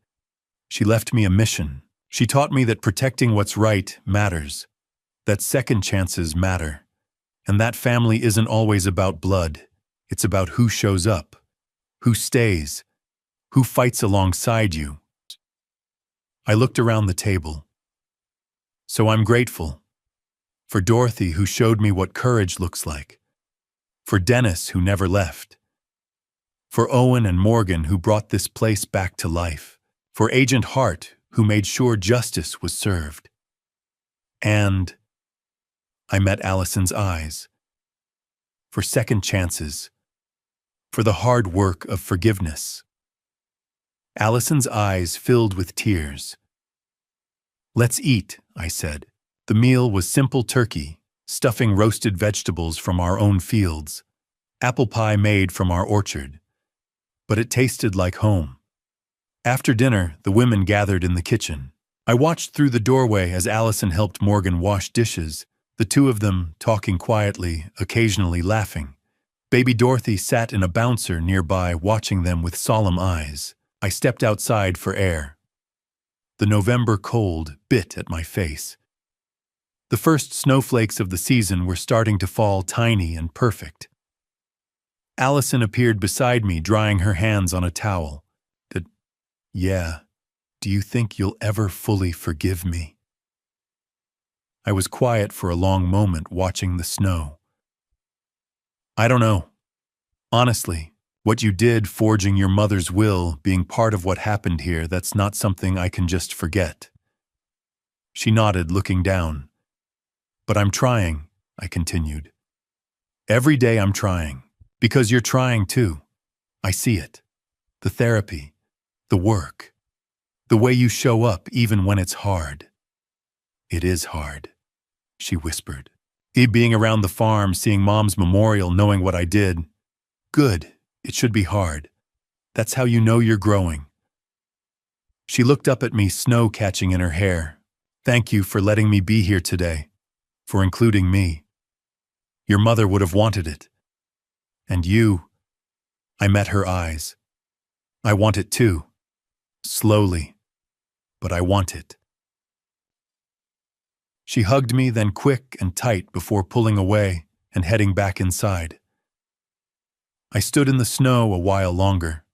She left me a mission. She taught me that protecting what's right matters, that second chances matter, and that family isn't always about blood. It's about who shows up, who stays, who fights alongside you. I looked around the table. So I'm grateful. For Dorothy, who showed me what courage looks like. For Dennis, who never left. For Owen and Morgan, who brought this place back to life. For Agent Hart, who made sure justice was served. And I met Allison's eyes. For second chances. For the hard work of forgiveness. Allison's eyes filled with tears. Let's eat, I said. The meal was simple turkey, stuffing roasted vegetables from our own fields, apple pie made from our orchard. But it tasted like home. After dinner, the women gathered in the kitchen. I watched through the doorway as Allison helped Morgan wash dishes, the two of them talking quietly, occasionally laughing. Baby Dorothy sat in a bouncer nearby, watching them with solemn eyes. I stepped outside for air. The November cold bit at my face. The first snowflakes of the season were starting to fall, tiny and perfect. Allison appeared beside me, drying her hands on a towel. Yeah, do you think you'll ever fully forgive me? I was quiet for a long moment, watching the snow. I don't know. Honestly, what you did, forging your mother's will, being part of what happened here, that's not something I can just forget. She nodded, looking down. But I'm trying, I continued. Every day I'm trying, because you're trying too. I see it. The therapy, the work, the way you show up even when it's hard. It is hard, she whispered. Being around the farm, seeing Mom's memorial, knowing what I did. Good, it should be hard. That's how you know you're growing. She looked up at me, snow catching in her hair. Thank you for letting me be here today, for including me. Your mother would have wanted it. And you, I met her eyes. I want it too. Slowly, but I want it. She hugged me, then quick and tight before pulling away and heading back inside. I stood in the snow a while longer.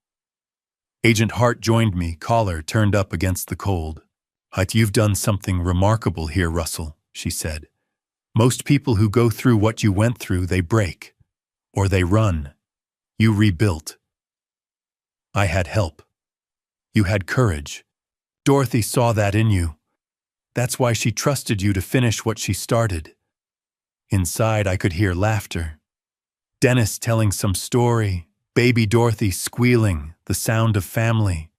Agent Hart joined me, collar turned up against the cold. You've done something remarkable here, Russell, she said. Most people who go through what you went through, they break, or they run. You rebuilt. I had help. You had courage. Dorothy saw that in you. That's why she trusted you to finish what she started. Inside, I could hear laughter. Dennis telling some story, baby Dorothy squealing, the sound of family.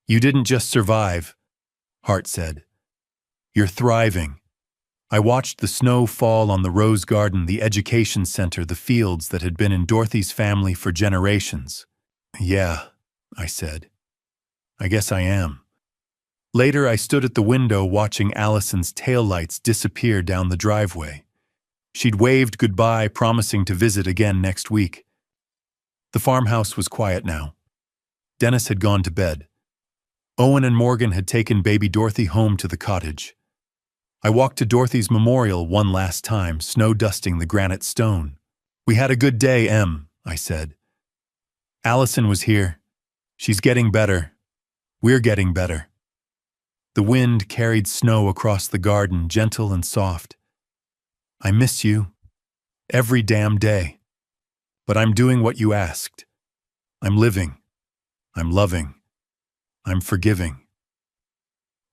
You didn't just survive, Hart said. You're thriving. I watched the snow fall on the Rose Garden, the education center, the fields that had been in Dorothy's family for generations. Yeah, I said. I guess I am. Later, I stood at the window watching Allison's taillights disappear down the driveway. She'd waved goodbye, promising to visit again next week. The farmhouse was quiet now. Dennis had gone to bed. Owen and Morgan had taken baby Dorothy home to the cottage. I walked to Dorothy's memorial one last time, snow dusting the granite stone. We had a good day, Em, I said. Allison was here. She's getting better. We're getting better. The wind carried snow across the garden, gentle and soft. I miss you. Every damn day. But I'm doing what you asked. I'm living. I'm loving. I'm forgiving.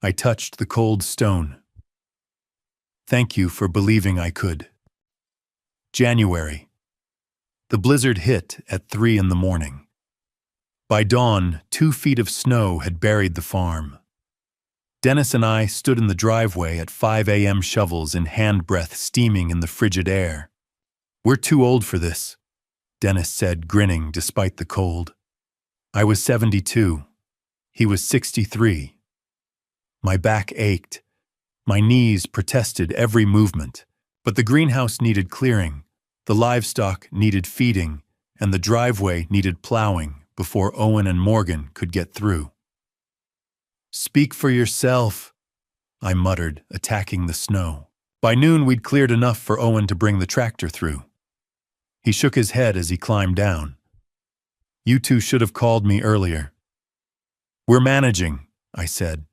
I touched the cold stone. Thank you for believing I could. January. The blizzard hit at 3 a.m. By dawn, 2 feet of snow had buried the farm. Dennis and I stood in the driveway at 5 a.m., shovels in hand breath steaming in the frigid air. We're too old for this, Dennis said, grinning despite the cold. I was 72. He was 63. My back ached. My knees protested every movement. But the greenhouse needed clearing, the livestock needed feeding, and the driveway needed plowing before Owen and Morgan could get through. Speak for yourself, I muttered, attacking the snow. By noon, we'd cleared enough for Owen to bring the tractor through. He shook his head as he climbed down. You two should have called me earlier. We're managing, I said.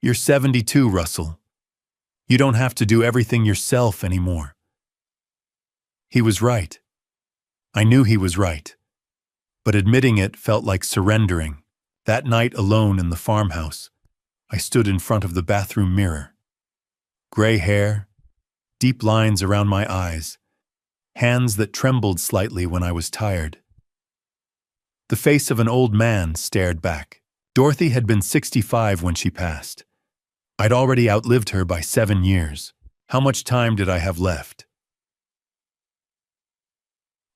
You're 72, Russell. You don't have to do everything yourself anymore. He was right. I knew he was right. But admitting it felt like surrendering. That night alone in the farmhouse, I stood in front of the bathroom mirror. Gray hair, deep lines around my eyes, hands that trembled slightly when I was tired. The face of an old man stared back. Dorothy had been 65 when she passed. I'd already outlived her by 7 years. How much time did I have left?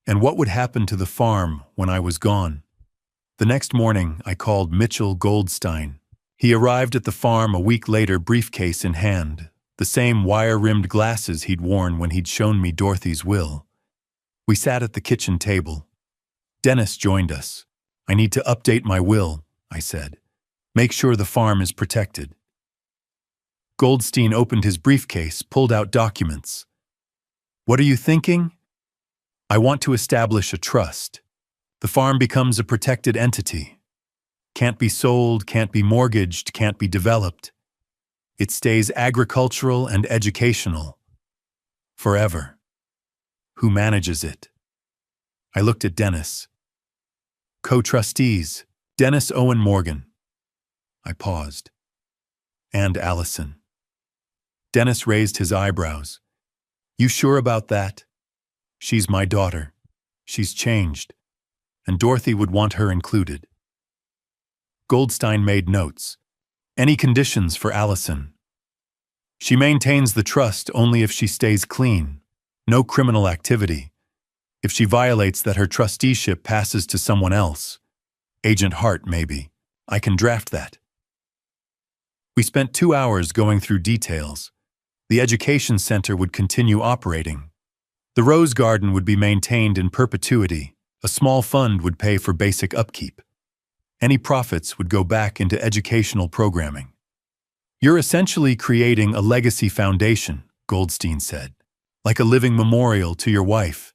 And what would happen to the farm when I was gone? The next morning, I called Mitchell Goldstein. He arrived at the farm a week later, briefcase in hand, the same wire-rimmed glasses he'd worn when he'd shown me Dorothy's will. We sat at the kitchen table. Dennis joined us. "I need to update my will," I said. "Make sure the farm is protected." Goldstein opened his briefcase, pulled out documents. "What are you thinking?" "I want to establish a trust. The farm becomes a protected entity. Can't be sold, can't be mortgaged, can't be developed. It stays agricultural and educational. Forever. Who manages it?" I looked at Dennis. "Co-trustees, Dennis Owen Morgan." I paused. "And Allison." Dennis raised his eyebrows. "You sure about that? She's my daughter. She's changed. And Dorothy would want her included." Goldstein made notes. "Any conditions for Allison?" "She maintains the trust only if she stays clean. No criminal activity. If she violates that, her trusteeship passes to someone else. Agent Hart, maybe. I can draft that." We spent 2 hours going through details. The education center would continue operating. The rose garden would be maintained in perpetuity. A small fund would pay for basic upkeep. Any profits would go back into educational programming. "You're essentially creating a legacy foundation," Goldstein said, "like a living memorial to your wife."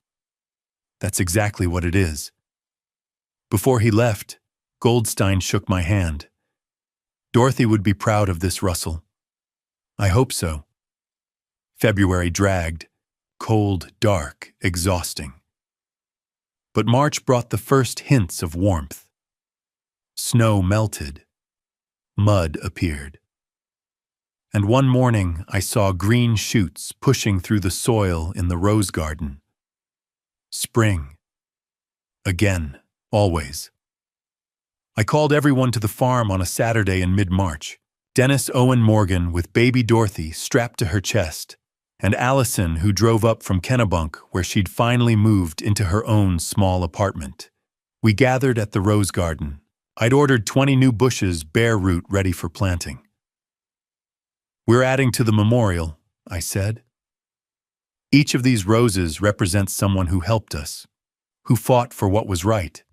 "That's exactly what it is." Before he left, Goldstein shook my hand. "Dorothy would be proud of this, Russell." "I hope so." February dragged, cold, dark, exhausting. But March brought the first hints of warmth. Snow melted. Mud appeared. And one morning I saw green shoots pushing through the soil in the rose garden. Spring. Again, always. I called everyone to the farm on a Saturday in mid-March. Dennis Owen Morgan with baby Dorothy strapped to her chest, and Allison, who drove up from Kennebunk, where she'd finally moved into her own small apartment. We gathered at the rose garden. I'd ordered 20 new bushes, bare root, ready for planting. "We're adding to the memorial," I said. "Each of these roses represents someone who helped us, who fought for what was right."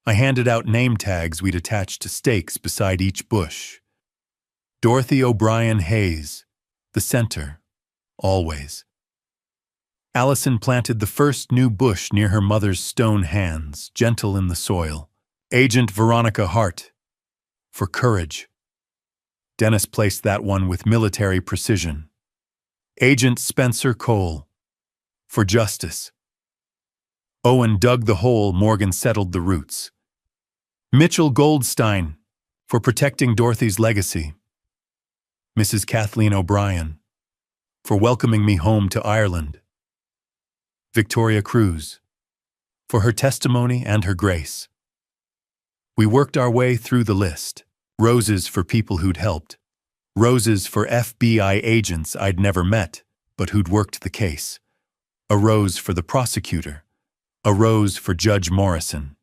I handed out name tags we'd attached to stakes beside each bush. Dorothy O'Brien Hayes, the center, always. Allison planted the first new bush near her mother's stone hands, gentle in the soil. Agent Veronica Hart, for courage. Dennis placed that one with military precision. Agent Spencer Cole, for justice. Owen dug the hole, Morgan settled the roots. Mitchell Goldstein, for protecting Dorothy's legacy. Mrs. Kathleen O'Brien, for welcoming me home to Ireland. Victoria Cruz, for her testimony and her grace. We worked our way through the list. Roses for people who'd helped. Roses for FBI agents I'd never met, but who'd worked the case. A rose for the prosecutor. A rose for Judge Morrison.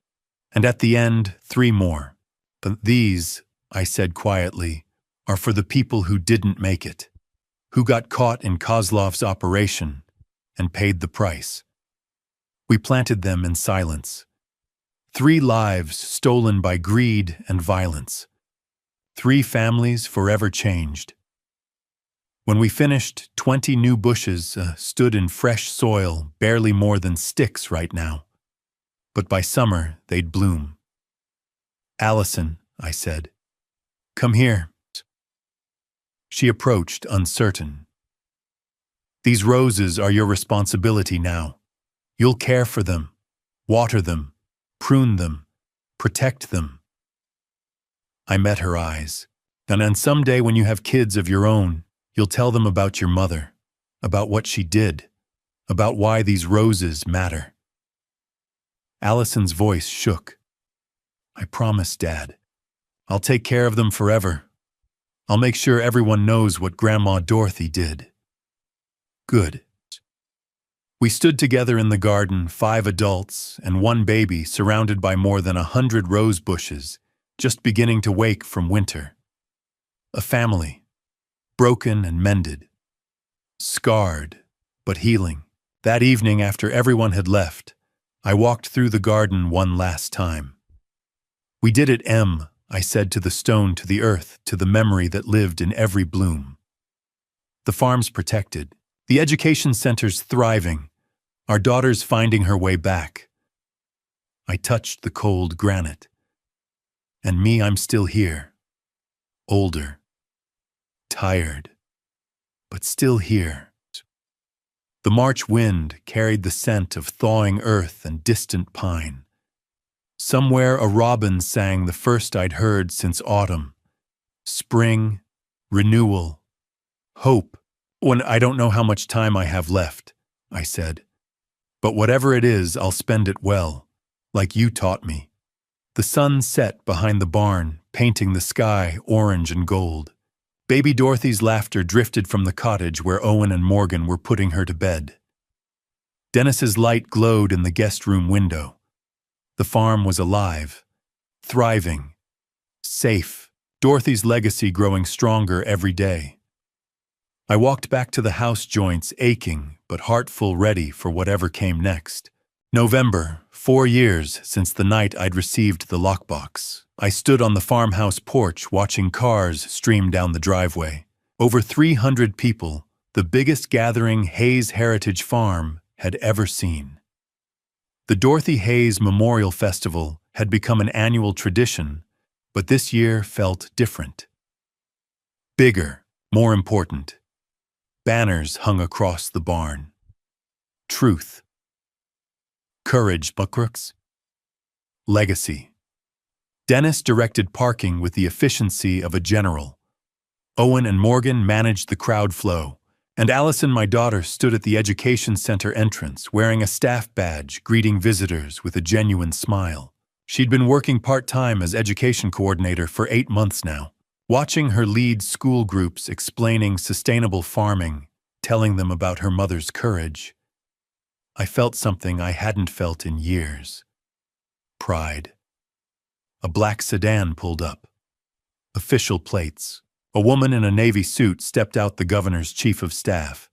And at the end, 3 more. But these, I said quietly, are for the people who didn't make it, who got caught in Kozlov's operation and paid the price. We planted them in silence. 3 lives stolen by greed and violence. 3 families forever changed. When we finished, 20 new bushes stood in fresh soil, barely more than sticks right now. But by summer, they'd bloom. "Allison," I said, "come here." She approached, uncertain. "These roses are your responsibility now. You'll care for them, water them, prune them, protect them." I met her eyes. "And then someday when you have kids of your own, you'll tell them about your mother, about what she did, about why these roses matter." Allison's voice shook. "I promise, Dad. I'll take care of them forever. I'll make sure everyone knows what Grandma Dorothy did." Good. We stood together in the garden, 5 adults and 1 baby, surrounded by more than 100 rose bushes, just beginning to wake from winter. A family, broken and mended, scarred, but healing. That evening, after everyone had left, I walked through the garden one last time. "We did it, Em," I said to the stone, to the earth, to the memory that lived in every bloom. The farm's protected, the education center's thriving, our daughter's finding her way back. I touched the cold granite. And me, I'm still here. Older. Tired. But still here. The March wind carried the scent of thawing earth and distant pine. Somewhere a robin sang the first I'd heard since autumn. Spring, renewal, hope. "When I don't know how much time I have left," I said. "But whatever it is, I'll spend it well, like you taught me." The sun set behind the barn, painting the sky orange and gold. Baby Dorothy's laughter drifted from the cottage where Owen and Morgan were putting her to bed. Dennis's light glowed in the guest room window. The farm was alive, thriving, safe, Dorothy's legacy growing stronger every day. I walked back to the house joints, aching but heartful, ready for whatever came next. November, 4 years since the night I'd received the lockbox. I stood on the farmhouse porch watching cars stream down the driveway. Over 300 people, the biggest gathering Hayes Heritage Farm had ever seen. The Dorothy Hayes Memorial Festival had become an annual tradition, but this year felt different. Bigger, more important. Banners hung across the barn. Truth. Courage, Buckrooks. Legacy. Dennis directed parking with the efficiency of a general. Owen and Morgan managed the crowd flow, and Allison, my daughter, stood at the education center entrance wearing a staff badge, greeting visitors with a genuine smile. She'd been working part-time as education coordinator for 8 months now, watching her lead school groups explaining sustainable farming, telling them about her mother's courage. I felt something I hadn't felt in years. Pride. A black sedan pulled up. Official plates. A woman in a navy suit stepped out, the governor's chief of staff.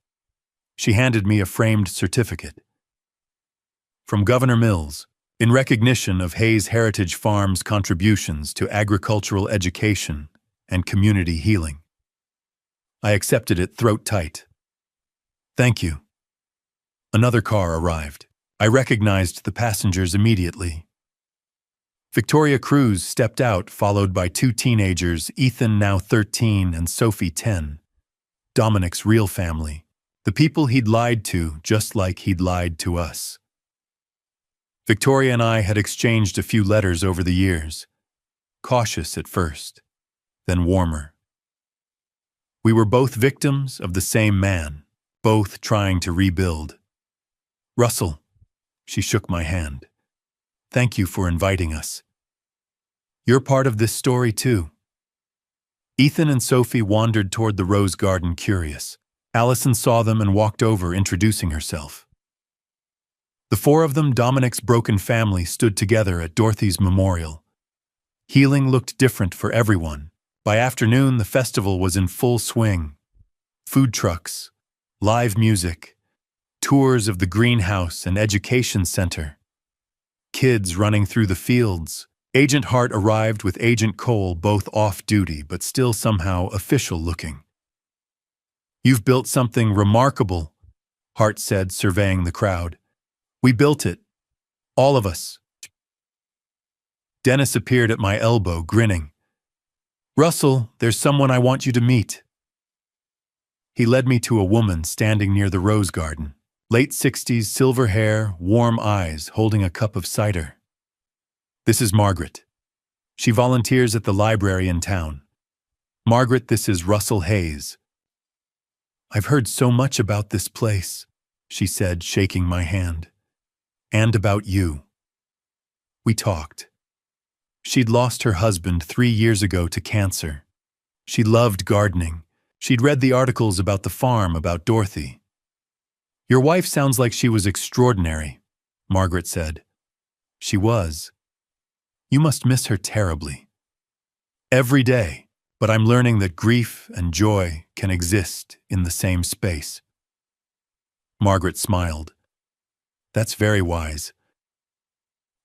She handed me a framed certificate. From Governor Mills, in recognition of Hayes Heritage Farm's contributions to agricultural education and community healing. I accepted it throat tight. "Thank you." Another car arrived. I recognized the passengers immediately. Victoria Cruz stepped out, followed by 2 teenagers, Ethan, now 13, and Sophie, 10. Dominic's real family. The people he'd lied to, just like he'd lied to us. Victoria and I had exchanged a few letters over the years. Cautious at first, then warmer. We were both victims of the same man, both trying to rebuild. "Russell," she shook my hand. "Thank you for inviting us. You're part of this story too." Ethan and Sophie wandered toward the rose garden, curious. Allison saw them and walked over, introducing herself. The 4 of them, Dominic's broken family, stood together at Dorothy's memorial. Healing looked different for everyone. By afternoon, the festival was in full swing. Food trucks, live music, tours of the greenhouse and education center. Kids running through the fields. Agent Hart arrived with Agent Cole, both off-duty but still somehow official-looking. "You've built something remarkable," Hart said, surveying the crowd. "We built it. All of us." Dennis appeared at my elbow, grinning. "Russell, there's someone I want you to meet." He led me to a woman standing near the rose garden. Late 60s, silver hair, warm eyes, holding a cup of cider. "This is Margaret. She volunteers at the library in town. Margaret, this is Russell Hayes." "I've heard so much about this place," she said, shaking my hand. "And about you." We talked. She'd lost her husband 3 years ago to cancer. She loved gardening. She'd read the articles about the farm, about Dorothy. Your wife sounds like she was extraordinary, Margaret said. She was. You must miss her terribly. Every day, but I'm learning that grief and joy can exist in the same space. Margaret smiled. That's very wise.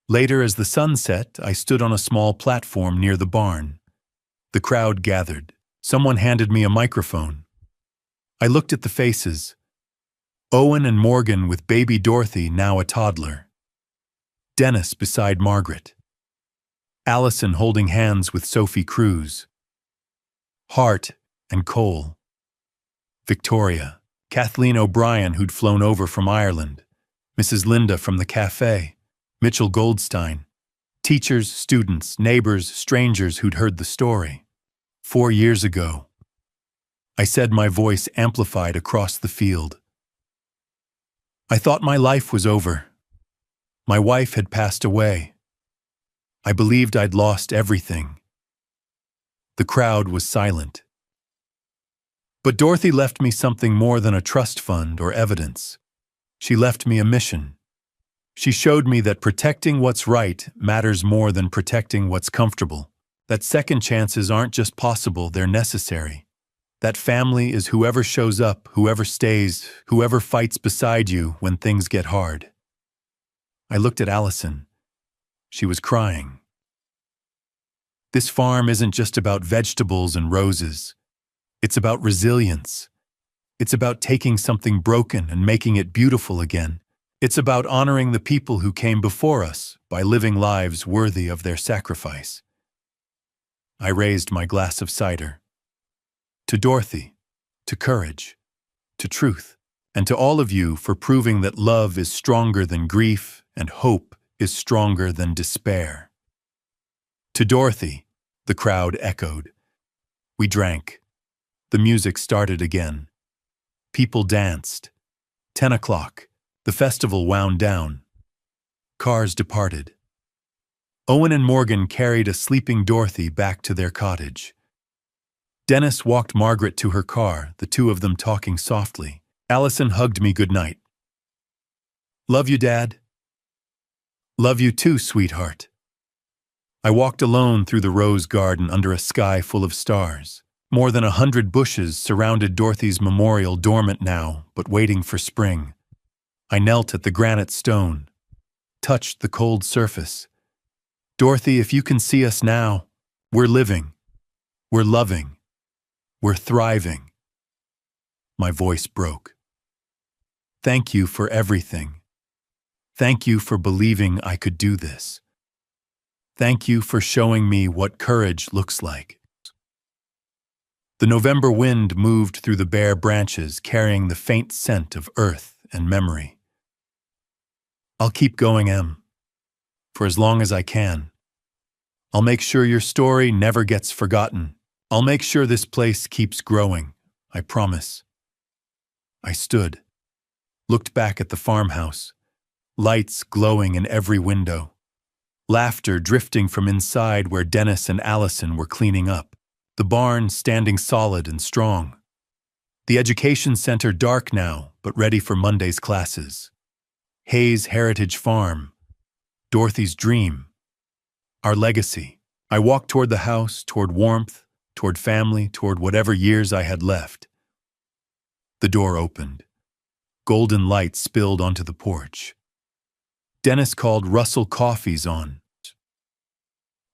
Later, as the sun set, I stood on a small platform near the barn. The crowd gathered. Someone handed me a microphone. I looked at the faces. Owen and Morgan with baby Dorothy, now a toddler. Dennis beside Margaret. Allison holding hands with Sophie Cruz. Hart and Cole. Victoria. Kathleen O'Brien, who'd flown over from Ireland. Mrs. Linda from the Café. Mitchell Goldstein. Teachers, students, neighbors, strangers who'd heard the story. 4 years ago. I said, my voice amplified across the field. I thought my life was over. My wife had passed away. I believed I'd lost everything. The crowd was silent. But Dorothy left me something more than a trust fund or evidence. She left me a mission. She showed me that protecting what's right matters more than protecting what's comfortable. That second chances aren't just possible, they're necessary. That family is whoever shows up, whoever stays, whoever fights beside you when things get hard. I looked at Allison. She was crying. This farm isn't just about vegetables and roses. It's about resilience. It's about taking something broken and making it beautiful again. It's about honoring the people who came before us by living lives worthy of their sacrifice. I raised my glass of cider. To Dorothy, to courage, to truth, and to all of you for proving that love is stronger than grief and hope is stronger than despair. To Dorothy, the crowd echoed. We drank. The music started again. People danced. 10 o'clock. The festival wound down. Cars departed. Owen and Morgan carried a sleeping Dorothy back to their cottage. Dennis walked Margaret to her car, the two of them talking softly. Allison hugged me goodnight. Love you, Dad. Love you too, sweetheart. I walked alone through the rose garden under a sky full of stars. More than 100 bushes surrounded Dorothy's memorial, dormant now, but waiting for spring. I knelt at the granite stone, touched the cold surface. Dorothy, if you can see us now, we're living, we're loving. We're thriving. My voice broke. Thank you for everything. Thank you for believing I could do this. Thank you for showing me what courage looks like. The November wind moved through the bare branches, carrying the faint scent of earth and memory. I'll keep going, Em, for as long as I can. I'll make sure your story never gets forgotten. I'll make sure this place keeps growing, I promise. I stood, looked back at the farmhouse, lights glowing in every window, laughter drifting from inside where Dennis and Allison were cleaning up, the barn standing solid and strong, the education center dark now but ready for Monday's classes, Hayes Heritage Farm, Dorothy's dream, our legacy. I walked toward the house, toward warmth, toward family, toward whatever years I had left. The door opened. Golden light spilled onto the porch. Dennis called Russell Coffees on.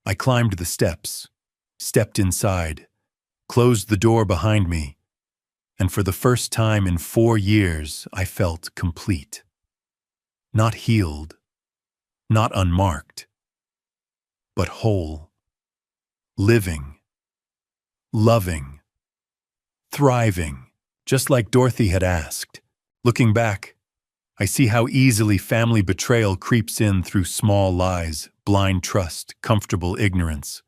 I climbed the steps, stepped inside, closed the door behind me, and for the first time in 4 years, I felt complete. Not healed, not unmarked, but whole, living, loving, thriving, just like Dorothy had asked. Looking back, I see how easily family betrayal creeps in through small lies, blind trust, comfortable ignorance.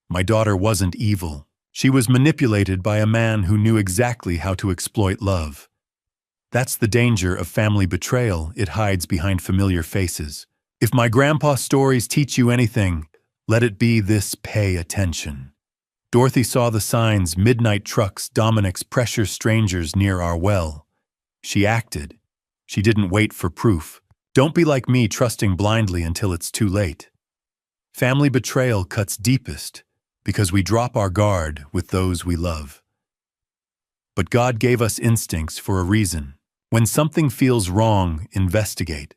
My daughter wasn't evil. She was manipulated by a man who knew exactly how to exploit love. That's the danger of family betrayal. It hides behind familiar faces. If my grandpa's stories teach you anything, let it be this: pay attention. Dorothy saw the signs: midnight trucks, Dominic's pressure strangers near our well. She acted. She didn't wait for proof. Don't be like me, trusting blindly until it's too late. Family betrayal cuts deepest because we drop our guard with those we love. But God gave us instincts for a reason. When something feels wrong, investigate.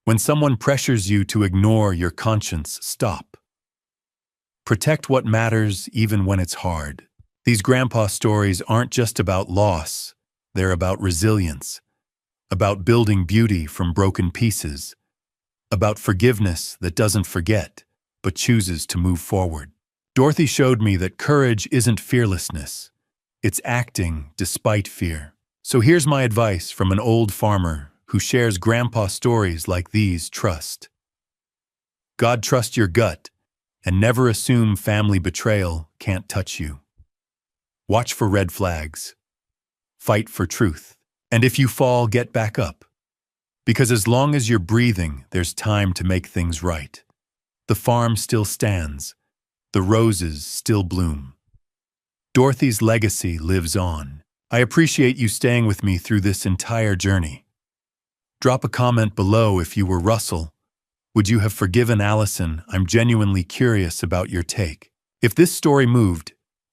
When someone pressures you to ignore your conscience, stop. Protect what matters even when it's hard. These grandpa stories aren't just about loss, they're about resilience, about building beauty from broken pieces, about forgiveness that doesn't forget, but chooses to move forward. Dorothy showed me that courage isn't fearlessness. It's acting despite fear. So here's my advice from an old farmer who shares grandpa stories like these. Trust God, trust your gut, and never assume family betrayal can't touch you. Watch for red flags. Fight for truth. And if you fall, get back up. Because as long as you're breathing, there's time to make things right. The farm still stands. The roses still bloom. Dorothy's legacy lives on. I appreciate you staying with me through this entire journey. Drop a comment below if you were Russell. Would you have forgiven Allison? I'm genuinely curious about your take. If this story moved,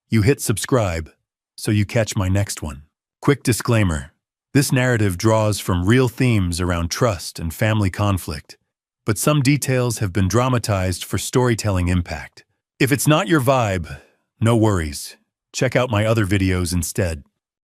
you hit subscribe so you catch my next one. Quick disclaimer. This narrative draws from real themes around trust and family conflict, but some details have been dramatized for storytelling impact. If it's not your vibe, no worries. Check out my other videos instead.